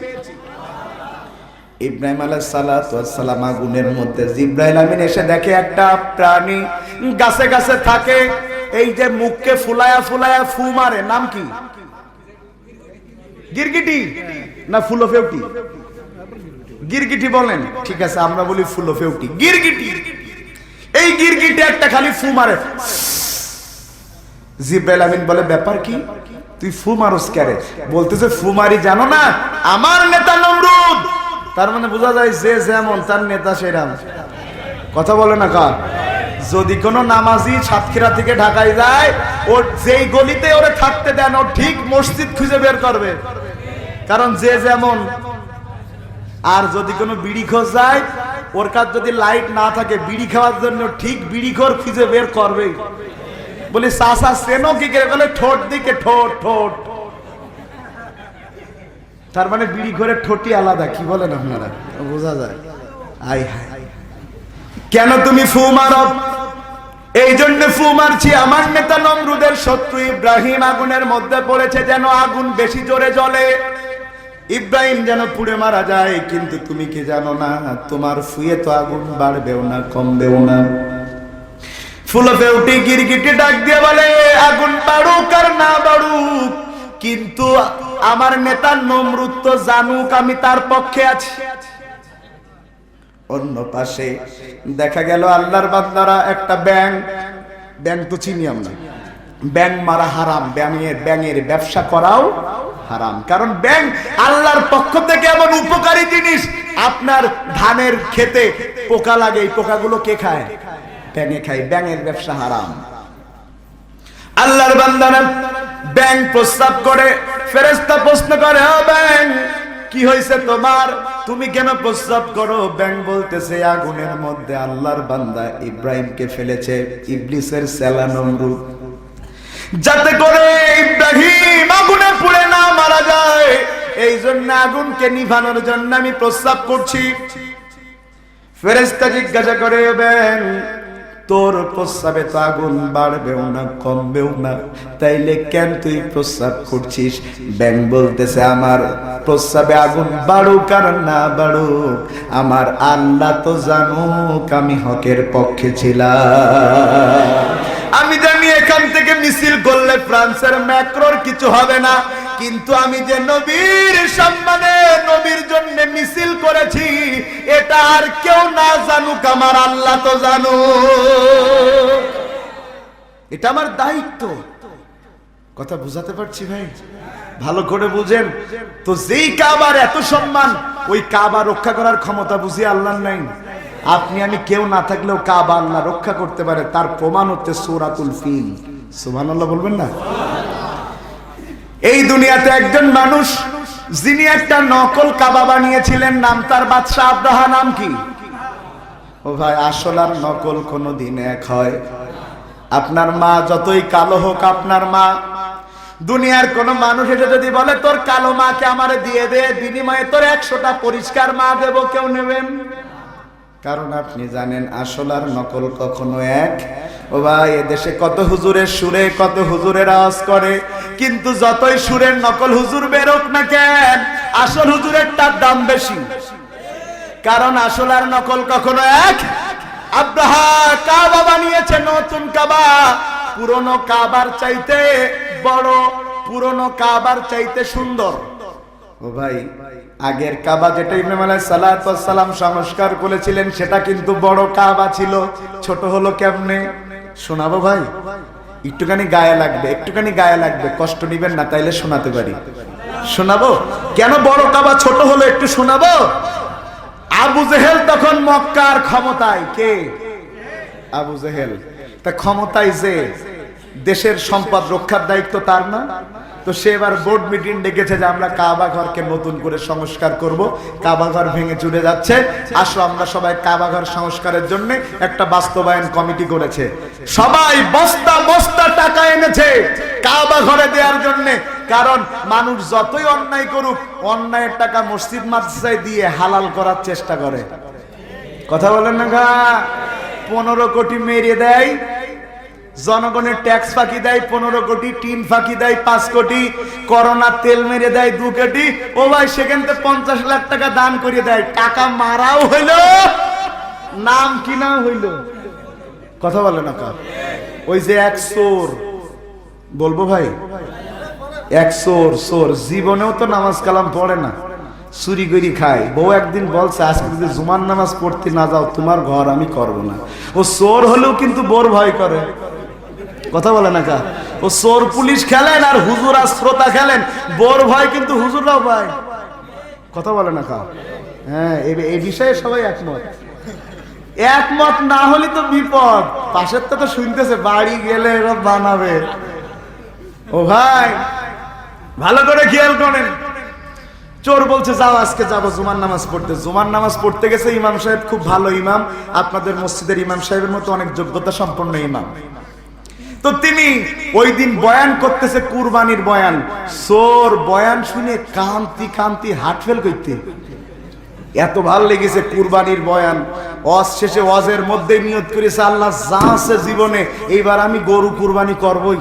ইব্রাহিম আলাইহিস সালাম আগুনের মধ্যে, জিবরাইল আমিন এসে দেখে একটা প্রাণী গাছে গাছে থাকে, এই যে মুখকে ফুলায়া ফুলায়া ফু মারে, নাম কি? গিরগিটি না ফুলফেউটি? গিরগিটি বলেন, ঠিক আছে আমরা বলি ফুলো ফেউটি। গিরগিটি, এই গিরগিটি একটা খালি ফু মারে। জিব্রাইল আমিন বলে ব্যাপার কি, তুই ফু মারস কেরে? বলতেছে ফু মারি জানো না, আমার নেতা নমরুদ। তার মানে বোঝা যায় যে যেমন তার নেতা সেরাম। কথা বলে না কা? যদি কোনো নামাজি সাতক্ষীরা থেকে ঢাকায় যায়, ওর যেই গলিতে ওরে থাকতে দেন, ও ঠিক মসজিদ খুঁজে বের করবে, কারণ যে যেমন। আর যদি কোনো বিড়ি খোঁজ যায়, ওর কাছে যদি লাইট না থাকে, বিড়ি খাওয়ার জন্য ঠিক বিড়ি খোর খুঁজে বের করবে। বলি চাচা চেনো কি করে? বলে ঠোঁট দিকে ঠোঁট ঠোঁট। তার মানে বিড়ি খোরের ঠোঁটই আলাদা। কি বলেন আপনারা? বোঝা যায়। আই হায়, কেন তুমি ফু মারো? এই জন্য ফু মারছি, আমার নেতা নমরুদের শত্রু ইব্রাহিম আগুনের মধ্যে পড়েছে, যেন আগুন বেশি জোরে জ্বলে, ইব্রাহিম যেন পুড়ে মারা যায়। কিন্তু তুমি কি জানো না, তোমার ফুয়ে তো আগুন বাড়বেও না কমবেও না। ফুলো ফেউটি গিরগিটি ডাক দিয়ে বলে আগুন বাড়ুক আর না বাড়ুক, কিন্তু আমার নেতা নমরুদ তো জানুক আমি তার পক্ষে আছি। অন্য পাশে দেখা গেল আল্লাহর বান্দারা একটা ব্যাং তো চিনি আমরা, ব্যাং মারা হারাম, ব্যাঙের ব্যবসা করাও হারাম। কারণ ব্যাং আল্লাহর পক্ষ থেকে এমন উপকারী জিনিস। আপনার ধানের খেতে পোকা লাগে, এই পোকাগুলো কে খায়? ব্যাঙে খায়। ব্যাঙের ব্যবসা হারাম। আল্লাহর বান্দারা ব্যাং প্রস্তাব করে, ফেরেশতা প্রশ্ন করে, ও ব্যাং কি হয়েছে তোমার, তুমি কেন প্রস্তাব করো? ব্যাং বলতেছে আগুনের মধ্যে আল্লাহর বান্দা ইব্রাহিমকে ফেলেছে, ইবলিসের সেলা নমরুদ, যাতে করে ইব্রাহিম আগুনে পুড়ে না মারা যায়। এই জন্য আগুনকে নিভানোর জন্য আমি প্রস্তাব করছি। ফেরেশতা জিজ্ঞাসা করে, ব্যাং তোর প্রস্তাবে তো আগুন বাড়বেও না কমবেও না, তাইলে কেন তুই প্রস্তাব করছিস? ব্যাং বলতেছে আমার প্রস্তাবে আগুন বাড়ুক আর না বাড়ুক, আমার আল্লাহ তো জানুক আমি হকের পক্ষে ছিলাম। আমি জানি এখান থেকে মিছিল করলে ফ্রান্সের ম্যাক্রোর কিছু হবে না, কিন্তু আমি যে নবীর সম্মানে নবীর জন্য মিছিল করেছি, এটা আর কেউ না জানুক, আমার আল্লাহ তো জানো। এটা আমার দায়িত্ব। কথা বুঝাতে পারছি ভাই? ভালো করে বুঝেন তো। যেই কাবার এত সম্মান, ওই কাবা রক্ষা করার ক্ষমতা বুঝি আল্লাহর নাই? আপনি আমি কেউ না থাকলেও কাবা আল্লাহ রক্ষা করতে পারে। তার প্রমাণ হচ্ছে সূরাতুল ফিল। সুবহানাল্লাহ বলবেন না? এই দুনিয়াতে একজন মানুষ যিনি একটা নকল কাবা বানিয়েছিলেন, নাম তার বাদশাহ আব্রাহা। নাম কি? ও ভাই, আসল আর নকল কোনদিন এক হয়? আপনার মা যতই কালো হোক, আপনার মা, দুনিয়ার কোন মানুষ এসে যদি বলে তোর কালো মাকে আমারে দিয়ে দে, বিনিময়ে তোর 100টা পরিষ্কার মা দেব, কেউ নেবেন? কারণ আপনি জানেন আসল আর নকল কখনো এক। ও ভাই, এদেশে কত হুজুরের সুরে কত হুজুরের আওয়াজ করে, কিন্তু যতই সুরের নকল হুজুর বেরোক না কেন, আসল হুজুরেরটার দাম বেশি। কারণ আসল আর নকল কখনো এক। আব্রাহা কাবা বানিয়েছে, নতুন কাবা, পুরনো কাবার চাইতে বড়, পুরনো কাবার চাইতে সুন্দর। ও ভাই, আগের কাবা যেটা ইব্রাহিম আলাইহিস সালাতু ওয়াস সালাম সংস্কার করেছিলেন, সেটা কিন্তু বড় কাবা ছিল। ছোট হলো কেমনে শোনাবো ভাই? একটুখানি গায়ে লাগবে, একটুখানি গায়ে লাগবে, কষ্ট নিবেন না, তাইলে শোনাতে পারি। শোনাবো কেন বড় কাবা ছোট হলো, একটু শোনাবো। আবু জেহেল তখন মক্কার ক্ষমতায়। কে? আবু জেহেল। তা ক্ষমতায় যে, দেশের সম্পদ রক্ষার দায়িত্ব তার না? তো সে এবার বোর্ড মিটিং ডেকেছে যে আমরা কাবা ঘরকে নতুন করে সংস্কার করব, কাবা ঘর ভেঙে চুরে যাচ্ছে, আসো আমরা সবাই কাবা ঘর সংস্কারের জন্য একটা বাস্তবায়ন কমিটি করেছে। সবাই বস্তা বস্তা টাকা এনেছে কাবা ঘরে দেওয়ার জন্য। কারণ মানুষ যতই অন্যায় করুক, অন্যায়ের টাকা মসজিদ মাদ্রাসায় দিয়ে হালাল করার চেষ্টা করে। কথা বলেন না? 15 কোটি মেরে দেয়, জনগণের ট্যাক্স ফাঁকি দেয় 15 কোটি, টিন ফাঁকি দেয় 5 কোটি, করোনা তেল মেরে দেয় 2 কোটি। ও ভাই, সেখান থেকে 50 লাখ টাকা দান করে দেয়। টাকা মারাও হইল, নাম কিনাও হইল। কথা বলে না কা? ওই যে এক চোর, বলবো ভাই, এক চোর জীবনেও তো নামাজ কালাম পড়ে না, চুরি করে খায়। বউ একদিন বলছে আজকে যদি জুমার নামাজ পড়তে না যাও তোমার ঘর আমি করব না। ও চোর হলেও কিন্তু বোর ভয় করে, কথা বলে না কা। ও চোর পুলিশ খেলেন আর হুজুর আর শ্রোতা খেলেন, বোর ভয় কিন্তু হুজুররাও পায়, কথা বলে না কা। হ্যাঁ, এই বিষয়ে সবাই একমত। একমত না হলে তো বিপদ। পাশের তো শুনতেছে বাড়ি গেলে এরা বানাবে। ও ভাই ভালো করে খেয়াল করেন, চোর বলছে যাও আজকে যাবো জুমার নামাজ পড়তে। জুমার নামাজ পড়তে গেছে, ইমাম সাহেব খুব ভালো ইমাম, আপনাদের মসজিদের ইমাম সাহেবের মতো অনেক যোগ্যতা সম্পন্ন ইমাম। তো তিনি ওই দিন বয়ান করতেছে, কুরবানির বয়ান। চোর বয়ান শুনে কান্তি কান্তি হার্ট ফেল করতে, এত ভালো লেগেছে কুরবানির বয়ান। ওয়াজ শেষে ওয়াজের মধ্যে নিয়ত করেছে আল্লাহ যা আছে জীবনে এইবার আমি গরু কুরবানি করবই।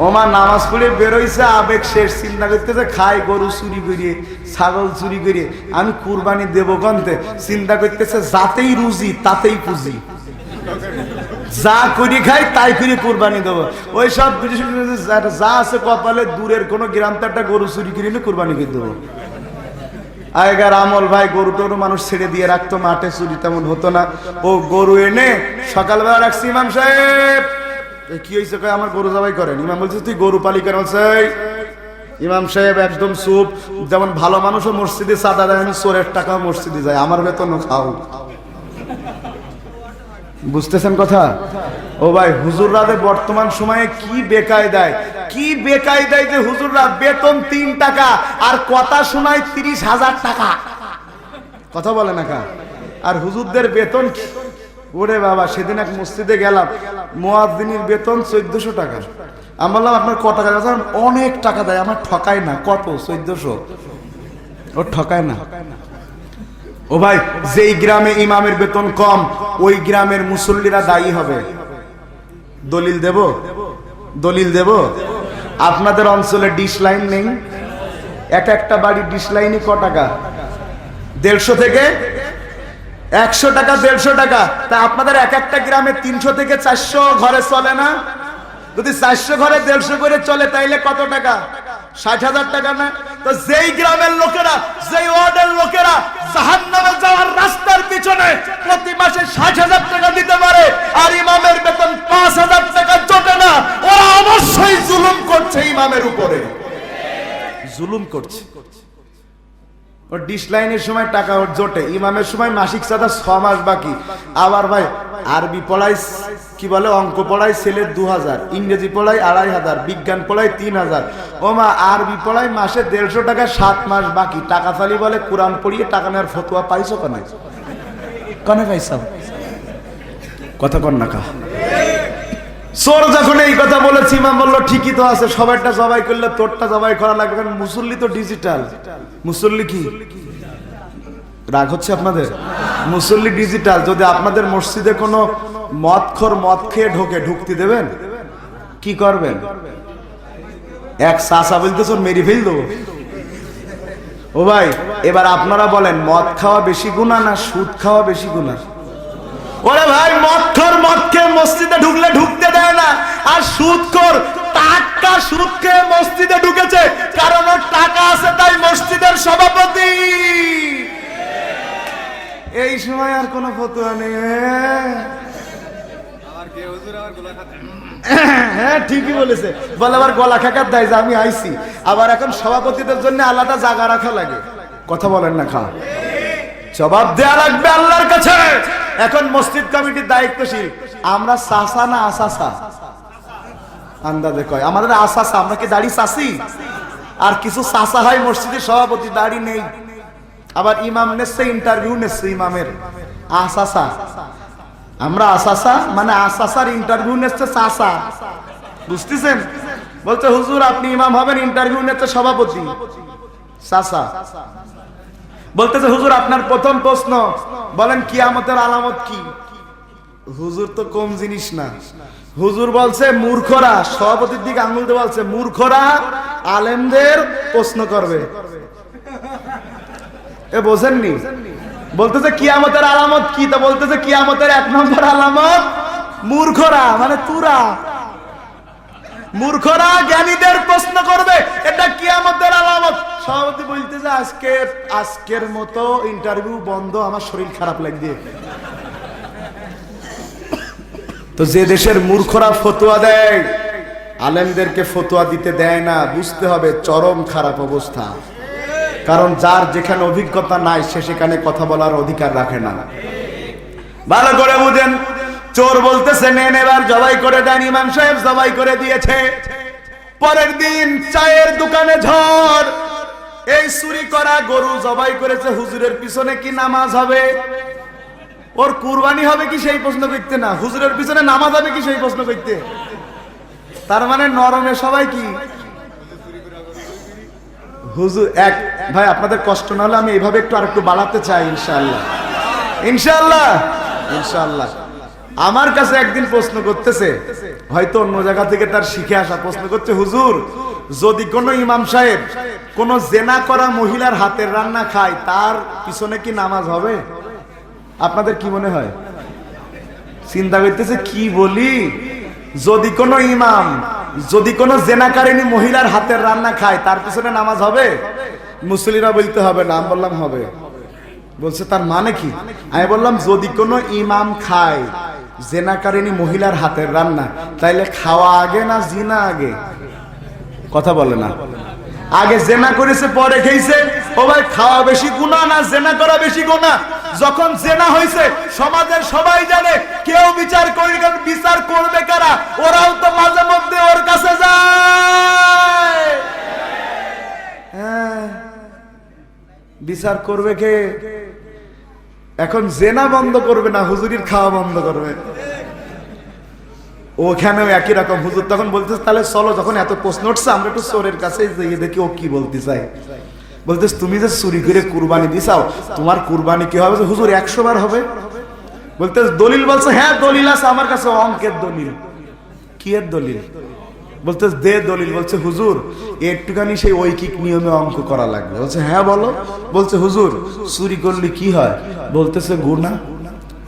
ওমা নামাজ পড়ে বেরোইছে, আবেগ শেষ, চিন্তা করতেছে খাই গরু চুরি করিয়ে, ছাগল চুরি করিয়ে আমি কুরবানি দেবো কন্তে। চিন্তা করতেছে যাতেই রুজি তাতেই পুঁজি, যা করি খাই তাই করে কুরবানি দেবো। ওই সব যা আছে কপালে, দূরের কোনো গ্রাম তো একটা গরু চুরি করে নিয়ে কুরবানি করে দেবো। আগেকার আমল ভাই, গরু টরু মানুষ ছেড়ে দিয়ে রাখতো, মাঠে চুরি তেমন হতো না। ও গরু এনে সকালবেলা রাখছি, ইমাম সাহেব কি হয়েছে, কয় আমার গরু জবাই করেন। ইমাম বলছে তুই গরু পালি কেন? ইমাম সাহেব একদম চুপ, যেমন ভালো মানুষও মসজিদে চাঁদা দেয়, আমি চোরের টাকা মসজিদে যাই, আমার বেতনও খাও। বুঝতেছেন কথা? ও ভাই হুজুররা বর্তমান সময়ে কি বেকায়দায়, কি বেকায়দায় যে হুজুররা বেতন 3 টাকা আর কথা শোনায় 30,000 টাকা, কথা বলে না কা। আর হুজুরদের বেতন, ওরে বাবা সেদিন এক মসজিদে গেলাম, মুয়াজ্জিনের বেতন 1400 টাকা। আমি বললাম আপনার কত টাকা? অনেক টাকা দেয়, আমার ঠকায় না। কত? 1400। ও ঠকায় না। ও ভাই যেই গ্রামে ইমামের বেতন কম ওই গ্রামের মুসল্লিরা দায়ী হবে। দলিল দেব, দলিল দেব। আপনাদের অঞ্চলে ডিশ লাইন নেই? এক একটা বাড়ির ডিশ লাইনই ক টাকা? 150 থেকে 100 টাকা, 150 টাকা। তা আপনাদের এক একটা গ্রামে 300 থেকে 400 ঘরে চলে না? যদি 400 ঘরে 150 করে চলে তাইলে কত টাকা? 60,000 টাকা না? তো যেই গ্রামের লোকেরা, যেই ওয়ার্ডের লোকেরা জাহান্নামে যাওয়ার রাস্তার পিছনে প্রতি মাসে 60,000 টাকা দিতে পারে আর ইমামের বেতন 5,000 টাকা জোটে না, ওরা অবশ্যই জুলুম করছে ইমামের উপরে, জুলুম করছে। ও ডিশ লাইনের সময় টাকা ওর জোটে, ইমামের সময় মাসিক চাঁদা 6 মাস বাকি। আবার ভাই আরবি পড়াই, কি বলে, অঙ্ক পড়াই ছেলের 2000, ইংরেজি পড়াই 2500, বিজ্ঞান পড়াই 3000। ও মা আরবি পড়াই মাসে 150 টাকা, 7 মাস বাকি। টাকা চালি বলে কোরআন পড়িয়ে টাকা নেওয়ার ফতোয়া পাইছো কেন? কনে পাইছো? কথা কন না কা। চোর যখন এই কথা বলেছি, ইমাম বললো ঠিকই তো আছে, সবাইটা জবাই করলে তোরটা জবাই করা লাগবে, কারণ মুসল্লি তো ডিজিটাল। মুসল্লি কি রাগ হচ্ছে আপনাদের? মুসল্লি ডিজিটাল। যদি আপনাদের মসজিদে কোনো মদখোর মদ খেয়ে ঢুকতে দেবেন? কি করবেন? এক চাচা বলতেছ মেরে ফেল দেবো। ও ভাই এবার আপনারা বলেন, মদ খাওয়া বেশি গুনাহ না সুদ খাওয়া বেশি গুনাহ? ওরে ভাই মদখোর মদ খেয়ে মসজিদে ঢুকলে ঢুকতে দেয় না, আর সুদখোর টাকা সুদ খেয়ে মসজিদে ঢুকেছে, কারণ ওর টাকা আছে তাই মসজিদের সভাপতি। এই সময় আর কোন ফতোয়া নেই। হ্যাঁ ঠিকই বলেছে, বলে আবার গলা খাকার দেয় যে আমি আইছি। আবার এখন সভাপতিদের জন্য আলাদা জায়গা রাখা লাগে, কথা বলেন না খা। জবাব দেয়া লাগবে আল্লাহর কাছে। এখন মসজিদ কমিটির দায়িত্বশীল আমরা, চাচা না আসাসা? আন্দাজে কয় আমাদের আসাসা। আমরা কি দাড়ি চাষি? আর কিছু চাচা হয় মসজিদের সভাপতি, দাড়ি নেই। আবার ইমাম নেছে, ইন্টারভিউ নেছে ইমামের, আসাসা। আমরা আসাসা মানে আসাসার ইন্টারভিউ নেছে চাচা, বুঝতেছেন? বলছে হুজুর আপনি ইমাম হবেন, ইন্টারভিউ নেছে সভাপতি চাচা। বলতেছে হুজুর আপনার প্রথম প্রশ্ন বলেন কিয়ামতের আলামত কি? হুজুর তো কম জিনিস না। হুজুর বলছে মূর্খরা, সভাপতির দিকে আঙুল দিয়ে বলছে মূর্খরা আলেমদের প্রশ্ন করবে। এ বোঝেননি? বলতেছে কিয়ামতের আলামত কি? তা বলতেছে কিয়ামতের 1 নম্বর আলামত মূর্খরা, মানে তুরা। মূর্খরা জ্ঞানীদের প্রশ্ন করবে, এটা কিয়ামতের আলামত। সভাপতি বলতেছে যে আজকের মতো ইন্টারভিউ বন্ধ, আমার শরীর খারাপ লাগছে। তো যে দেশের মূর্খরা ফতোয়া দেয়, আলেমদেরকে ফতোয়া দিতে দেয় না, বুঝতে হবে চরম খারাপ অবস্থা। কারণ যার যেখানে অভিজ্ঞতা নাই সে সেখানে কথা বলার অধিকার রাখে না। ভালো করে বুঝেন। চোর বলতেছে নেন এবার জবাই করে দেন। ইমাম সাহেব জবাই করে দিয়েছে। পরের দিন চায়ের দোকানে ঝড়। এই চুরি করা গরু জবাই করেছে, হুজুরের পিছনে কি নামাজ হবে? ওর কুরবানি হবে কি সেই প্রশ্ন করতে না, হুজুরের পিছনে নামাজ হবে কি সেই প্রশ্ন করতে। তার মানে নরমে সবাই কি হুজুর এক। ভাই আপনাদের কষ্ট না হলে আমি এইভাবে একটু আরেকটু বাড়াতে চাই ইনশাআল্লাহ, ইনশাআল্লাহ, ইনশাআল্লাহ। আমার কাছে একদিন প্রশ্ন করতেছে, হয়তো অন্য জায়গা থেকে তার শিখে আসা, প্রশ্ন করছে হুজুর যদি কোনো ইমাম সাহেব কোন জেনা করা মহিলার হাতের রান্না খায় তার পিছনে কি নামাজ হবে? আপনাদের কি মনে হয়? চিন্তা করতেছে কি বলি, যদি কোনো ইমাম যদি কোনো জেনাকারিনী মহিলার হাতের রান্না খায় তার পিছনে নামাজ হবে? মুসলিরা বলতে হবে না, আমি বললাম হবে। বলছে তার মানে কি? আমি বললাম যদি কোনো ইমাম খায় জেনাকারিনী মহিলার হাতের রান্না, তাইলে খাওয়া আগে না জিনা আগে? কথা বলে না। আগে জেনা করেছে পরে খেয়েছে। ও ভাই, খাওয়া বেশি গুনাহ না জেনা করা বেশি গুনাহ? যখন জেনা হয়েছে সমাজের সবাই জানে, কেউ বিচার করবে কারা? ওরাও তো মাঝে মধ্যে ওর কাছে যায়। হ্যাঁ, বিচার করবে কে? এখন জেনা বন্ধ করবে না, হুজুরির খাওয়া বন্ধ করবে। ওখানেও একই রকম। হুজুর তখন বলতেছে তাহলে চলো, যখন এত প্রশ্ন উঠছে আমরা একটু চোরের কাছে গিয়ে দেখি ও কি বলতে চাই। বলতেছ তুমি যে চুরি করে কুরবানি দিছাও, তোমার কুরবানি কি হবে? হুজুর 100 বার হবে। বলতে দলিল? বলছে হ্যাঁ দলিল আছে আমার কাছে, অঙ্কের দলিল। কি এর দলিল? বলতে দে দলিল। বলছে হুজুর একটুখানি সেই ঐকিক নিয়মে অঙ্ক করা লাগবে। বলছে হ্যাঁ বলো। বলছে হুজুর চুরি করলে কি হয়? বলতেছে গুনাহ।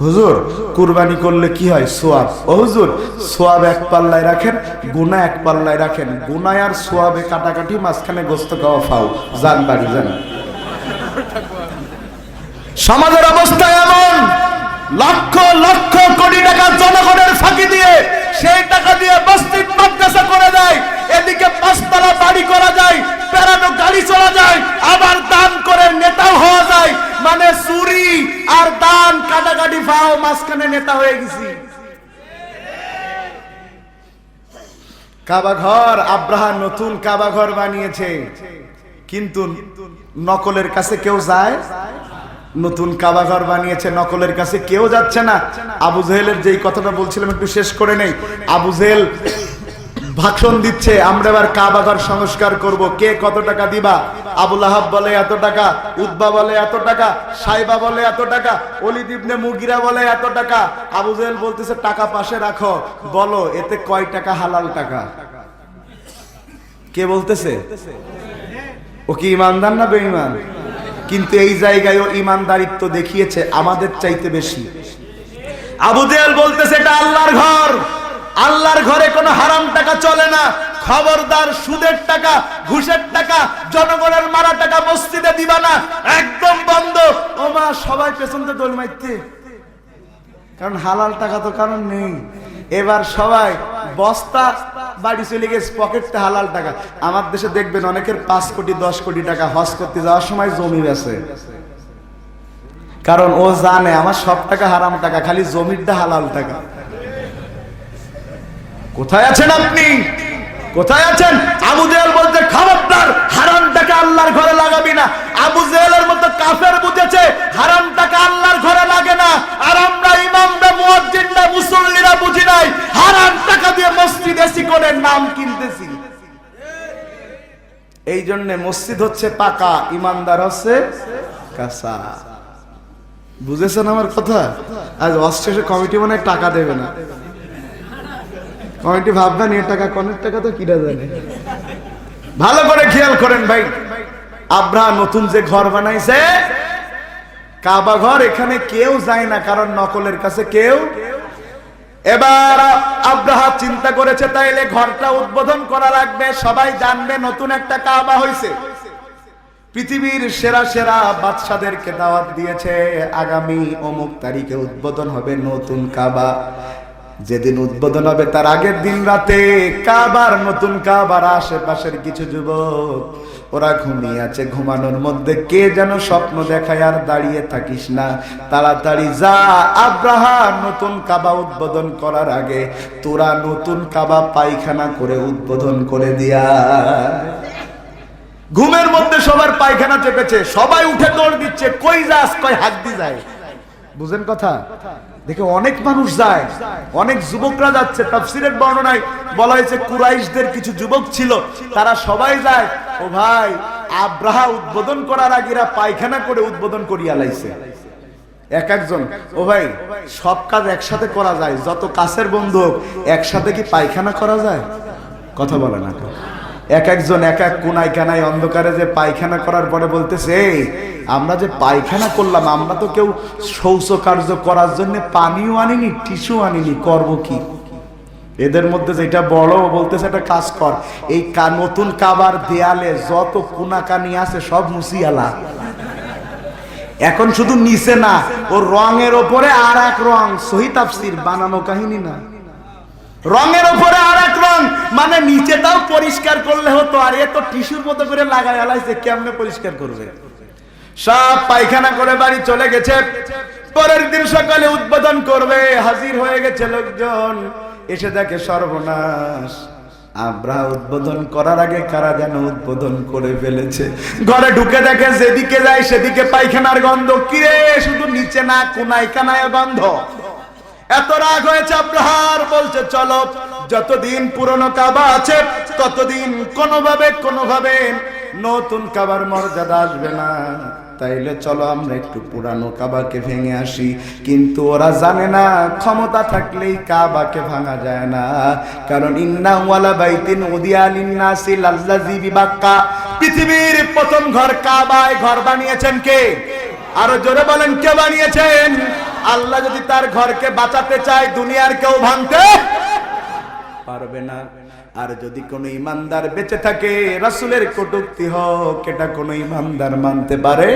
হুজুর কুরবানি করলে কি হয়? সোয়াব। ও হুজুর সোয়াব এক পাল্লায় রাখেন, গুনাহ এক পাল্লায় রাখেন। গুনাহ আর সোয়াবে কাটাকাটি, মাঝখানে গোস্ত খাওয়া ফাও। জান বাড়ি যান। সমাজের অবস্থা এমন, লক্ষ লক্ষ কোটি টাকা জনগণের ফাঁকি দিয়ে সেই টাকা দিয়ে মসজিদ মাদ্রাসা করে দেয়। এদিকে 5 তলা বাড়ি করা যায়, পেরানো গাড়ি চলা যায়, আবার দান করে নেতাও হওয়া যায়। মানে চুরি আর দান কাটাকাটি ফাও, মাঝখানে নেতা হয়ে গেছি। কাবা ঘর, আব্রাহা নতুন কাবা ঘর বানিয়েছে, কিন্তু নকলের কাছে কেউ যায়? নতুন কাবা ঘর বানিয়েছে, নকলের কাছে কেউ যাচ্ছে না। আবু জেহেলের যেই কথাটা বলছিলাম একটু শেষ করে নেই। আবু জেহেল ভাষণ দিচ্ছে, আমরা এবার কাবা ঘর সংস্কার করব, কে কত টাকা দিবা? আবু লাহাব বলে এত টাকা, উতবা বলে এত টাকা, সাইবা বলে এত টাকা, ওলীদ ইবনে মুগিরা বলে এত টাকা। আবু জেহেল বলতেছে টাকা পাশে রাখো, বলো এতে কয় টাকা হালাল টাকা? কে বলতেছে? ও কি ইমানদার না বেঈমান? কিন্তু এই জায়গায় ও ইমানদারিত্ব দেখিয়েছে আমাদের চাইতে বেশি। আবু জেহেল বলতেছে এটা আল্লাহর ঘর, আল্লাহর ঘরে কোনো হারাম টাকা চলে না। খবরদার সুদের টাকা, ঘুষের টাকা, জনগণের মারা টাকা মসজিদে দিবা না, একদম বন্ধ। ও মা, সবাই পেছনতে দোল মারতে, কারণ হালাল টাকা তো কারণ নেই। এবার সবাই বস্তা বাড়ি চলে গেছে, পকেটে হালাল টাকা। আমার দেশে দেখবেন অনেকের 5 কোটি 10 কোটি টাকা হজ করতে যাওয়ার সময় জমি বেচে, কারণ ও জানে আমার সব টাকা হারাম টাকা, খালি জমিরটা হালাল টাকা। কোথায় আছেন আপনি? কোথায় আছেন? আবু জেহেল বলতে খবরদার হারাম টাকা আল্লাহর ঘরে লাগাবি না। আবু জেহেলের মতো কাফের বুঝেছে হারাম টাকা আল্লাহর ঘরে লাগে না। আর আমরা ইমামরা, মুয়াজ্জিনরা, মুসল্লিরা বুঝি নাই, হারাম টাকা দিয়ে মসজিদ এসি করে নাম কিনতেছি। এই জন্য মসজিদ হচ্ছে পাকা, ইমানদার হচ্ছে কাঁচা। বুঝেছেন আমার কথা? আজ অস্ট্রেলিয়া কমিটি মনে টাকা দেবে না। কমিটি ভাববেন এ টাকা কনের টাকা তো কিরা জানে। ভালো করে খেয়াল করেন ভাই, আব্রাহা নতুন যে ঘর বানাইছে কাবা ঘর, এখানে কেউ যায় না, কারণ নকলের কাছে কেউ। এবার আব্রাহা চিন্তা করেছে তাইলে ঘরটা উদ্বোধন করা লাগবে, সবাই জানবে নতুন একটা কাবা হইছে। পৃথিবীর সেরা সেরা বাদশাদেরকে দাওয়াত দিয়েছে, আগামী অমুক তারিখে উদ্বোধন হবে নতুন কাবা। যেদিন উদ্বোধন হবে তার আগের দিন রাতে কাবার, নতুন কাবার আশেপাশের কিছু যুবক ওরা ঘুমিয়ে আছে, ঘুমানোর মধ্যে কে যেন স্বপ্ন দেখায়, আর দাঁড়িয়ে থাকিস না, তাড়াতাড়ি যা, আব্রাহা নতুন কাবা উদ্বোধন করার আগে তোরা নতুন কাবা পায়খানা করে উদ্বোধন করে দিয়া। ঘুমের মধ্যে সবার পায়খানা চেপেছে, সবাই উঠে দৌড় দিচ্ছে, কই যাস, কই হাত দি যায়। বুঝেন কথা? দেখে অনেক মানুষ যায়, অনেক যুবকরা যাচ্ছে। তাফসীরের বর্ণনায় বলা হয়েছে কুরাইশদের কিছু যুবক ছিল, তারা সবাই যায়। ও ভাই, আব্রাহা উদ্বোধন করার আগেরা পায়খানা করে উদ্বোধন করিয়া লাইছে। এক একজন, ও ভাই সব কাজ একসাথে করা যায়, যত কাছের বন্ধু একসাথে কি পায়খানা করা যায়? কথা বলে না। এক একজন এক এক কোনায় কানায় অন্ধকারে যে পায়খানা করার পরে বলতেছে, এই আমরা যে পায়খানা করলাম, আমরা তো কেউ শৌচ কার্য করার জন্য পানিও আনিনি, টিস্যু আনিনি, করব কি? এদের মধ্যে যেটা বড় বলতেছে, একটা কাজ কর, এই নতুন কাবার দেয়ালে যত কোনা কানি আছে সব মুছিয়ালা। এখন শুধু নিচে না, ওর রঙের ওপরে আর এক রং, সহি তাফসীর, বানানো কাহিনী না, রঙের উপরে আর এক রং, মানে নিচেটাও পরিষ্কার করলে হতো, আর এ তো টিস্যুর মতো করে লাগাই আলাইছে, কেমনে পরিষ্কার করবে? সব পায়খানা করে বাড়ি চলে গেছে। পরের দিন সকালে উদ্বোধন করবে, হাজির হয়ে গেছে লোকজন, এসে দেখে সর্বনাশ, আব্রাহা উদ্বোধন করার আগে কারা যেন উদ্বোধন করে ফেলেছে। ঘরে ঢুকে দেখে যেদিকে যায় সেদিকে পায়খানার গন্ধ, কিরে শুধু নিচে না, কোনায় কানায় গন্ধ। এত রাগ হয়েছে আব্রাহার, বলছে চলো, যতদিন পুরনো কাবা আছে ততদিন কোনোভাবে নতুন কাবার মর্যাদা আসবে না, তাইলে চলো আমরা একটু পুরানো কাবাকে ভেঙে আসি। কিন্তু ওরা জানে না, ক্ষমতা থাকলেই কাবাকে ভাঙা যায় না, কারণ ইন্না ওয়ালা বাইতিন উদিয়া লিন্নাসি লাল্লাযী বিবাক্কা, পৃথিবীর প্রথম ঘর কাবায় ঘর বানিয়েছেন কে? আরো জোরে বলেন, কে বানিয়েছেন? আল্লাহ যদি তার ঘরকে বাঁচাতে চায়, দুনিয়ার কেউ ভাঙতে পারবে না। আর যদি কোনো ইমানদার বেঁচে থাকে, রাসূলের কটূক্তি হোক, এটা কোনো ইমানদার মানতে পারে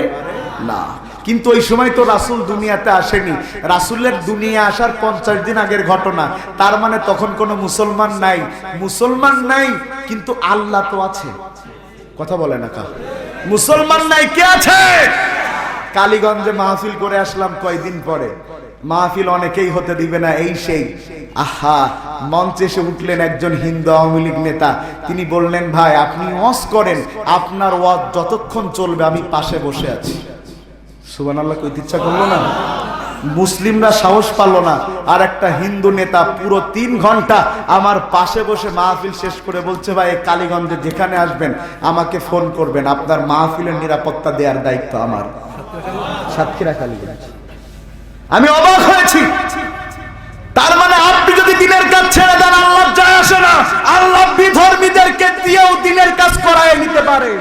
না। কিন্তু ওই সময় তো রাসূল দুনিয়াতে আসেনি, রাসূলের দুনিয়া আসার 50 দিন আগের ঘটনা, তার মানে তখন কোনো মুসলমান নাই। মুসলমান নাই কিন্তু আল্লাহ তো আছে। কথা বলে না কা? মুসলমান নাই, কে আছে? কালীগঞ্জে মাহফিল করে আসলাম কয়দিন পরে, মাহফিল অনেকেই হতে দিবে না, এই সেই। আহা, মঞ্চে এসে উঠলেন একজন হিন্দু আওয়ামী লীগ নেতা, তিনি বললেন, ভাই আপনি ওয়াজ করেন, আপনার ওয়াজ যতক্ষণ চলবে আমি পাশে বসে আছি। সুবহানাল্লাহ কইতে ইচ্ছা করলো না? মুসলিমরা সাহস পারল না। আর একটা হিন্দু নেতা পুরো 3 ঘন্টা আমার পাশে বসে মাহফিল শেষ করে বলছে, ভাই কালীগঞ্জে যেখানে আসবেন আমাকে ফোন করবেন, আপনার মাহফিলের নিরাপত্তা দেওয়ার দায়িত্ব আমার। সাতক্ষীরা কালীগঞ্জ। আমি অবাক হয়েছি। তার মানে আপনি যদি দিনের কাজ ছেড়ে দেন, আল্লাহ যায় আসে না, আল্লাহ বিধর্মীদেরকে দিয়েও দিনের কাজ করায় নিতে পারে।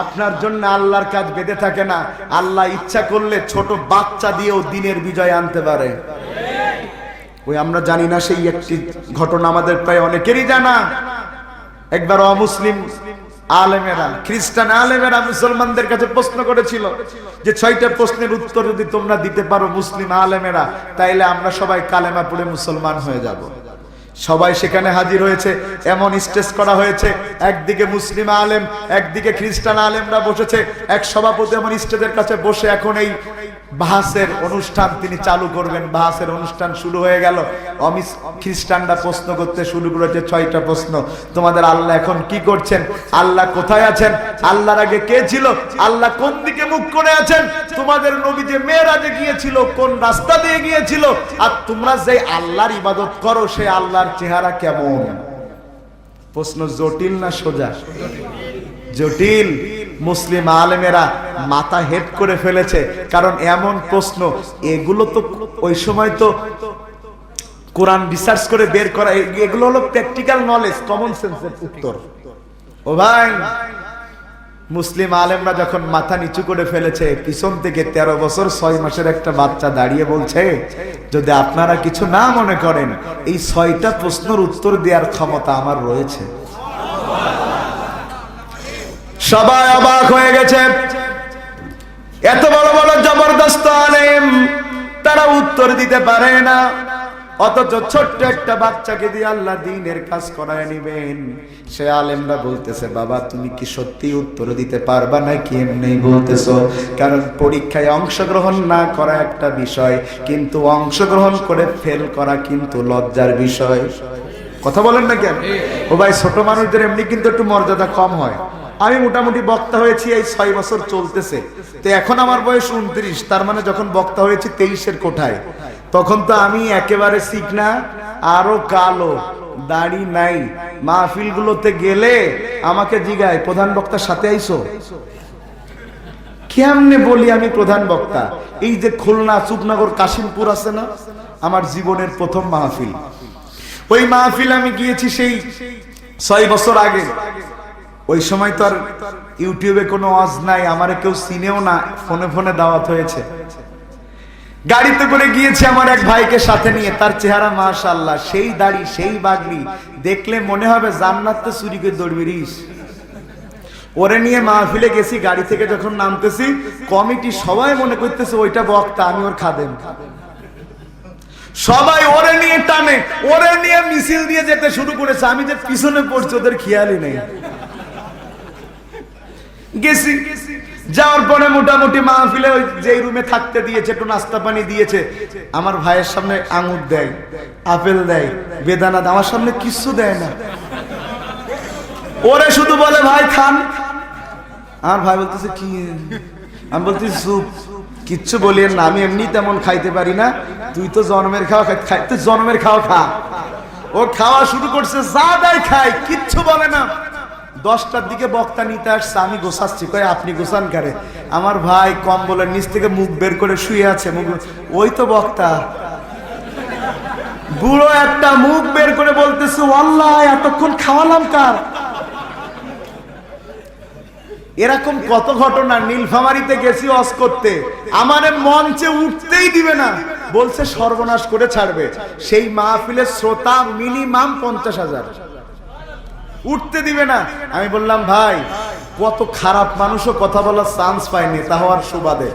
আপনার জন্য আল্লাহর কাজ বেঁধে থাকে না, আল্লাহ ইচ্ছা করলে ছোট বাচ্চা দিয়েও দিনের বিজয় আনতে পারে। ওই আমরা জানি না, সেই একটি ঘটনা আমাদের প্রায় অনেকেরই জানা। একবার অমুসলিম আলেমেরা, খ্রিস্টান আলেমেরা মুসলমানদের কাছে প্রশ্ন করেছিল যে 6টা প্রশ্নের উত্তর যদি তোমরা দিতে পারো মুসলিম আলেমেরা, তাইলে আমরা সবাই কালেমা পড়ে মুসলমান হয়ে যাব। সবাই সেখানে হাজির হয়েছে, এমন স্টেজ করা হয়েছে, একদিকে মুসলিম আলেম, একদিকে খ্রিস্টান আলেমরা বসেছে। এক সভাপতি এমন স্টেজের কাছে বসে এখন এই বাহাসের অনুষ্ঠান তিনি চালু করবেন। বাহাসের অনুষ্ঠান শুরু হয়ে গেল। খ্রিস্টানরা প্রশ্ন করতে শুরু করেছে 6টা প্রশ্ন। তোমাদের আল্লাহ এখন কি করছেন? আল্লাহ কোথায় আছেন? আল্লাহর আগে কে ছিল? আল্লাহ কোন দিকে মুখ করে আছেন? তোমাদের নবী যে মেরাজে গিয়েছিল কোন রাস্তা দিয়ে গিয়েছিল? আর তোমরা যে আল্লাহর ইবাদত করো সেই আল্লাহর চেহারা কেমন? প্রশ্ন জটিল না সোজা? জটিল। মুসলিম আলেমেরা মাথা হেড করে ফেলেছে, কারণ এমন প্রশ্ন, এগুলো তো ওই সময় তো কোরআন রিসার্চ করে বের করা, এগুলো হলো প্র্যাকটিক্যাল নলেজ, কমন সেন্সের উত্তর। ও ভাই, মুসলিম আলেমরা যখন মাথা নিচু করে ফেলেছে, পিছন থেকে 13 বছর 6 মাসের একটা বাচ্চা দাঁড়িয়ে বলছে, যদি আপনারা কিছু না মনে করেন, এই 6টা প্রশ্নের উত্তর দেওয়ার ক্ষমতা আমার রয়েছে। সবাই অবাক হয়ে গেছে, এত বড় বড় জবরদস্ত আলেম, তারা উত্তর দিতে পারে না, অথচ ছোট্ট একটা বাচ্চাকে দিয়ে আল্লাহ দ্বীনের কাজ করায় নিবেন। সে আলেমরা বলতেছে, বাবা তুমি কি সত্যি উত্তর দিতে পারবা নাকি এমনি বলতেছো? কারণ পরীক্ষায় অংশগ্রহণ না করা একটা বিষয়, কিন্তু অংশগ্রহণ করে ফেল করা কিন্তু লজ্জার বিষয়। কথা বলেন না কেন? ও ভাই, ছোট মানুষদের এমনি কিন্তু একটু মর্যাদা কম হয়। আমি মোটামুটি বক্তা হয়েছি এই 6 বছর চলতেছে, তো এখন আমার বয়স 29, তার মানে যখন বক্তা হয়েছি 23-এর কোঠায়, তখন তো আমি একেবারে চিকনা, আরো কালো, দাড়ি নাই। মাহফিল গুলোতে গেলে আমাকে জিগায়, প্রধান বক্তার সাথে আইসো? কেমনে বলি আমি প্রধান বক্তা? এই যে খুলনা চুপনগর কাশিমপুর আছে না, আমার জীবনের প্রথম মাহফিল, ওই মাহফিল আমি গিয়েছি সেই 6 বছর আগে। ওই সময় তো আর ইউটিউবে কোনো ওয়াজ নাই, আমারে কেউ চিনেও না, ফোনে ফোনে দাওয়াত হয়েছে। গাড়িতে করে গিয়েছি আমার এক ভাইকে সাথে নিয়ে, তার চেহারা মাশাআল্লাহ, সেই দাড়ি সেই বাগড়ি, দেখলে মনে হবে জান্নাতে চুরি করে দৌড়বিরিস। ওরে নিয়ে মাহফিলে গেছি, গাড়ি থেকে যখন নামতেছি, কমিটি সবাই মনে করতেছে ওইটা বক্তা, আমি ওর খাদেম। সবাই ওরে নিয়ে টানে, ওরে নিয়ে মিছিল দিয়ে যেতে শুরু করেছে, আমি যে পিছনে পড়ছি ওদের খেয়ালই নেই। গেছি, যাওয়ার পরে মোটামুটি মাহফিলে ওই যে রুমে থাকতে দিয়েছে, একটু নাস্তা পানি দিয়েছে। আমার ভাইয়ের সামনে আঙুর দেয়, আপেল দেয়, বেদানা দেয়, আমার সামনে কিছু দেয় না। ওরে শুধু বলে ভাই খান। আমার ভাই বলতেছে কি? আমি বলতেছি চুপ, কিচ্ছু বলিয়েন না, আমি এমনি তেমন খাইতে পারি না, তুই তো জন্মের খাওয়া খাই, তুই জন্মের খাওয়া খা। ও খাওয়া শুরু করছে, যা দেয় খাই, কিচ্ছু বলে না। 10টার দিকে বক্তা নিতে আসছে, আমি গোছাচ্ছি, কয় আপনি গোছান কারে? আমার ভাই কম্বলের নিচ থেকে মুখ বের করে শুয়ে আছে, মুখ, ওই তো বক্তা। বুড়ো একটা মুখ বের করে বলতেছে, আল্লাহ এতক্ষণ খাওয়ালাম কার? এরকম কত ঘটনা। নীলফামারীতে গেছি ওয়াজ করতে, আমারে মঞ্চে উঠতেই দিবে না, বলছে সর্বনাশ করে ছাড়বে। সেই মাহফিলের শ্রোতা মিনিমাম 50,000, উঠতে দিবে না। আমি বললাম ভাই, কত খারাপ মানুষও কথা বলার চান্স পায় নেতা হওয়ার সুবাদে।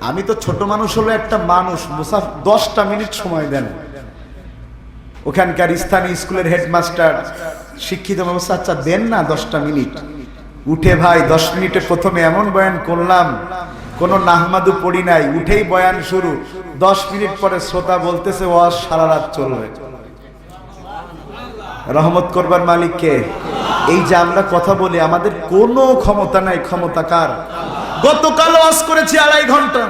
আমি তো ছোট মানুষ হলো একটা মানুষ, মুসাফ 10টা মিনিট সময় দেন। ওখানকার স্থানীয় স্কুলের হেডমাস্টার শিক্ষিত ব্যবস্থা, আচ্ছা দেন না 10টা মিনিট। উঠে ভাই 10 মিনিটে প্রথমে এমন বয়ান করলাম, কোন নাহমাদু পড়ি নাই, উঠেই বয়ান শুরু। 10 মিনিট পরে শ্রোতা বলতেছে ওয়াজ সারা রাত চলবে। রহমত করবার মালিক কে? এই যে আমরা কথা বলি, আমাদের কোনো ক্ষমতা নাই, ক্ষমতা কার? গতকাল ওয়াজ করেছি 2.5 ঘন্টা,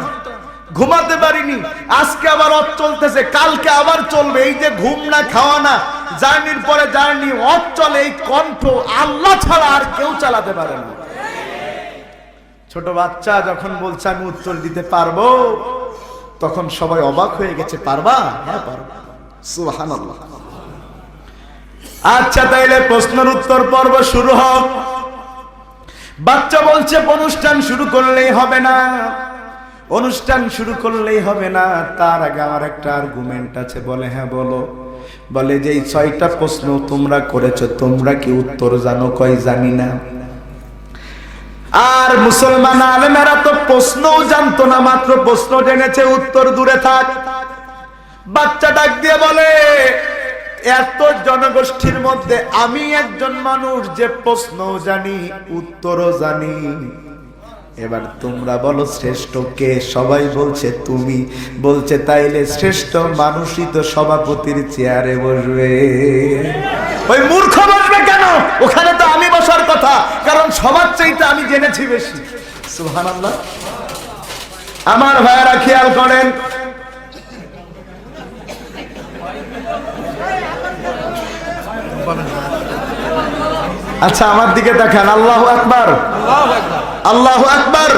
ঘুমাতে পারিনি, আজকে আবার ওয়াজ চলতেছে, কালকে আবার চলবে। এই যে ঘুম না খাওয়া না, জার্নির পরে জার্নি, ওয়াজ চলে, এই কণ্ঠ আল্লাহ ছাড়া আর কেউ চালাতে পারে না। ছোট বাচ্চা যখন বলছে আমি উত্তর দিতে পারবো, তখন সবাই অবাক হয়ে গেছে, পারবা? হ্যাঁ পারবো। সুবহানাল্লাহ। আচ্ছা তাইলে প্রশ্নের উত্তর পর্ব শুরু হোক। বাচ্চা বলছে অনুষ্ঠান শুরু করলেই হবে না, অনুষ্ঠান শুরু করলেই হবে না, তার আগে আমার একটা আর্গুমেন্ট আছে। বলে হ্যাঁ বলো। বলে যে এই 6টা প্রশ্ন তোমরা করেছো, তোমরা কি উত্তর জানো? কয় জানি না। আর মুসলমান আলেমেরা তো প্রশ্নও জানতো না, মাত্র প্রশ্ন জেনেছে, উত্তর দূরে থাক। বাচ্চা ডাক দিয়ে বলে, এত জনগোষ্ঠীর মধ্যে আমি একজন মানুষ যে প্রশ্নও জানি উত্তরও জানি, এবার তোমরা বলো শ্রেষ্ঠ কে? সবাই বলছে তুমি। বলছে তাইলে শ্রেষ্ঠ মানুষই তো সভাপতির চেয়ারে বসবে। ওই মূর্খ বসবে কেন? ওখানে তো আমি বসার কথা, কারণ সবার চাইতে আমি জেনেছি বেশি। সুবহানাল্লাহ। আমার ভাইয়েরা খেয়াল করেন, আচ্ছা আমার দিকে দেখেন, আল্লাহু আকবার, আল্লাহু আকবার।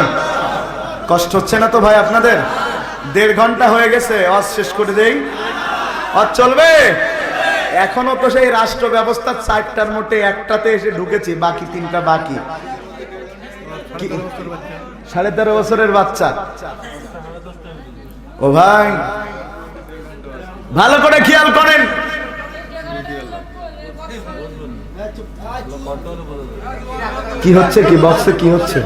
কষ্ট হচ্ছে না তো ভাই আপনাদের? 1.5 ঘন্টা হয়ে গেছে, ওয়াজ শেষ করে দেই। ওয়াজ চলবে এখনো তো সেই রাষ্ট্র ব্যবস্থা 4টার মোটে 1টাতে এসে ঢুকেছি, বাকি 3টা বাকি। 13.5 বছরের বাচ্চা। ও ভাই ভালো করে খেয়াল করেন, কি হচ্ছে, কি বক্সে কি হচ্ছে?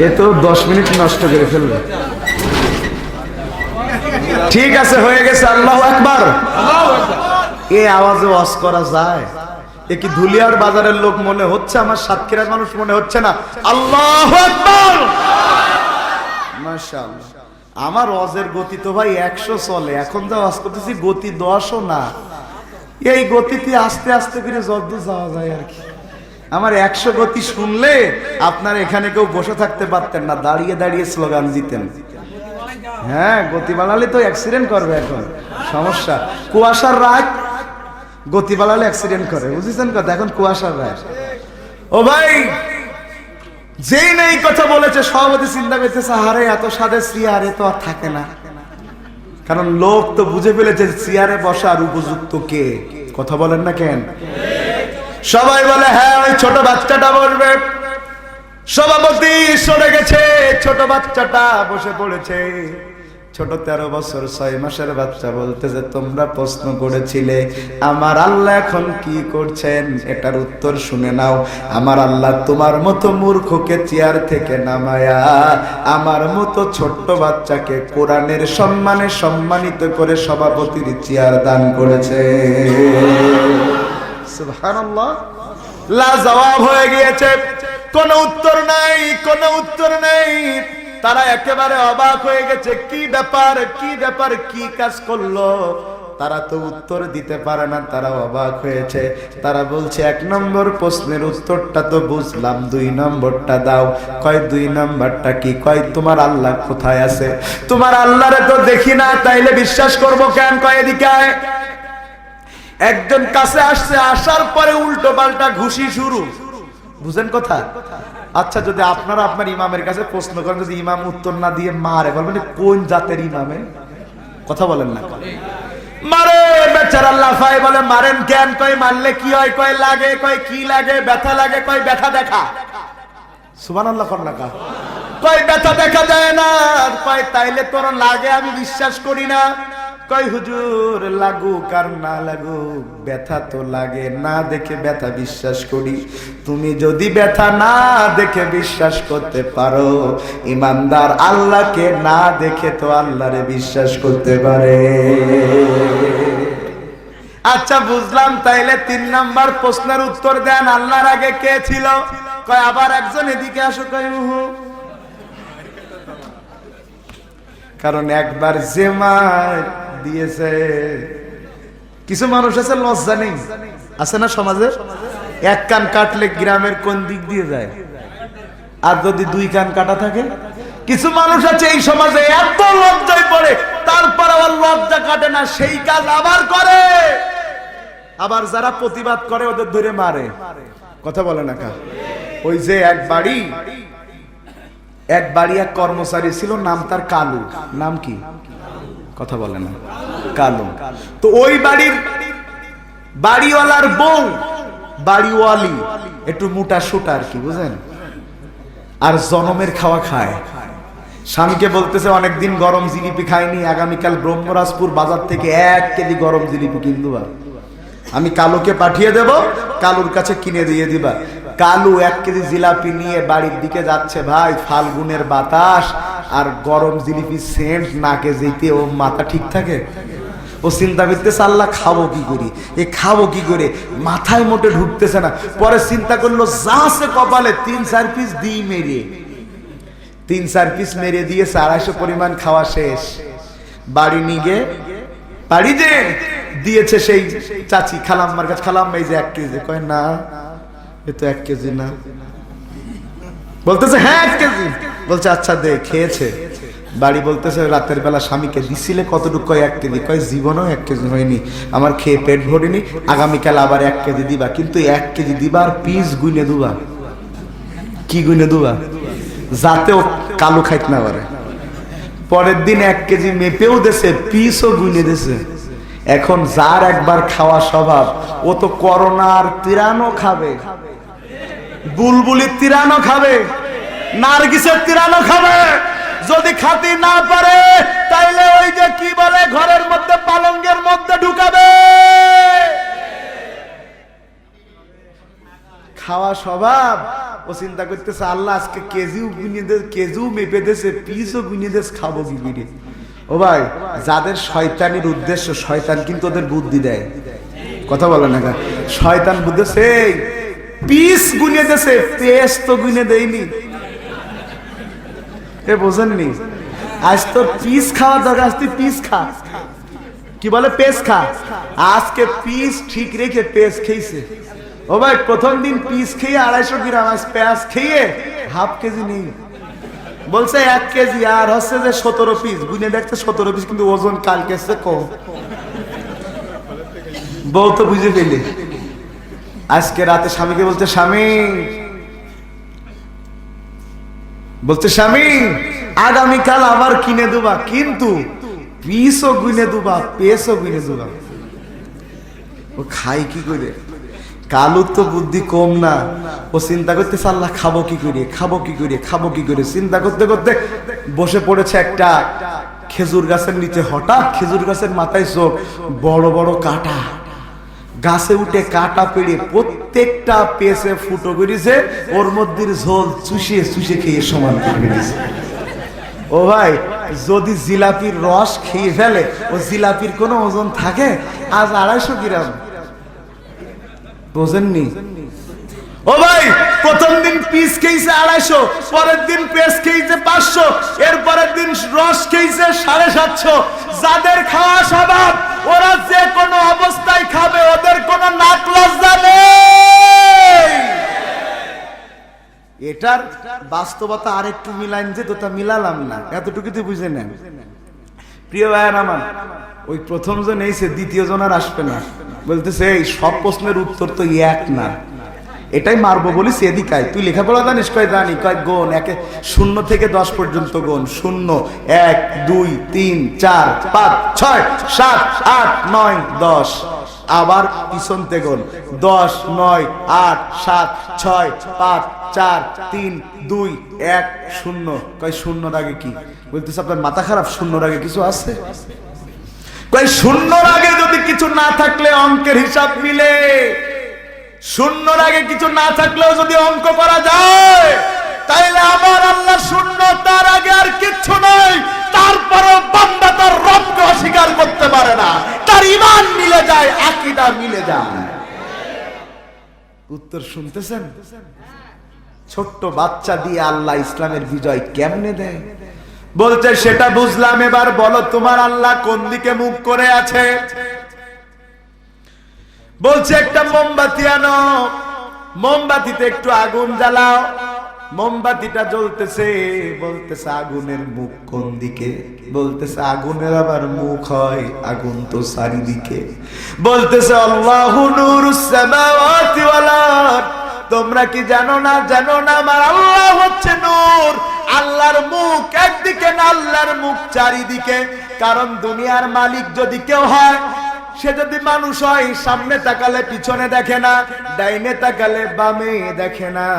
এ তো 10 মিনিট নষ্ট করে ফেলবে। ঠিক আছে, হয়ে গেছে। আল্লাহু আকবার। এই আওয়াজে ওয়াজ করা যায়? এ কি ধুলিয়ার বাজারের লোক মনে হচ্ছে? আমার সাতক্ষীরার মানুষ মনে হচ্ছে না? আল্লাহু আকবার, মাশাআল্লাহ। আমার ওয়াজের গতি তো ভাই 100 চলে। এখন যা ওয়াজ করতেছি গতি 10ও না। এই গতিতে আস্তে আস্তে করে যতদূর যাওয়া যায় আর কি। আমার 100 গতি শুনলে আপনার এখানে কেউ বসে থাকতে পারতেন না, দাঁড়িয়ে দাঁড়িয়ে স্লোগান দিতেন। হ্যাঁ, গতি বাড়ালে তো অ্যাক্সিডেন্ট করবে। এখন সমস্যা, কুয়াশার রাত, গতি বাড়ালে অ্যাক্সিডেন্ট করে, বুঝেছেন কথা? এখন কুয়াশার রাত। ও ভাই, যেই নেই কথা বলেছে সভাপতি চিন্তা করতেছে, আরে এত সাদে চেয়ারে তো আর থাকে না। কারণ লোক তো বুঝে ফেলেছে চেয়ারে বসার উপযুক্ত কে। কথা বলেন না কেন? সবাই বলে হ্যাঁ ওই ছোট বাচ্চাটা বসবে। সভাপতি সরে গেছে, ছোট বাচ্চাটা বসে পড়েছে। ছোট 13 বছর 6 মাসের বাচ্চা বলতেছে, তোমরা প্রশ্ন করেছিলে আমার আল্লাহ এখন কি করছেন, এটার উত্তর শুনে নাও। আমার আল্লাহ তোমার মতো মূর্খকে চেয়ার থেকে নামায়া আমার মতো ছোট্ট বাচ্চাকে কোরআনের সম্মানে সম্মানিত করে সভাপতির চেয়ার দান করেছে। সুবহানাল্লাহ। লাজবাব হয়ে গিয়েছে, কোনো উত্তর নাই, কোনো উত্তর নেই। তারা একেবারে অবাক হয়ে গেছে, কি ব্যাপার, কি ব্যাপার, কি কাজ করলো? তারা তো উত্তর দিতে পারে না, তারা অবাক হয়েছে। তারা বলছে 1 নম্বর প্রশ্নের উত্তরটা তো বুঝলাম, 2 নম্বরটা দাও। কয় 2 নম্বরটা কি? কয় তোমার আল্লাহ কোথায় আছে? তোমার আল্লাহরে তো দেখি না, তাইলে বিশ্বাস করব কেন? কয় এদিকে আয়। একজন কাছে আসছে, আসার পরে উল্টো পাল্টা ঘুষি শুরু। বুঝেন কথা? আচ্ছা, যদি আপনারা আপনার ইমামের কাছে প্রশ্ন করেন, যদি ইমাম উত্তর না দিয়ে মারে, বলবেন কোন জাতের ইমামে? কথা বলেন না? মারে বেচারা লাফাই, বলে মারেন কেন? কয় মারলে কি হয়? কয় লাগে। কয় কি লাগে? ব্যথা লাগে। কয় ব্যথা দেখা। সুবহানাল্লাহ করনা কা? কয় ব্যথা দেখা যায় না। কয় তাইলে তোর লাগে, আমি বিশ্বাস করি না। কয় হুজুর লাগুক আর না লাগুক, ব্যথা তো লাগে, না দেখে ব্যথা বিশ্বাস করি। তুমি যদি ব্যথা না দেখে বিশ্বাস করতে পারো, ইমানদার আল্লাহকে না দেখে তো আল্লাহরে বিশ্বাস করতে পারে। আচ্ছা বুঝলাম, তাইলে 3 নাম্বার প্রশ্নের উত্তর দেন, আল্লাহর আগে কে ছিল? কয় আবার একজন এদিকে আসো। কয় কারণ একবার যে মার দিয়েছে। কিছু মানুষ আছে লজ্জা নেই, আছে না সমাজে? 1 কান কাটলে গ্রামের কোন দিক দিয়ে যায়, আর যদি 2 কান কাটা থাকে? কিছু মানুষ আছে এই সমাজে এত লজ্জায় পড়ে, তারপর আবার লজ্জা কাটে না, সেই কাজ আবার করে। আবার যারা প্রতিবাদ করে ওদের ধরে মারে। কথা বলে না কা? ওই যে এক বাড়ি এক কর্মচারী ছিল, নাম তার কালু। নাম কি? কথা বলে না? কালু। তো ওই বাড়ির বাড়িওয়ালার বউ, বাড়িওয়ালি একটু মোটা সোটা আর কি, বুঝেন? আর জনমের খাওয়া খায়। স্বামীকে বলতেছে অনেকদিন গরম জিলিপি খাইনি, আগামীকাল ব্রহ্মরাজপুর বাজার থেকে 1 কেজি গরম জিলিপি কিনবা, আমি কালুকে পাঠিয়ে দেব, কালুর কাছে কিনে দিয়ে দিবা। কালু 1 কেজি জিলাপি নিয়ে বাড়ির দিকে যাচ্ছে। ভাই, ফাল্গুনের বাতাস আর গরম জিলিপি সেন্ট নাকে যেতে ও মাথা ঠিক থাকে? ও চিন্তা করতেছে আল্লাহ খাবো কি করি, এ খাবো কি করে, মাথায় মোটে ঢুকতেছে না। পরে চিন্তা করলো যা আছে কপালে 3-4 পিস দিই মেরে, 3-4 পিস মেরে দিয়ে 250 পরিমাণ খাওয়া শেষ। বাড়ি নিয়ে বাড়ি যে দিয়েছে সেই চাচি খালাম্মার কাছে, খালাম্মা এই যে 1 কেজি। কয় না, এ তো 1 কেজি না। বলতেছে হ্যাঁ 1 কেজি। বলছে আচ্ছা দে। খেয়েছে। বাড়ি বলতেছে রাতের বেলা স্বামীকে দিছিলে কতটুকু? কয় 1 কেজি। কয় জীবনেও 1 কেজি হয়নি, আমার খেয়ে পেট ভরিনি, আগামীকাল আবার 1 কেজি দিবা, কিন্তু 1 কেজি দিবা আর পিস গুনে দুবা। কি গুনে দুবা? যাতেও কালু খাইত না পারে। পরের দিন 1 কেজি মেপেও দেছে, পিসও গুনে দেছে। এখন যার একবার খাওয়া স্বভাব, ও তো করোনার তিরানো খাবে, বুলবুলির তিরানো খাবে, নার্গিসের তিরানো খাবে, যদি খাতি না পারে তাইলে ওই যে কি বলে ঘরের মধ্যে পালঙ্গের মধ্যে ঢুকাবে। খাওয়া স্বভাব, ও চিন্তা করতেছে আল্লাহ আজকে কেজিও গুনিয়ে দে, কেজিও মেপে দেছে, পিসও গুনিয়ে দেশ, খাবো কি করে। ও ভাই, যাদের শয়তানির উদ্দেশ্য, শয়তান কিন্তু ওদের বুদ্ধি দেয়, কথা বলে না, শয়তান বুদ্ধি সেই পিস গুনিয়ে দেছে, পেস তো গুনিয়ে দেয়নি। এ বোঝেননি, আজ তোর পিস খাওয়া দরকার, আজ তুই পিস খা, কি বলে পেস খা। আজকে পিস ঠিক রেখে পেস খেয়েছে। ও ভাই, প্রথম দিন পিস খেয়ে 250 গ্রাম, আজ পেঁয়াজ খেয়ে হাফ কেজি নেই, বলছে 1 কেজি, আর হচ্ছে যে 17 পিস, গুনে দেখতে 17 পিস, কিন্তু ওজন কালকে কম। বউ তো বুঝে ফেলে, আজকে রাতে স্বামীকে বলছে, স্বামী আগামীকাল আবার কিনে দেবা, কিন্তু পিসও গুনে দেবা, পেসও গুনে দেবা। ও খাই কি করে? কালুর তো বুদ্ধি কম না, ও চিন্তা করতেছে আল্লাহ খাবো কি করে, খাবো কি করে, খাবো কি করে, চিন্তা করতে করতে বসে পড়েছে একটা খেজুর গাছের নিচে। হঠাৎ খেজুর গাছের মাথায় চোখ, বড় বড় কাঁটা, গাছে উঠে কাঁটা পেড়ে প্রত্যেকটা পেছে ফুটো করেছে, ওর মধ্যে ঝোল চুষিয়ে চুষে খেয়ে সমান করে দিয়েছে। ও ভাই, যদি জিলাপির রস খেয়ে ফেলে, ও জিলাপির কোনো ওজন থাকে? আজ 250 গ্রাম, বোঝেননি? ও ভাই, প্রথম দিন পিস খেয়েছে 250, পরের দিন পেস খেয়েছে 500, এর পরের দিন রস খেয়েছে 750। যাদের খাওয়া স্বভাব, ওরা যে কোনো অবস্থায় খাবে, ওদের কোনো নাক লজ্জা নেই। এটার বাস্তবতা আরেকটু মিলাইন যে, তো তা মিলালাম না, এতটুকু তো বুঝে নেন। প্রিয় ভাইয়ের আমার, ওই প্রথম জন এইছে, দ্বিতীয় জন আর আসবে না। বলতেছে এই সব প্রশ্নের উত্তর তো এক না, এটাই মারবো বলিস, এদিকায় তুই লেখাপড়া জানিস? কয় জানি। কয় গোন, 0 থেকে 10 পর্যন্ত গোন। 0, 1, 2, 3, 4, 5, 6, 7, 8, 9, 10। আবার পিছন থেকে গোন, 10, 9, 8, 7, 6, 5, 4, 3, 2, 1, 0। কয় 0 আগে কি? বলতেছে আপনার মাথা খারাপ, 0 আগে কিছু আছে? কয় 0 আগে যদি কিছু না থাকলে অঙ্কের হিসাব মিলে, 0 আগে কিছু না থাকলেও যদি অঙ্ক করা যায়, তাইলে আমার আল্লাহ 0, তার আগে আর কিচ্ছু নাই। তারপরও বান্দা তার রবকে অস্বীকার করতে পারে না, তার ঈমান মিলে যায়, আকীদা মিলে যায়। উত্তর শুনতেছেন? ছোট্ট বাচ্চা দিয়ে আল্লাহ ইসলামের বিজয় কেমনে দেয়? বলছে সেটা বুঝলাম, এবার বলো তোমার আল্লাহ কোন দিকে মুখ করে আছে? বলছে একটা মোমবাতি আনো, মোমবাতিতে একটু আগুন জ্বালাও, মোমবাতিটা জ্বলতেছে। বলতেছে আগুনের মুখ কোন দিকে? বলতেছে আগুনের আবার মুখ হয়, আগুন তো চারিদিকে। বলতেছে আল্লাহু নূরুস সামাওয়াতি ওয়াল আরদ। তোমরা কি জানো না? জানো না আমার আল্লাহ হচ্ছে নূর। আল্লাহর মুখ একদিকে না, আল্লাহর মুখ চারিদিকে। কারণ দুনিয়ার মালিক যদি কেউ হয়, সে যদি মানুষ হয়, সামনে তাকালে পিছনে দেখে না, ডাইনে তাকালে বামে দেখে না।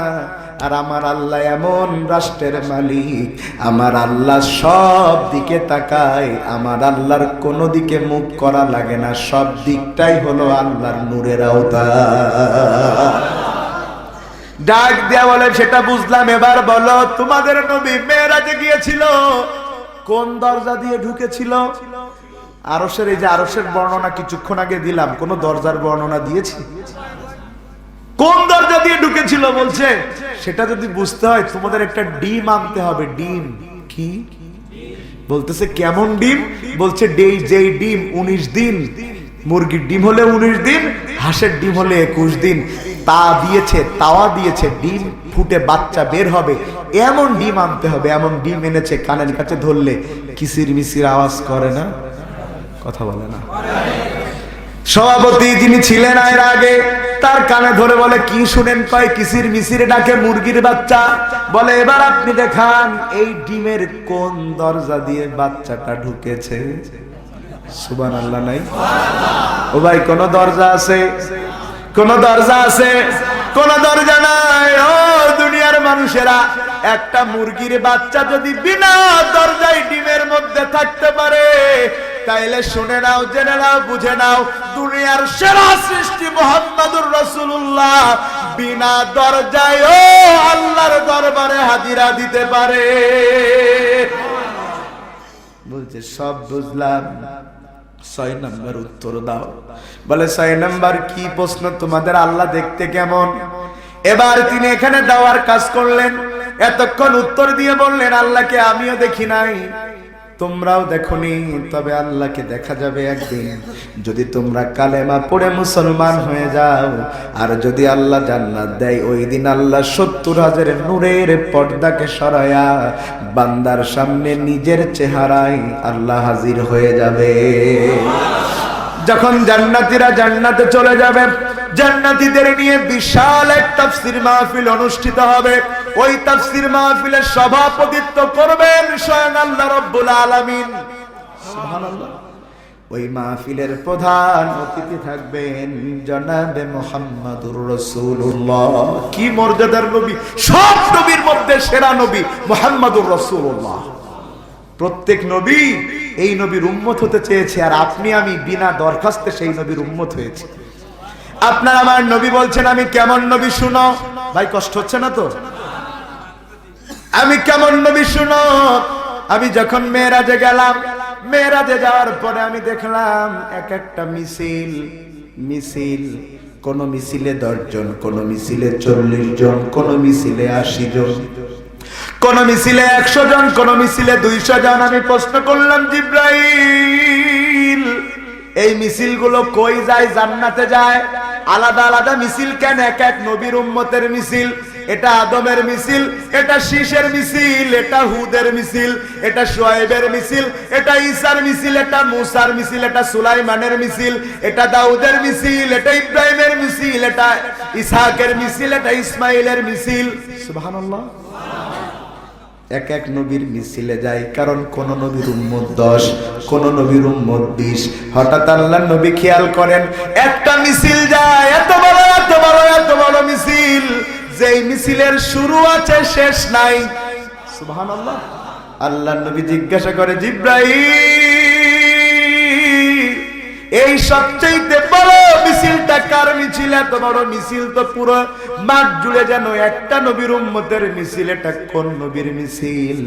আর আমার আল্লাহ এমন রাষ্ট্রের মালিক, আমার আল্লাহ সব দিকে তাকায়, আমার আল্লাহর কোনো দিকে মুখ করা লাগে না, সব দিকটাই হলো আল্লাহর নূরের আওতা। ডাক দেয়া বলে সেটা বুঝলাম, এবার বলো তোমাদের নবী মেরাজে গিয়েছিল, কোন দরজা দিয়ে ঢুকেছিল? আরশের, এই যে আরশের বর্ণনা কিছুক্ষণ আগে দিলাম, কোন দরজার বর্ণনা দিয়েছি? কোন দরজা দিয়ে ঢুকেছিল বলছে, সেটা যদি বুঝতে হয় তোমাদের একটা ডিম আনতে হবে। ডিম কি? বলতেছে কেমন ডিম? বলছে যেই ডিম 19 দিন, মুরগির ডিম হলে 19 দিন, হাঁসের ডিম হলে 21 দিন, তাওয়া দিয়েছে, ডিম ফুটে বাচ্চা বের হবে, এমন ডিম আনতে হবে। এমন ডিম এনেছে, কানের কাছে ধরলে কিসির মিসির আওয়াজ করে না, কথা বলে না। সভাপতি যিনি ছিলেন এর আগে, তার কানে ধরে বলে কি শুনেন? কয় কিসির মিসির ডাকে মুরগির বাচ্চা। বলে এবার আপনি দেখান এই ডিমের কোন দরজা দিয়ে বাচ্চাটা ঢুকেছে। সুবহানাল্লাহ নাই? ও ভাই, কোন দরজা আছে? কোন দরজা আছে? কোন দরজা নাই। ও দুনিয়ার মানুষেরা, একটা মুরগির বাচ্চা যদি বিনা দরজায় ডিমের মধ্যে থাকতে পারে, তাইলে শুনে নাও, জেনে নাও, বুঝে নাও, দুনিয়ার সেরা সৃষ্টি মুহাম্মদুর রাসূলুল্লাহ বিনা দরজায় ও আল্লাহর দরবারে হাজিরা দিতে পারে। বলছে সব বুঝলাম, 6 নম্বর উত্তর দাও। বলে 6 নম্বর কি প্রশ্ন? তোমাদের আল্লাহ দেখতে কেমন? এবার তিনি এখানে দাওয়ার কাজ করলেন। এতক্ষণ উত্তর দিয়ে বললেন আল্লাহকে আমিও দেখি নাই, তোমরাও দেখোনি, তবে আল্লাহকে দেখা যাবে একদিন, যদি তোমরা কালেমা পড়ে মুসলমান হয়ে যাও। আর যদি আল্লাহ জান্নাত দেয়, ওই দিন আল্লাহ 70,000 নূরের পর্দাকে সরায়া বান্দার সামনে নিজের চেহারায় আল্লাহ হাজির হয়ে যাবে। যখন জান্নাতীরা জান্নাতে চলে যাবে, জান্নাতীদের নিয়ে বিশাল এক তাফসীর মাহফিল অনুষ্ঠিত হবে। ওই তাফসীর মাহফিলের সভাপতিত্ব করবেন স্বয়ং আল্লাহ রাব্বুল আলামিন। সুবহানাল্লাহ। ওই মাহফিলের প্রধান অতিথি থাকবেন জনাবে মুহাম্মদুর রাসূলুল্লাহ। কি মর্যাদার নবী! সব নবীর মধ্যে সেরা নবী মুহাম্মদুর রাসূলুল্লাহ। প্রত্যেক নবী এই নবীর উম্মত হতে চেয়েছে, আর আপনি আমি বিনা দরখাস্তে সেই নবীর উম্মত হয়েছে। আপনার আমার নবী বলছেন আমি কেমন নবী শুনো। ভাই কষ্ট হচ্ছে না তো? আমি কেমন নবী শুনো। আমি যখন মেরাজে গেলাম, মেরাজে যাওয়ার পরে আমি দেখলাম এক একটা মিছিল, কোন মিছিলে 10 জন, কোন মিছিলে 40 জন, কোন মিছিলে 80 জন, কোন মিছিলে 100 জন, কোন মিছিলে 200 জন। আমি প্রশ্ন করলাম জিব্রাইল, এই মিছিলগুলো কই যায়? জান্নাতে যায়। আলাদা আলাদা মিছিল কেন? এক এক নবীর উম্মতের মিছিল। এটা আদমের মিছিল, এটা শীষের মিছিল, এটা হুদের মিছিল, এটা শুআয়বের মিছিল, এটা ঈসার মিছিল, এটা মুসার মিছিল, এটা সুলাইমানের মিছিল, এটা দাউদের মিছিল, এটা ইব্রাহিমের মিছিল, এটা ইসহাকের মিছিল, এটা ইসমাইলের মিছিল। সুবহানাল্লাহ। এক এক নবীর মিছিলে যায়, কারণ কোন নবীর উম্মত 10, কোন নবীর উম্মত 20। হঠাৎ আল্লাহর নবী খেয়াল করেন একটা মিছিল যায়, এত বড় এত বড় এত বড় মিছিল, যেই মিছিলের শুরু আছে শেষ নাই। সুবহানাল্লাহ। আল্লাহর নবী জিজ্ঞাসা করে জিব্রাইল, এই সবচেয়ে বড় মিছিলটা কার মিছিল? এত বড় মিছিল তো পুরো মাঠ জুড়ে যেন একটা নবীর উম্মতের মিছিল, এটা কোন নবীর মিছিল?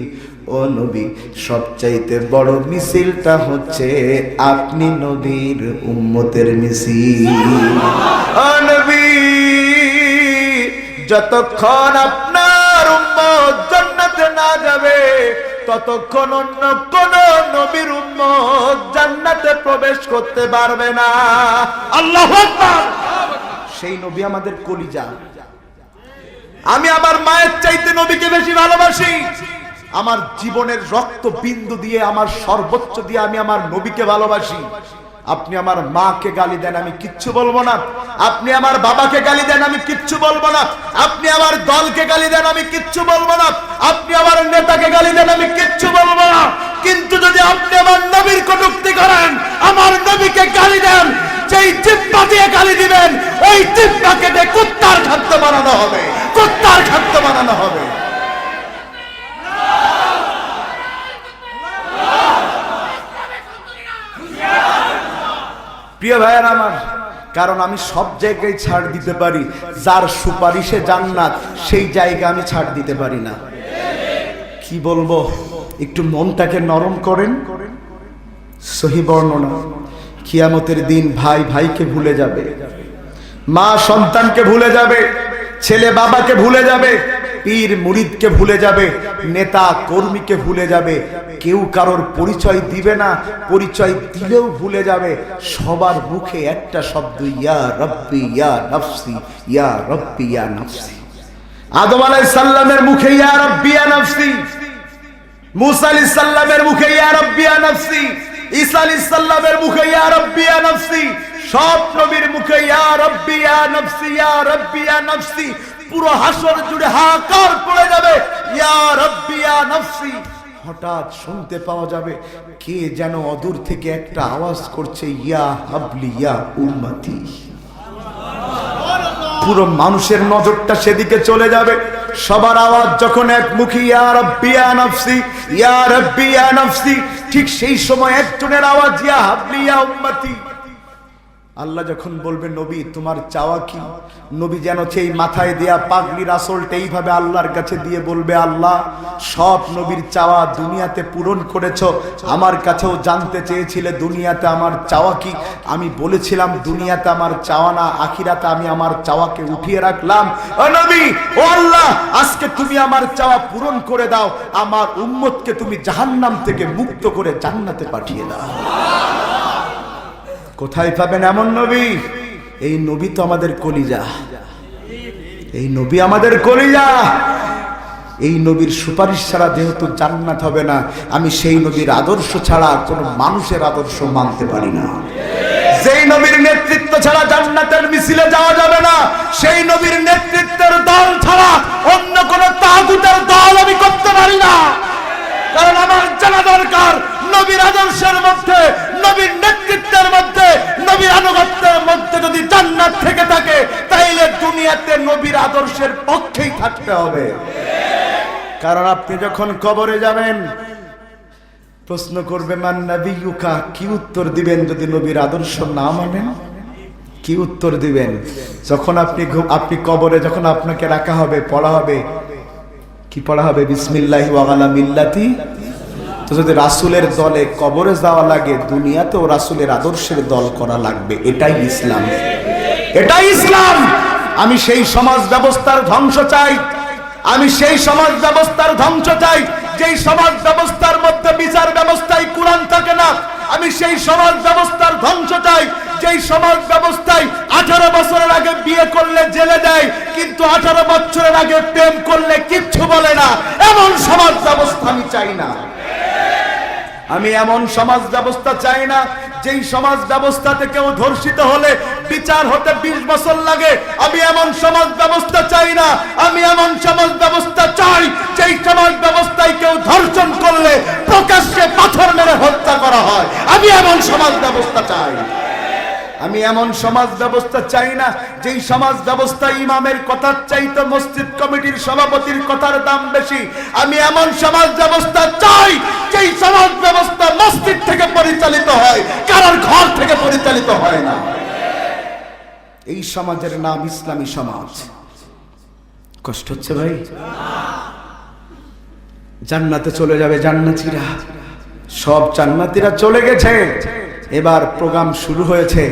ও নবী, সবচাইতে বড় মিছিলটা হচ্ছে আপনি নবীর উম্মতের মিছিল। ও নবী, যতক্ষণ আপনার উম্মত জান্নাতে না যাবে, ততক্ষণ অন্য কোন নবীর উম্মত জান্নাতে প্রবেশ করতে পারবে না। আল্লাহু আকবার। সেই নবী আমাদের কলিজা। আমি আমার মায়ের চাইতে নবীকে বেশি ভালোবাসি। আমার জীবনের রক্ত বিন্দু দিয়ে, আমার সর্বোচ্চ দিয়ে আমি আমার নবীকে ভালোবাসি। আপনি আমার মাকে গালি দেন, আমি কিচ্ছু বলবো না। আপনি আমার বাবাকে গালি দেন, আমি কিচ্ছু বলবো না। আপনি আমার দলকে গালি দেন, আমি কিচ্ছু বলবো না। আপনি আমার নেতাকে গালি দেন, আমি কিচ্ছু বলবো না। কিন্তু যদি আপনি আমার নবীর কটূক্তি করেন, আমার নবীকে গালি দেন, যেই জিহ্বা দিয়ে গালি দিবেন, ওই জিহ্বাকে দিয়ে কুত্তার খাদ্য বানানো হবে, কুত্তার খাদ্য বানানো হবে। প্রিয় ভাইয়ের আমার, কারণ আমি সব জায়গায় ছাড় দিতে পারি, যার সুপারিশে জান্নাত সেই জায়গা আমি ছাড় দিতে পারি না। কি বলবো, একটু মনটাকে নরম করেন। সহিহ বর্ণনা, কিয়ামতের দিন ভাই ভাইকে ভুলে যাবে, মা সন্তানকে ভুলে যাবে, ছেলে বাবাকে ভুলে যাবে, পীর মুরিদকে ভুলে যাবে, নেতা কর্মীকে ভুলে যাবে। কেউ কারোর পরিচয় দিবে না, পরিচয় দিলেও ভুলে যাবে। সবার মুখে একটা শব্দ, ইয়া রব্বি ইয়া নফসি, ইয়া রব্বি ইয়া নফসি। আদম আলাইহিস সালামের মুখে ইয়া রব্বি ইয়া নফসি, মুসা আলাইহিস সালামের মুখে ইয়া রব্বি ইয়া নফসি, ঈসা আলাইহিস সালামের মুখে ইয়া রব্বি ইয়া নফসি। সব নবীর মুখে ইয়া রব্বি ইয়া নফসি, ইয়া রব্বি ইয়া নফসি। পুরো হাসর জুড়ে হাহাকার পড়ে যাবে, ইয়া রব্বি ইয়া নফসি। হঠাৎ শুনতে পাওয়া যাবে কে যেন অদূর থেকে একটা আওয়াজ করছে, ইয়া হাবলি ইয়া উম্মতি। পুরো মানুষের নজরটা সেদিকে চলে যাবে। সবার আওয়াজ যখন একমুখী, ইয়া রাব্বি ইয়া নাফসি, ইয়া রাব্বি ইয়া নাফসি, ঠিক সেই সময় একজনের আওয়াজ, ইয়া হাবলি ইয়া উম্মতি। আল্লাহ যখন বলবে নবী তোমার চাওয়া কি, নবী যেন সেই মাথায় দেয়া পাগড়ির আসলটা এইভাবে আল্লাহর কাছে দিয়ে বলবে, আল্লাহ সব নবীর চাওয়া দুনিয়াতে পূরণ করেছো, আমার কাছেও জানতে চেয়েছিলে দুনিয়াতে আমার চাওয়া কি, আমি বলেছিলাম দুনিয়াতে আমার চাওয়া না, আখিরাতে আমি আমার চাওয়াকে উঠিয়ে রাখলাম। ও নবী, ও আল্লাহ, আজকে তুমি আমার চাওয়া পূরণ করে দাও, আমার উম্মতকে তুমি জাহান্নাম থেকে মুক্ত করে জান্নাতে পাঠিয়ে দাও। কোথায় পাবেন এমন নবী? এই নবী তো আমাদের কলিজা, এই নবী আমাদের কলিজা। এই নবীর সুপারিশ ছাড়া যেহেতু জান্নাত হবে না, আমি সেই নবীর আদর্শ ছাড়া কোনো মানুষের আদর্শ মানতে পারি না। যেই নবীর নেতৃত্ব ছাড়া জান্নাতের মিছিলে যাওয়া যাবে না, সেই নবীর নেতৃত্বের দল ছাড়া অন্য কোন তাগুতের দল আমি করতে পারি না। কারণ আমার জানা দরকার নবীর আদর্শের মধ্যে, নবীর নেতৃত্বের মধ্যে, নবীর আনুগত্যের মধ্যে যদি জান্নাত থেকে থাকে, তাইলে দুনিয়াতে নবীর আদর্শের পক্ষেই থাকতে হবে। কারণ আপনি যখন কবরে যাবেন, প্রশ্ন করবে মান নাবিয়ুকা, কি উত্তর দিবেন যদি নবীর আদর্শ না মানেন? কি উত্তর দিবেন? যখন আপনি কবরে যখন আপনাকে রাখা হবে, পড়া হবে, কি পড়া হবে? বিসমিল্লাহি ওয়া আলা মিল্লাতি। তো যদি রাসূলের দলে কবরে যাওয়া লাগে, দুনিয়াতেও রাসূলের আদর্শের দল করা লাগবে। এটাই ইসলাম, এটাই ইসলাম। আমি সেই সমাজ ব্যবস্থার ধ্বংস চাই, আমি সেই সমাজ ব্যবস্থার ধ্বংস চাই যেই সমাজ ব্যবস্থার মধ্যে বিচার ব্যবস্থায় কোরআন থাকে না। আমি সেই সমাজ ব্যবস্থার ধ্বংস চাই যেই সমাজ ব্যবস্থায় 18 বছরের আগে বিয়ে করলে জেলে দেয়, কিন্তু 18 বছরের আগে প্রেম করলে কিচ্ছু বলে না। এমন সমাজ ব্যবস্থা আমি চাই না। আমি এমন সমাজ ব্যবস্থা চাই না যেই সমাজ ব্যবস্থাতে কেউ ধর্ষিত হলে বিচার হতে 20 বছর লাগে। আমি এমন সমাজ ব্যবস্থা চাই না। আমি এমন সমাজ ব্যবস্থা চাই যেই সমাজ ব্যবস্থায় কেউ ধর্ষণ করলে প্রকাশ্যে পাথর মেরে হত্যা করা হয়। আমি এমন সমাজ ব্যবস্থা চাই। আমি এমন সমাজ ব্যবস্থা চাই না যেই সমাজ ব্যবস্থা ইমামের কথার চাইতে মসজিদ কমিটির সভাপতির কথার দাম বেশি। আমি এমন সমাজ ব্যবস্থা চাই যেই সমাজ ব্যবস্থা মসজিদ থেকে পরিচালিত হয়, কারোর ঘর থেকে পরিচালিত হয় না। এই সমাজের নাম ইসলামী সমাজ। কষ্ট হচ্ছে ভাই? জান্নাতে চলে যাবে জান্নাতীরা, সব জান্নাতীরা চলে গেছে। এবার প্রোগ্রাম শুরু হয়েছে,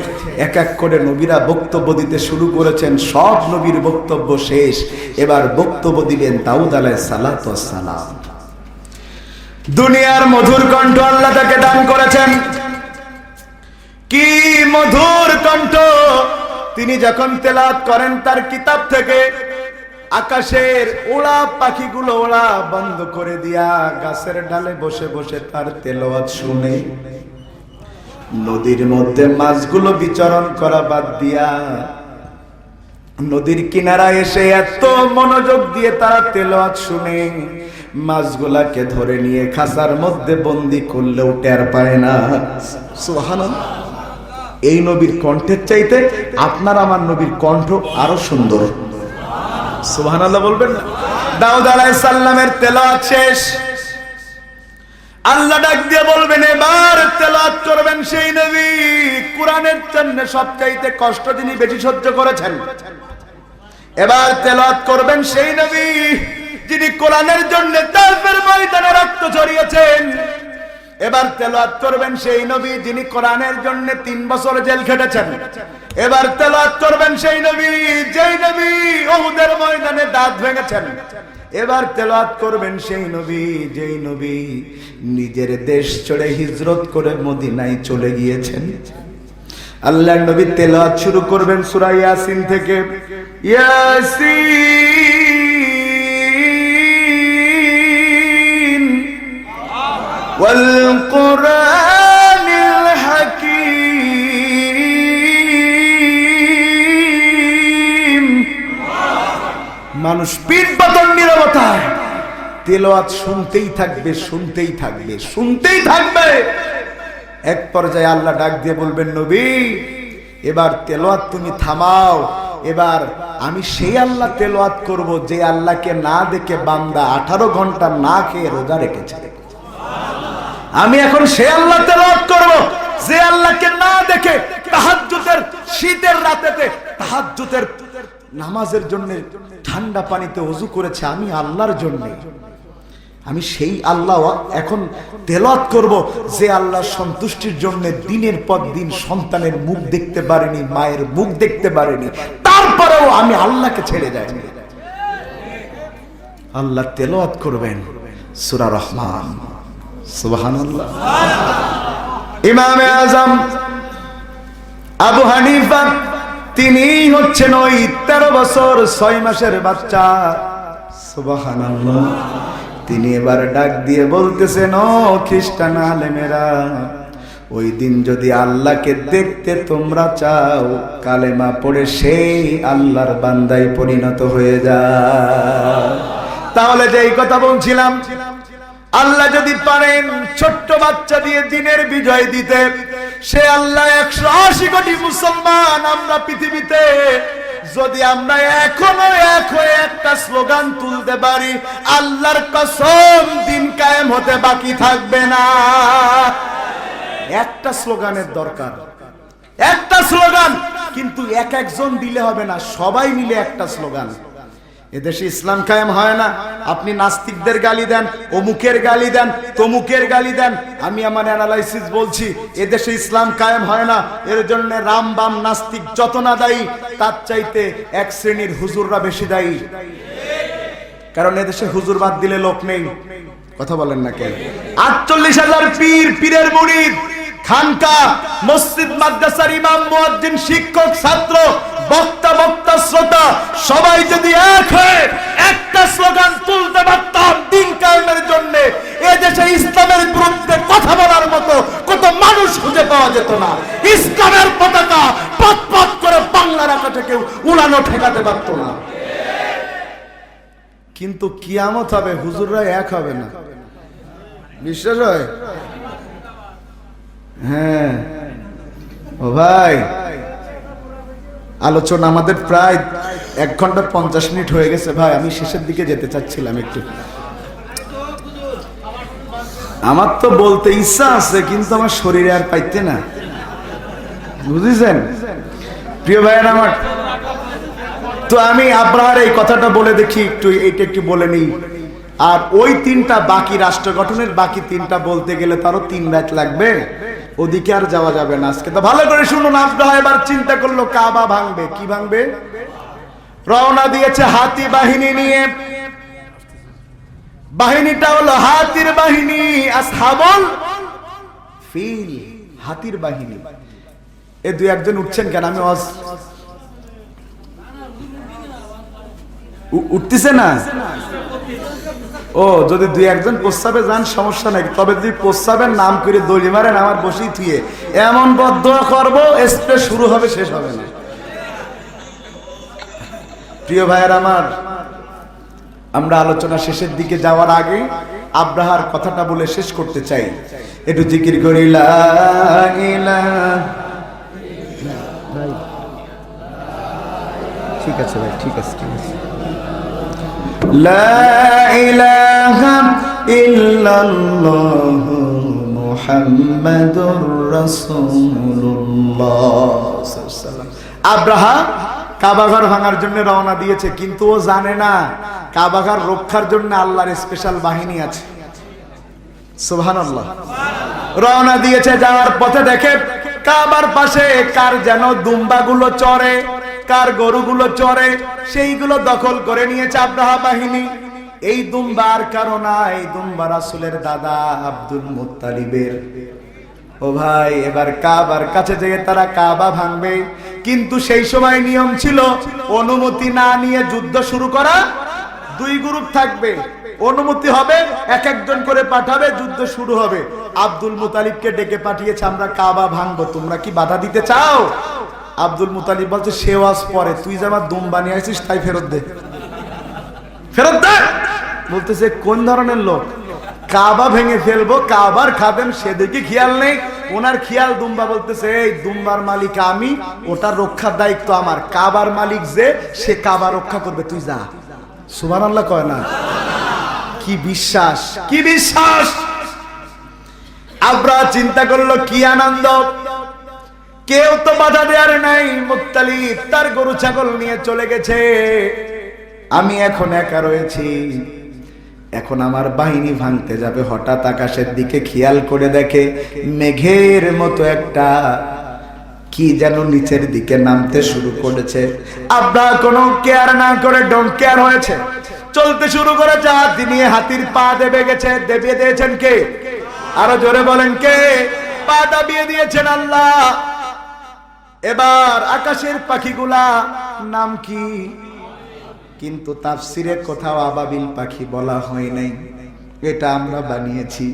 এক এক করে নবীরা বক্তব্য দিতে শুরু করেছেন। সব নবীর বক্তব্য শেষ, এবার বক্তব্য দিলেন দাউদ আলাইহিস সালাতু ওয়াস সালাম। দুনিয়ার মধুর কণ্ঠ আল্লাহ তাকে দান করেছেন। কি মধুর কণ্ঠ! তিনি যখন তেলাওয়াত করেন তার কিতাব থেকে, আকাশের ওড়া পাখিগুলো ওড়া বন্ধ করে দিয়া গাছের ডালে বসে বসে তার তেলাওয়াত শুনে, নদীর মধ্যে মাছগুলো বিচরণ করা বাদ দিয়া নদীর কিনারায় এসে এত মনোযোগ দিয়ে তারা তেলাওয়াত শুনে, মাছগুলাকে ধরে নিয়ে খাঁচার মধ্যে বন্দি করলেও টের পায় না। সুবহানাল্লাহ। এই নবীর কণ্ঠের চাইতে আপনার আমার নবীর কণ্ঠ আরো সুন্দর। সুবহানাল্লাহ বলবেন না? দাউদ আলাইহিস সালামের তেলাওয়াত শেষ, আল্লাহ ডাক দিয়ে বলবেন এবার তেলাওয়াত করবেন সেই নবী কুরআনের জন্য সবচাইতে কষ্ট যিনি বেশি সহ্য করেছেন। এবার তেলাওয়াত করবেন সেই নবী যিনি কোরআনের জন্য তায়েফের ময়দানে রক্ত ঝরিয়েছেন। এবার তেলাওয়াত করবেন সেই নবী যিনি কোরআনের জন্য 3 বছর জেল খেটেছেন। এবার তেলাওয়াত করবেন সেই নবী যেই নবী উহুদের ময়দানে দাঁত ভেঙেছেন। এবার তেলাওয়াত করবেন সেই নবী যেই নবী নিজের দেশ ছেড়ে হিজরত করে মদিনায় চলে গিয়েছেন। আল্লাহর নবী তেলাওয়াত শুরু করবেন সূরা ইয়াসিন থেকে। ইয়াসিন ওয়াল কুরআনিল হাকীম। মানুষ পিঠ বাঁধন নীরবতায় তেলাওয়াত শুনতেই থাকবে, শুনতেই থাকবে, শুনতেই থাকবে। এক পর্যায়ে আল্লাহ ডাক দিয়ে বলবেন নবী এবার তেলাওয়াত তুমি থামাও, এবার আমি সেই আল্লাহ তেলাওয়াত করব যে আল্লাহকে না দেখে বান্দা 18 ঘন্টা না খেয়ে রোজা রেখেছে। আমি এখন সেই আল্লাহ তেলাওয়াত করব যে আল্লাহকে না দেখে তাহাজ্জুদের শীতের রাতেতে তাহাজ্জুদের নামাজের জন্য ঠান্ডা পানিতে ওযু করেছে আমি আল্লাহর জন্য। আমি সেই আল্লাহ এখন তেলাওয়াত করব যে আল্লাহর সন্তুষ্টির জন্য দিনের পর দিন সন্তানের মুখ দেখতে পারেনি, মায়ের মুখ দেখতে পারেনি, তারপরেও আমি আল্লাহকে ছেড়ে যাইনি। আল্লাহ তেলাওয়াত করবেন সূরা রহমান। সুবহানাল্লাহ। ইমামে আজম আবু হানিফা তিনি হচ্ছেন ওই 13 বছর 6 মাসের বাচ্চা। সুবহানাল্লাহ। তিনি এবার ডাক দিয়ে বলতেছেন, ও খ্রিস্টান আলেমেরা, ওই দিন যদি আল্লাহকে দেখতে তোমরা চাও কালেমা পড়ে সেই আল্লাহর বান্দায় পরিণত হয়ে যাও। তাহলে যে এই কথা বলছিলাম, আল্লাহ যদি পারেন ছোট্ট বাচ্চা দিয়ে দিনের বিজয় দিতে, সে আল্লাহ 180 কোটি মুসলমান আমরা পৃথিবীতে যদি আমরা এখনো এক হয়ে একটা স্লোগান তুলতে পারি, আল্লাহর কসম দিন কায়েম হতে বাকি থাকবে না। একটা স্লোগানের দরকার, একটা স্লোগান, কিন্তু এক একজন দিলে হবে না, সবাই মিলে একটা স্লোগান। এদেশে ইসলাম কায়েম হয় না। আপনি নাস্তিকদের গালি দেন, অমুকের গালি দেন, তমুকের গালি দেন, আমি আমার অ্যানালাইসিস বলছি, এদেশে ইসলাম কায়েম হয় না। এর জন্য রাম বাম নাস্তিক যত না দায়ী, তার চাইতে এক শ্রেণীর হুজুররা বেশি দায়ী। কারণ এদেশে হুজুর বাদ দিলে লোক নেই। কথা বলেন না কেন? 48,000 পীর, পীরের মুরিদ, খানকা, মসজিদ, মাদ্রাসার ইমাম, মুয়াজ্জিন, শিক্ষক, ছাত্র, বক্তা, বক্তা, শ্রোতা সবাই যদি এক হয়ে একটা স্লোগান তুলতে পারতাম দিন কায়েমের জন্য, এই দেশে ইসলামের বিরুদ্ধে কথা বলার মতো কত মানুষ খুঁজে পাওয়া যেত না। ইসলামের পতাকা পথ পথ করে বাংলার আকাশে কেউ উড়ানো ঠেকাতে পারত না। কিন্তু কিয়ামত হবে, হুজুররা এক হবে না। বিশ্বাস হয়? হ্যাঁ ও ভাই, আলোচনা আমাদের প্রায় 1 ঘন্টা 50 মিনিট হয়ে গেছে ভাই। আমি শেষের দিকে যেতে চাচ্ছিলাম একটু। আমার তো বলতে ইচ্ছা আছে, কিন্তু আমার শরীরে আর পাইতে না, বুঝেছেন প্রিয় ভাইয়ের আমার। তো আমি আব্রাহার এই কথাটা বলে দেখি একটু, এইটা একটু বলে নিই। আর ওই 3টা বাকি রাষ্ট্র গঠনের বাকি 3টা বলতে গেলে তারও 3 রাত লাগবে, ওদিকে আর যাওয়া যাবে না আজকে। তো ভালো করে শুনুন, আব্রাহা এবার চিন্তা করলো কাবা ভাঙবে। কি ভাঙবে? রওনা দিয়েছে হাতি বাহিনী নিয়ে। বাহিনীটা হলো হাতির বাহিনী, আসহাবুল ফিল, হাতির বাহিনী। এ 2-1 উঠছেন কেন? আমি উঠতেছে না। ও যদি 2-1 প্রস্তাবে যান সমস্যা নাই, তবে যদি প্রস্তাবের নাম করে দড়ি মারেন আমার বসেই থুয়ে এমন বদদোয়া করব, স্প্রে শুরু হবে শেষ হবে না। প্রিয় ভাইয়ের আমার, আমরা আলোচনা শেষের দিকে যাওয়ার আগে আব্রাহার কথাটা বলে শেষ করতে চাই। একটু জিকির করি লা ইলাহা। ঠিক আছে ভাই, ঠিক আছে, ঠিক আছে। লা ইলাহা ইল্লাল্লাহ মুহাম্মাদুর রাসূলুল্লাহ। আব্রাহা কাবাঘর ভাঙার জন্য রওনা দিয়েছে, কিন্তু ও জানে না কাবাঘর রক্ষার জন্য আল্লাহর স্পেশাল বাহিনী আছে। সুবহানাল্লাহ। রওনা দিয়েছে, যাওয়ার পথে দেখে কাবার পাশে কার যেন দুম্বাগুলো চড়ে, কার গরুগুলো চড়ে, সেইগুলো দখল করে নিয়েছে আব্রাহা বাহিনী। এই দুম্বার কারণ এই দুম্বা রাসূলের দাদা আব্দুল মুত্তালিবের। ও ভাই, এবার কাবার কাছে যেয়ে তারা কাবা ভাঙবে, কিন্তু সেই সময় নিয়ম ছিল অনুমতি না নিয়ে যুদ্ধ শুরু করা। 2 গ্রুপ থাকবে, অনুমতি হবে, 1-1 করে পাঠাবে, যুদ্ধ শুরু হবে। আব্দুল মুত্তালিবকে ডেকে পাঠিয়েছে, আমরা কাবা ভাঙবো, তোমরা কি বাধা দিতে চাও? আব্দুল মুত্তালিব বলছে, সে ওয়াজ পরে, তুই যে আমার দুম্বা নিয়ে আসিস তাই ফেরত দে, ফেরত দে। বলতেছে কোন ধরনের লোক? কাবা ভেঙে ফেলবো, কাবার খাদেম সেদিকে খেয়াল নেই, ওনার খেয়াল দুম্বা বলতেছে এই দুম্বার মালিক আমি, ওটার রক্ষার দায়িত্ব আমার। কাবার মালিক যে, সে কাবা রক্ষা করবে, তুই যা। সুবহানাল্লাহ কয় না? কি বিশ্বাস, কি বিশ্বাস! আব্রাহা চিন্তা করলো কি আনন্দ, কেউ তো বাধা দেয়ার নাই। মুত্তালিব তার গরু ছাগল নিয়ে চলে গেছে, আমি এখন একা রয়েছি। এখন আমার বাহিনী ভাঙতে যাবে। হঠাৎ আকাশের দিকে খেয়াল করে দেখে মেঘের মতো একটা কি যেন নিচের দিকে নামতে শুরু করেছে। আব্রাহা কোনো কেয়ার না করে ডোন্ট কেয়ার হয়েছে, চলতে শুরু করেছে। হাতি নিয়ে হাতির পা দেবে গেছে। দেবিয়ে দিয়েছেন কে? আরো জোরে বলেন কে? পা দাবিয়ে দিয়েছেন আল্লাহ। এবার আকাশের পাখিগুলা নাম কি? কিন্তু তাফসিরে কোথাও আবাবিল পাখি বলা হয় নাই, এটা আমরা বানিয়েছি।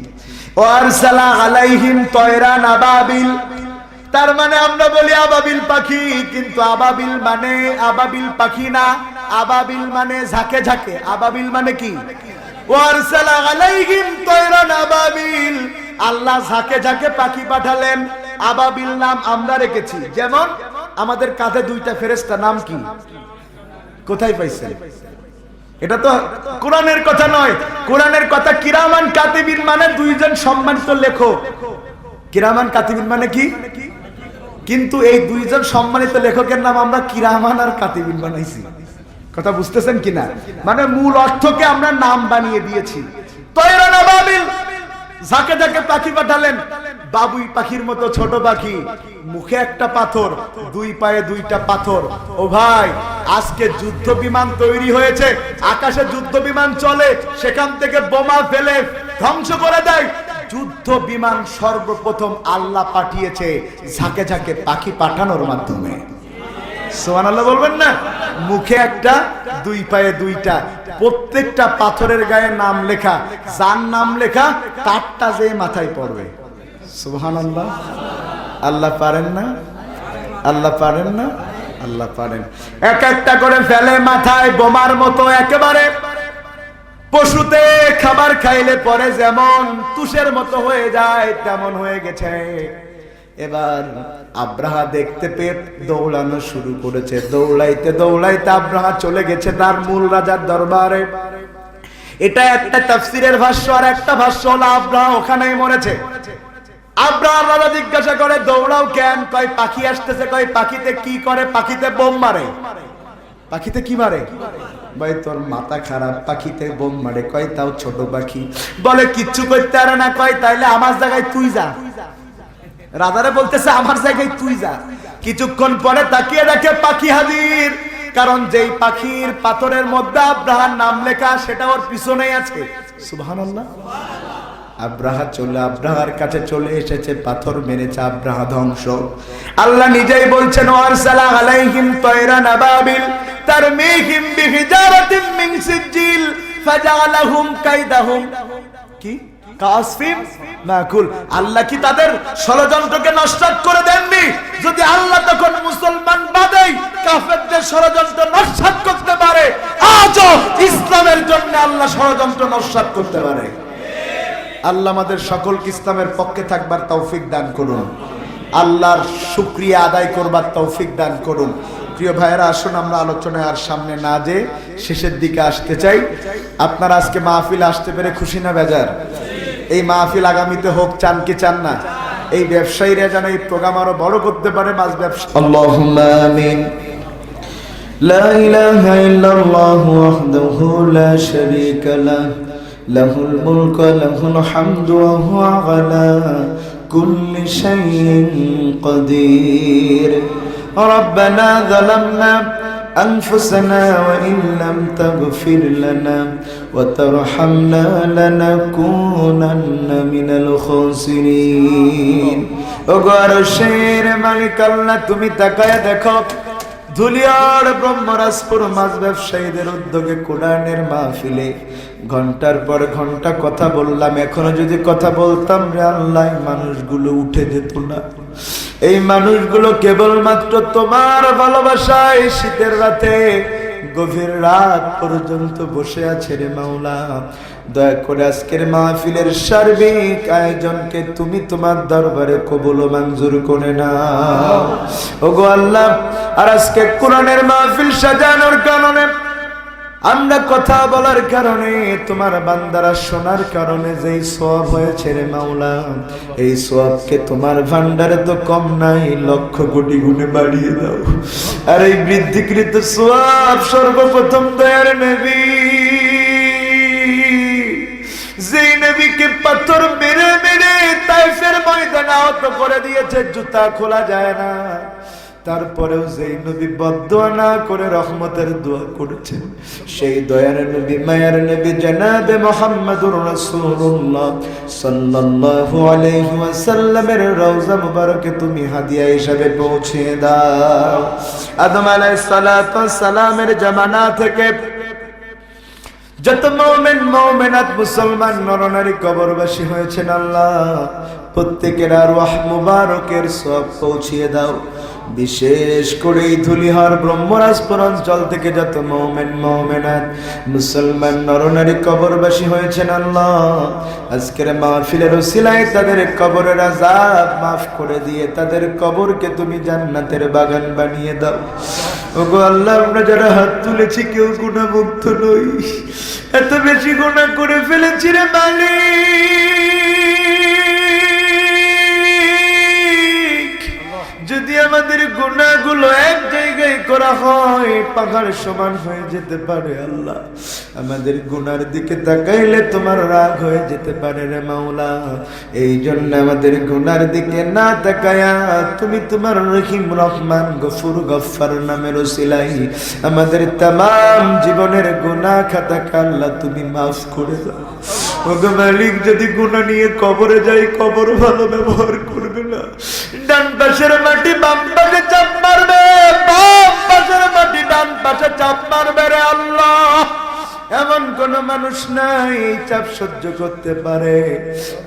ওয়ারসালা আলাইহিম তয়রান আবাবিল, তার মানে আমরা বলি আবাবিল পাখি, কিন্তু আবাবিল মানে আবাবিল পাখি না, আবাবিল মানে ঝাঁকে ঝাঁকে। আবাবিল মানে কি? ওয়ারসালা আলাইহিম তয়রান আবাবিল, আল্লাহ ঝাঁকে ঝাঁকে পাখি পাঠালেন। আবাবিল নাম আমরা রেখেছি। যেমন আমাদের কাঁধে দুইটা ফেরেশতা, নাম কি? কোথায় পাইছেন? এটা তো কোরআনের কথা নয়, কোরআনের কথা কিরামান কাতিবিন মানে দুইজন সম্মানিত লেখক। কিরামান কাতিবিন মানে কি? কিন্তু এই দুইজন সম্মানিত লেখকের নাম আমরা কিরামান আর কাতিবিন বানাইছি। কথা বুঝতেছেন কিনা? মানে মূল অর্থকে আমরা নাম বানিয়ে দিয়েছি। তয়রান আবাবিল, ঝাঁকে ঝাঁকে পাখি পাঠালেন। বাবুই পাখির মতো ছোট পাখি, মুখে একটা পাথর, দুই পায়ে দুইটা পাথর। ও ভাই, আজকে যুদ্ধ বিমান তৈরি হয়েছে, আকাশে যুদ্ধ বিমান চলে, সেখান থেকে বোমা ফেলে ধ্বংস করে দেয়। যুদ্ধ বিমান সর্বপ্রথম আল্লাহ পাঠিয়েছে ঝাঁকে ঝাঁকে পাখি পাঠানোর মাধ্যমে। সুবহানাল্লাহ বলবেন না? মুখে একটা, দুই পায়ে দুইটা, প্রত্যেকটা পাথরের গায়ে নাম লেখা। যার নাম লেখা তারটা যে মাথায় পড়বে। সুবহানাল্লাহ। আল্লাহ পারেন না? আল্লাহ পারেন না? আল্লাহ পারেন। এক একটা করে ফেলে মাথায় বোমার মতো, একেবারে পশুতে খাবার খাইলে পরে যেমন তুষের মতো হয়ে যায় তেমন হয়ে গেছে। এবার আব্রাহা দেখতে পেয়ে দৌড়ানো শুরু করেছে। দৌড়াইতে দৌড়াইতে আব্রাহা চলে গেছে তার মূল রাজার দরবারে। এটা একটা তাফসীরের ভাষ্য, আর একটা ভাষ্য হলো আব্রাহা ওখানেই মরেছে। আব্রাহার রাজা জিজ্ঞাসা করে দৌড়াও কেন? কয় পাখি আসতেছে। কয় পাখিতে কি করে? পাখিতে বোম মারে। পাখিতে কি মারে? ভাই তোর মাথা খারাপ, পাখিতে বোম মারে। কয় তাও ছোট পাখি। বলে কিচ্ছু করতে পারে না। কয় তাইলে আমার জায়গায় তুই যা। রাজারে বলতেছে আমার জায়গায় তুই যা। কিছুক্ষণ পরে তাকিয়ে দেখে পাখি হাজির। কারণ যেই পাখির পাথরের মধ্যে আব্রাহার নাম লেখা, সেটা ওর পিছনেই আছে। সুবহানাল্লাহ। আব্রাহার কাছে চলে এসেছে, পাথর মেরেছে, আব্রাহা ধ্বংস। আল্লাহ নিজেই বলছেন ওয়ারসালা আলাইহিম তয়রান আবাবিল তারমিহিম বিহিজারাতিন মিন সিজিল ফাজালাহুম কাইদাহুম কি কাসফিম মাকুল। আল্লাহ কি তাদের ষড়যন্ত্রকে নষ্ট করে দেননি? যদি আল্লাহ তখন মুসলমান বাদেই কাফেরদের ষড়যন্ত্র নষ্ট করতে পারে, আজও ইসলামের জন্য আল্লাহ ষড়যন্ত্র নষ্ট করতে পারে। আল্লাহ আমাদের সকলকে ইসলামের পক্ষে থাকবার তৌফিক দান করুন। আল্লাহর শুকরিয়া আদায় করবার তৌফিক দান করুন। প্রিয় ভাইয়েরা, আসুন আমরা আলোচনায় আর সামনে না যে শেষের দিকে আসতে চাই। আপনারা আজকে মাহফিল আসতে পেরে খুশি না বেজার? এই মাহফিল আগামীতে হোক, চান কি চান না? এই ব্যবসায়ীরা যেন এই প্রোগ্রাম আরো বড় করতে পারে। মাছ ব্যবসা। আল্লাহুম্মা আমিন। লা ইলাহা ইল্লাল্লাহু ওয়াহদাহু লা শারীকা লাহু লাহুল মুলকু ওয়া লাহুল হামদু ওয়া হুয়া আলা কুল্লি শাইইন কাদির। রব্বানা যালামনা أنفسنا وإن لم تغفر لنا وترحمنا لنكونن من الخاسرين। ওগো আরশের মালিক আল্লাহ, তুমি তাকায় দেখো ধুলিয়ার ব্রহ্মরাজপুর মাছ ব্যবসায়ীদের উদ্যোগে কোরআনের মাহফিলে ঘন্টার পর ঘন্টা কথা বললাম। এখনো যদি কথা বলতাম রে আল্লাহ, মানুষগুলো উঠে যেত না। এই মানুষগুলো কেবলমাত্র তোমার ভালোবাসায় শীতের রাতে গভীর রাত পর্যন্ত বসে আছে রে মাওলা। দয়া করে আজকের মাহফিলের সার্বিক আয়োজনকে তুমি তোমার দরবারে কবুল ও মঞ্জুর করে নাও। ওগো আল্লাহ, আর আজকে কোরআনের মাহফিল সাজানোর কারণে, আমরা কথা বলার কারণে, তোমার বান্দারা শোনার কারণে যেই সওয়াব হয়েছে রে মাওলা, এই সওয়াবকে তোমার ভান্ডারে তো কম নাই, লক্ষ কোটি গুণে বাড়িয়ে দাও। আর এই বৃদ্ধিকৃত সওয়াব সর্বপ্রথম দয়ার নবী, যেই নবীকে পাথর মেরে মেরে তাইফের ময়দানে আহত করে দিয়েছে, জুতা খোলা যায় না, তারপরেও যেই নবী বদদুয়া না করে রহমতের দোয়া করেছেন, সেই দয়ার নবী মায়ার নবী জনাবে মুহাম্মদুর রাসূলুল্লাহ সাল্লাল্লাহু আলাইহি ওয়াসাল্লামের রওজা মুবারকে তুমি হাদিয়া হিসেবে পৌঁছে দাও। আদম আলাইহিস সালাতু ওয়াস সালামের জামানা থেকে যত মুমিন মুমিনাত মুসলমান নরনারী কবরবাসী হয়েছেন আল্লাহ, প্রত্যেকের আরওয়াহ মুবারকের সওয়াব পৌঁছিয়ে দাও। বিশেষ করে এই ধুলিহার ব্রহ্মরাজপুর অঞ্চল থেকে যত মুমিন মুমিনাত মুসলমান নরনারী কবরবাসী হয়েছেন আল্লাহ, আজকের মাহফিলের ওসিলায় তাদের কবরের আযাব মাফ করে দিয়ে তাদের কবরকে তুমি জান্নাতের বাগান বানিয়ে দাও। ওগো আল্লাহ, আমরা যারা হাত তুলেছি কেউ গুনাহমুক্ত নই, এত বেশি গুনাহ করে ফেলেছি রে মালিক। যদি আমাদের গুনাহগুলো এক জায়গায় করা হয়, পাহাড় সমান হয়ে যেতে পারে আল্লাহ। আমাদের গুনার দিকে তাকাইলে তোমার রাগ হয়ে যেতে পারে রে মাওলা। এই জন্য আমাদের গুনার দিকে না তাকায়া তুমি তোমার রহিম রহমান গফুর গফফার নামের ওসিলাই আমাদের तमाम জীবনের গুনাহ খাতাকে আল্লাহ তুমি মাফ করে দাও। ওগো মালিক, যদি গুনাহ নিয়ে কবরে যাই, কবর ভালো ব্যবহার করবে না। ডান পাশের মাটি বাম পাশে চাপ মারবে, বাম পাশের মাটি ডান পাশে চাপ মারবে রে আল্লাহ। এমন কোন মানুষ নাই এই চাপ সহ্য করতে পারে।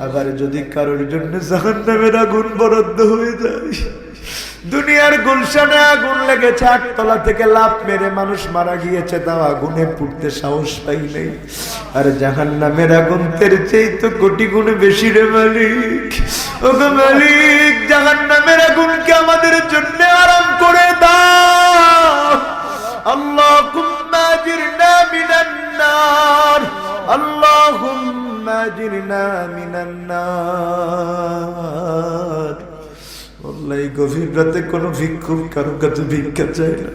আবার যদি কারোর জন্য জাহান্নামের আগুন বরাদ্দ হয়ে যায়, দুনিয়ার গুলশানে আগুন লেগেছে, 8 তলা থেকে লাফ মেরে মানুষ মারা গিয়েছে, তাও আগুনে পুড়তে সাহস পাই নাই। আর জাহান্নামের আগুন তের চেয়ে তো কোটি গুণে বেশি রে মালিক। ওগো মালিক, জাহান্নামের আগুনকে আমাদের জন্য আরাম করে দাও। আল্লাহুম্মা আজিরনা মিনান নার, আল্লাহুম্মা আজিরনা মিনান নার। আল্লাহ, গভীর রাতে কোনো ভিক্ষুক কারো কাছে ভিক্ষা চায় না,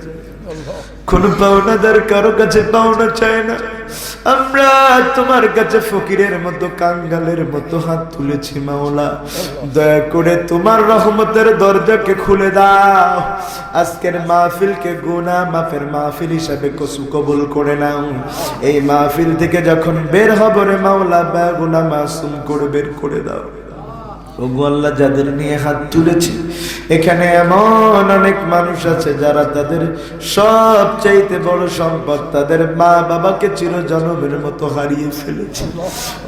কোন পাওনাদার কারো কাছে পাওনা চায় না। আমরা তোমার কাছে ফকিরের মতো কাঙ্গালের মতো হাত তুলেছি মাওলা। দয়া করে তোমার রহমতের দরজাকে খুলে দাও। আজকের মাহফিলকে গুনাহ মাফের মাহফিল হিসাবে কবুল করে নাও। এই মাহফিল থেকে যখন বের হব রে মাওলা, বেগুনাহ মাসুম করে বের করে দাও। ওগো আল্লাহ, যাদের নিয়ে হাত তুলেছি, এখানে এমন অনেক মানুষ আছে যারা তাদের সবচাইতে বড় সম্পদ তাদের মা বাবাকে চিরজনমের মতো হারিয়ে ফেলেছে।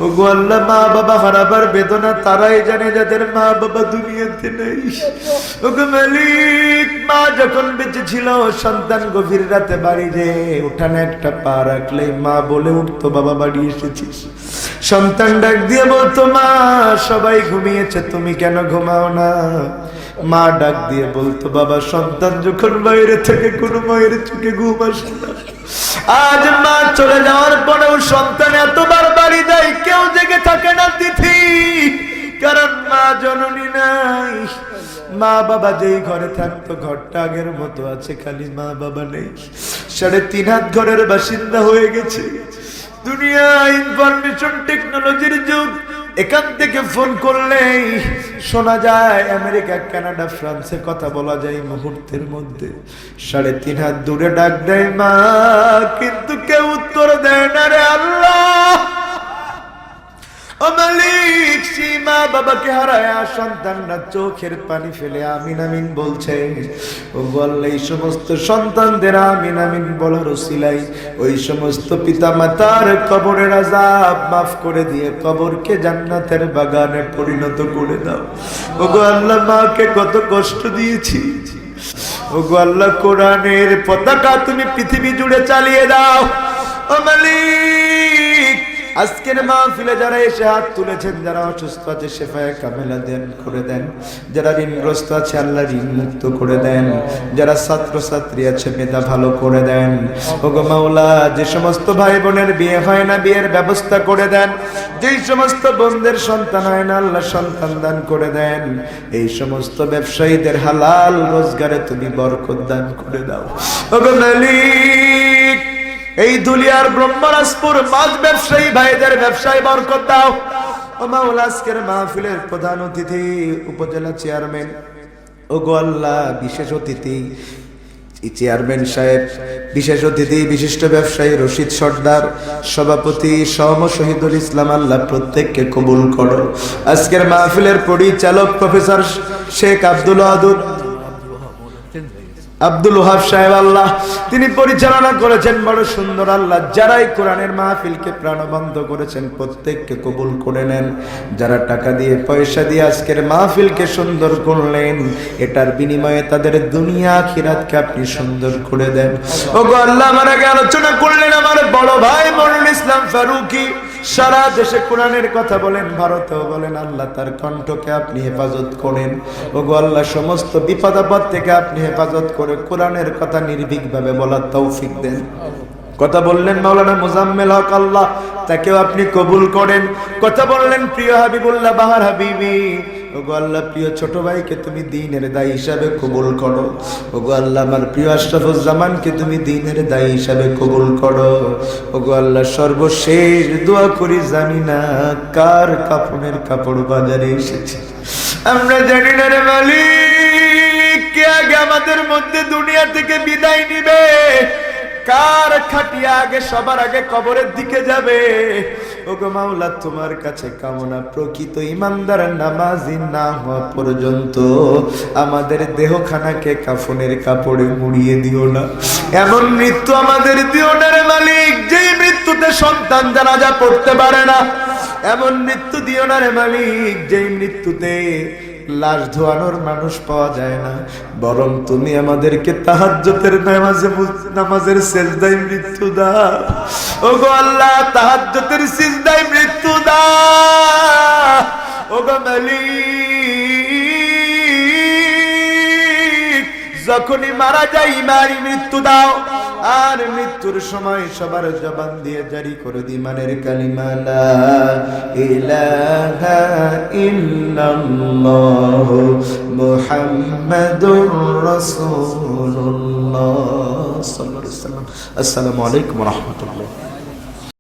ওগো আল্লাহ, মা বাবা হারাবার বেদনা তারাই জানে যাদের মা বাবা দুনিয়াতে নেই। ওগো মালিক, মা যখন বেঁচে ছিল, সন্তান গভীর রাতে বাড়ি যে উঠানে একটা পা রাখলেই মা বলে উঠতো, বাবা বাড়ি এসেছিস। সন্তান ডাক দিয়ে বলতো, মা সবাই ঘুমিয়েছে, তুমি কেন ঘুমাও না? মা ডাক দিয়ে বলতো, বাবা সন্তান যখন বাইরে থেকে কোনো মায়ের চোখে ঘুম আসে না। আজ মা চলে যাওয়ার পরেও সন্তান এতবার বাড়ি দেয়, কেউ জেগে থাকে না তিথি, কারণ মা জননী নাই। মা বাবা যেই ঘরে থাকতো, ঘরটা আগের মতো আছে, খালি মা বাবা নেই। 3.5 হাত ঘরের বাসিন্দা হয়ে গেছে। দুনিয়া ইনফরমেশন টেকনোলজির যুগ। এখান থেকে ফোন করলেই শোনা যায় আমেরিকা, কানাডা, ফ্রান্সে কথা বলা যায় মুহূর্তের মধ্যে। 3.5 হাত দূরে ডাক দেয় মা, কিন্তু কেউ উত্তর দেয় না রে আল্লাহ। ও মালিক, সেই মা বাবাকে হারায় সন্তানরা চোখের পানি ফেলে আমিন আমিন বলছে। ও বললে এই সমস্ত সন্তানদের আমিন আমিন বলার ওসিলাই ওই সমস্ত পিতা মাতার কবরের আযাব মাফ করে দিয়ে কবরকে জান্নাতের বাগানে পরিণত করে দাও। ও গো আল্লাহ, মাকে কত কষ্ট দিয়েছি, ওগো আল্লাহ, কোরআনের পতাকা তুমি পৃথিবী জুড়ে চালিয়ে দাও। ও মালিক, আজকের মাহফিলে যারা এসে হাত তুলেছেন, যারা অসুস্থ আছে শেফায়ে কামেলা দেন করে দেন, যারা ঋণগ্রস্ত আছে আল্লাহ ঋণ মুক্ত করে দেন, যারা ছাত্র ছাত্রী আছে মেধা ভালো করে দেন। ওগো মাওলা, যে সমস্ত ভাই বোনের বিয়ে হয় না বিয়ের ব্যবস্থা করে দেন, যেই সমস্ত বোনদের সন্তান হয় না আল্লাহ সন্তান দান করে দেন। এই সমস্ত ব্যবসায়ীদের হালাল রোজগারে তুমি বরকত দান করে দাও। ওগো মালিক, এই দুলিয়ার ব্রহ্মরাজপুর মাছ ব্যবসায়ী ভাইদের ব্যবসায় বরকত দাও। ও মাওলা, আজকের মাহফিলের প্রধান অতিথি উপজেলা চেয়ারম্যান, ওগো আল্লাহ, বিশেষ অতিথি চেয়ারম্যান সাহেব, বিশেষ অতিথি বিশিষ্ট ব্যবসায়ী রশিদ সর্দার, সভাপতি সম শহীদুল ইসলাম, আল্লাহ প্রত্যেককে কবুল করো। আজকের মাহফিলের পরিচালক প্রফেসর শেখ আব্দুল ওহাব সাহেব, আল্লাহ তিনি পরিচালনা করেছেন বড় সুন্দর। আল্লাহ, যারাই কোরআনের মাহফিলকে প্রাণবন্ত করেছেন প্রত্যেককে কবুল করে নেন। যারা টাকা দিয়ে পয়সা দিয়ে আজকের মাহফিলকে সুন্দর করলেন, এটার বিনিময়ে তাদের দুনিয়া আখিরাতকে আপনি সুন্দর করে দেন। ওগো আল্লাহ, আমার আগে আলোচনা করলেন আমার বড় ভাই মনিরুল ইসলাম ফারুকী, সারা দেশে কোরআনের কথা বলেন, ভারতেও বলেন। আল্লাহ, তার কণ্ঠকে আপনি হেফাজত করেন। ওগো আল্লাহ, সমস্ত বিপদ আপদ থেকে আপনি হেফাজত করে কোরআনের কথা নির্ভীকভাবে বলার তৌফিক দেন। কথা বললেন মাওলানা মুজাম্মেল হক, আল্লাহ তাকেও আপনি কবুল করেন। কথা বললেন প্রিয় হাবিবুল্লাহ বাহার হাবিবি, ওগো আল্লাহ, প্রিয় ছোট ভাইকে তুমি দ্বীনের দায়ী হিসাবে কবুল করো। ওগো আল্লাহ, আমার প্রিয় আশরাফুজ্জামানকে তুমি দ্বীনের দায়ী হিসাবে কবুল করো। ওগো আল্লাহ, সর্বশেষ দোয়া করি, জানি না কার কাফনের কাপড় বাজারে এসেছে, আমরা জানি না রে মালিক, কে আগে আমাদের মধ্যে দুনিয়া থেকে বিদায় নিবে, কার খাটিয়া আগে সবার আগে কবরের দিকে যাবে। ওগো মাওলা, তোমার কাছে কামনা, প্রকৃত ইমানদার নামাজি না হওয়া পর্যন্ত আমাদের দেহখানাকে কাফনের কাপড়ে মুড়িয়ে দিও না। এমন মৃত্যু আমাদের দিও না রে মালিক, যেই মৃত্যুতে সন্তান জানাজা পড়তে পারে না। এমন মৃত্যু দিও না রে মালিক, যেই মৃত্যুতে লাশ ধোয়ানোর মানুষ পাওয়া যায় না। বরং তুমি আমাদেরকে তাহাজ্জুদের নামাজের সিজদায় মৃত্যু দাও। ওগো আল্লাহ, তাহাজ্জুদের সিজদায় মৃত্যু দাও। ওগো মালিক, যখনই মারা যাই ইমানি মৃত্যু দাও। আর মৃত্যুর সময় সবার জবান দিয়ে জারি করে দি ইমানের কালিমা, লা ইলাহা ইল্লাল্লাহ মুহাম্মাদুর রাসূলুল্লাহ সাল্লাল্লাহু আলাইহি ওয়াসাল্লাম। আসসালামু আলাইকুম ওয়া রাহমাতুল্লাহ।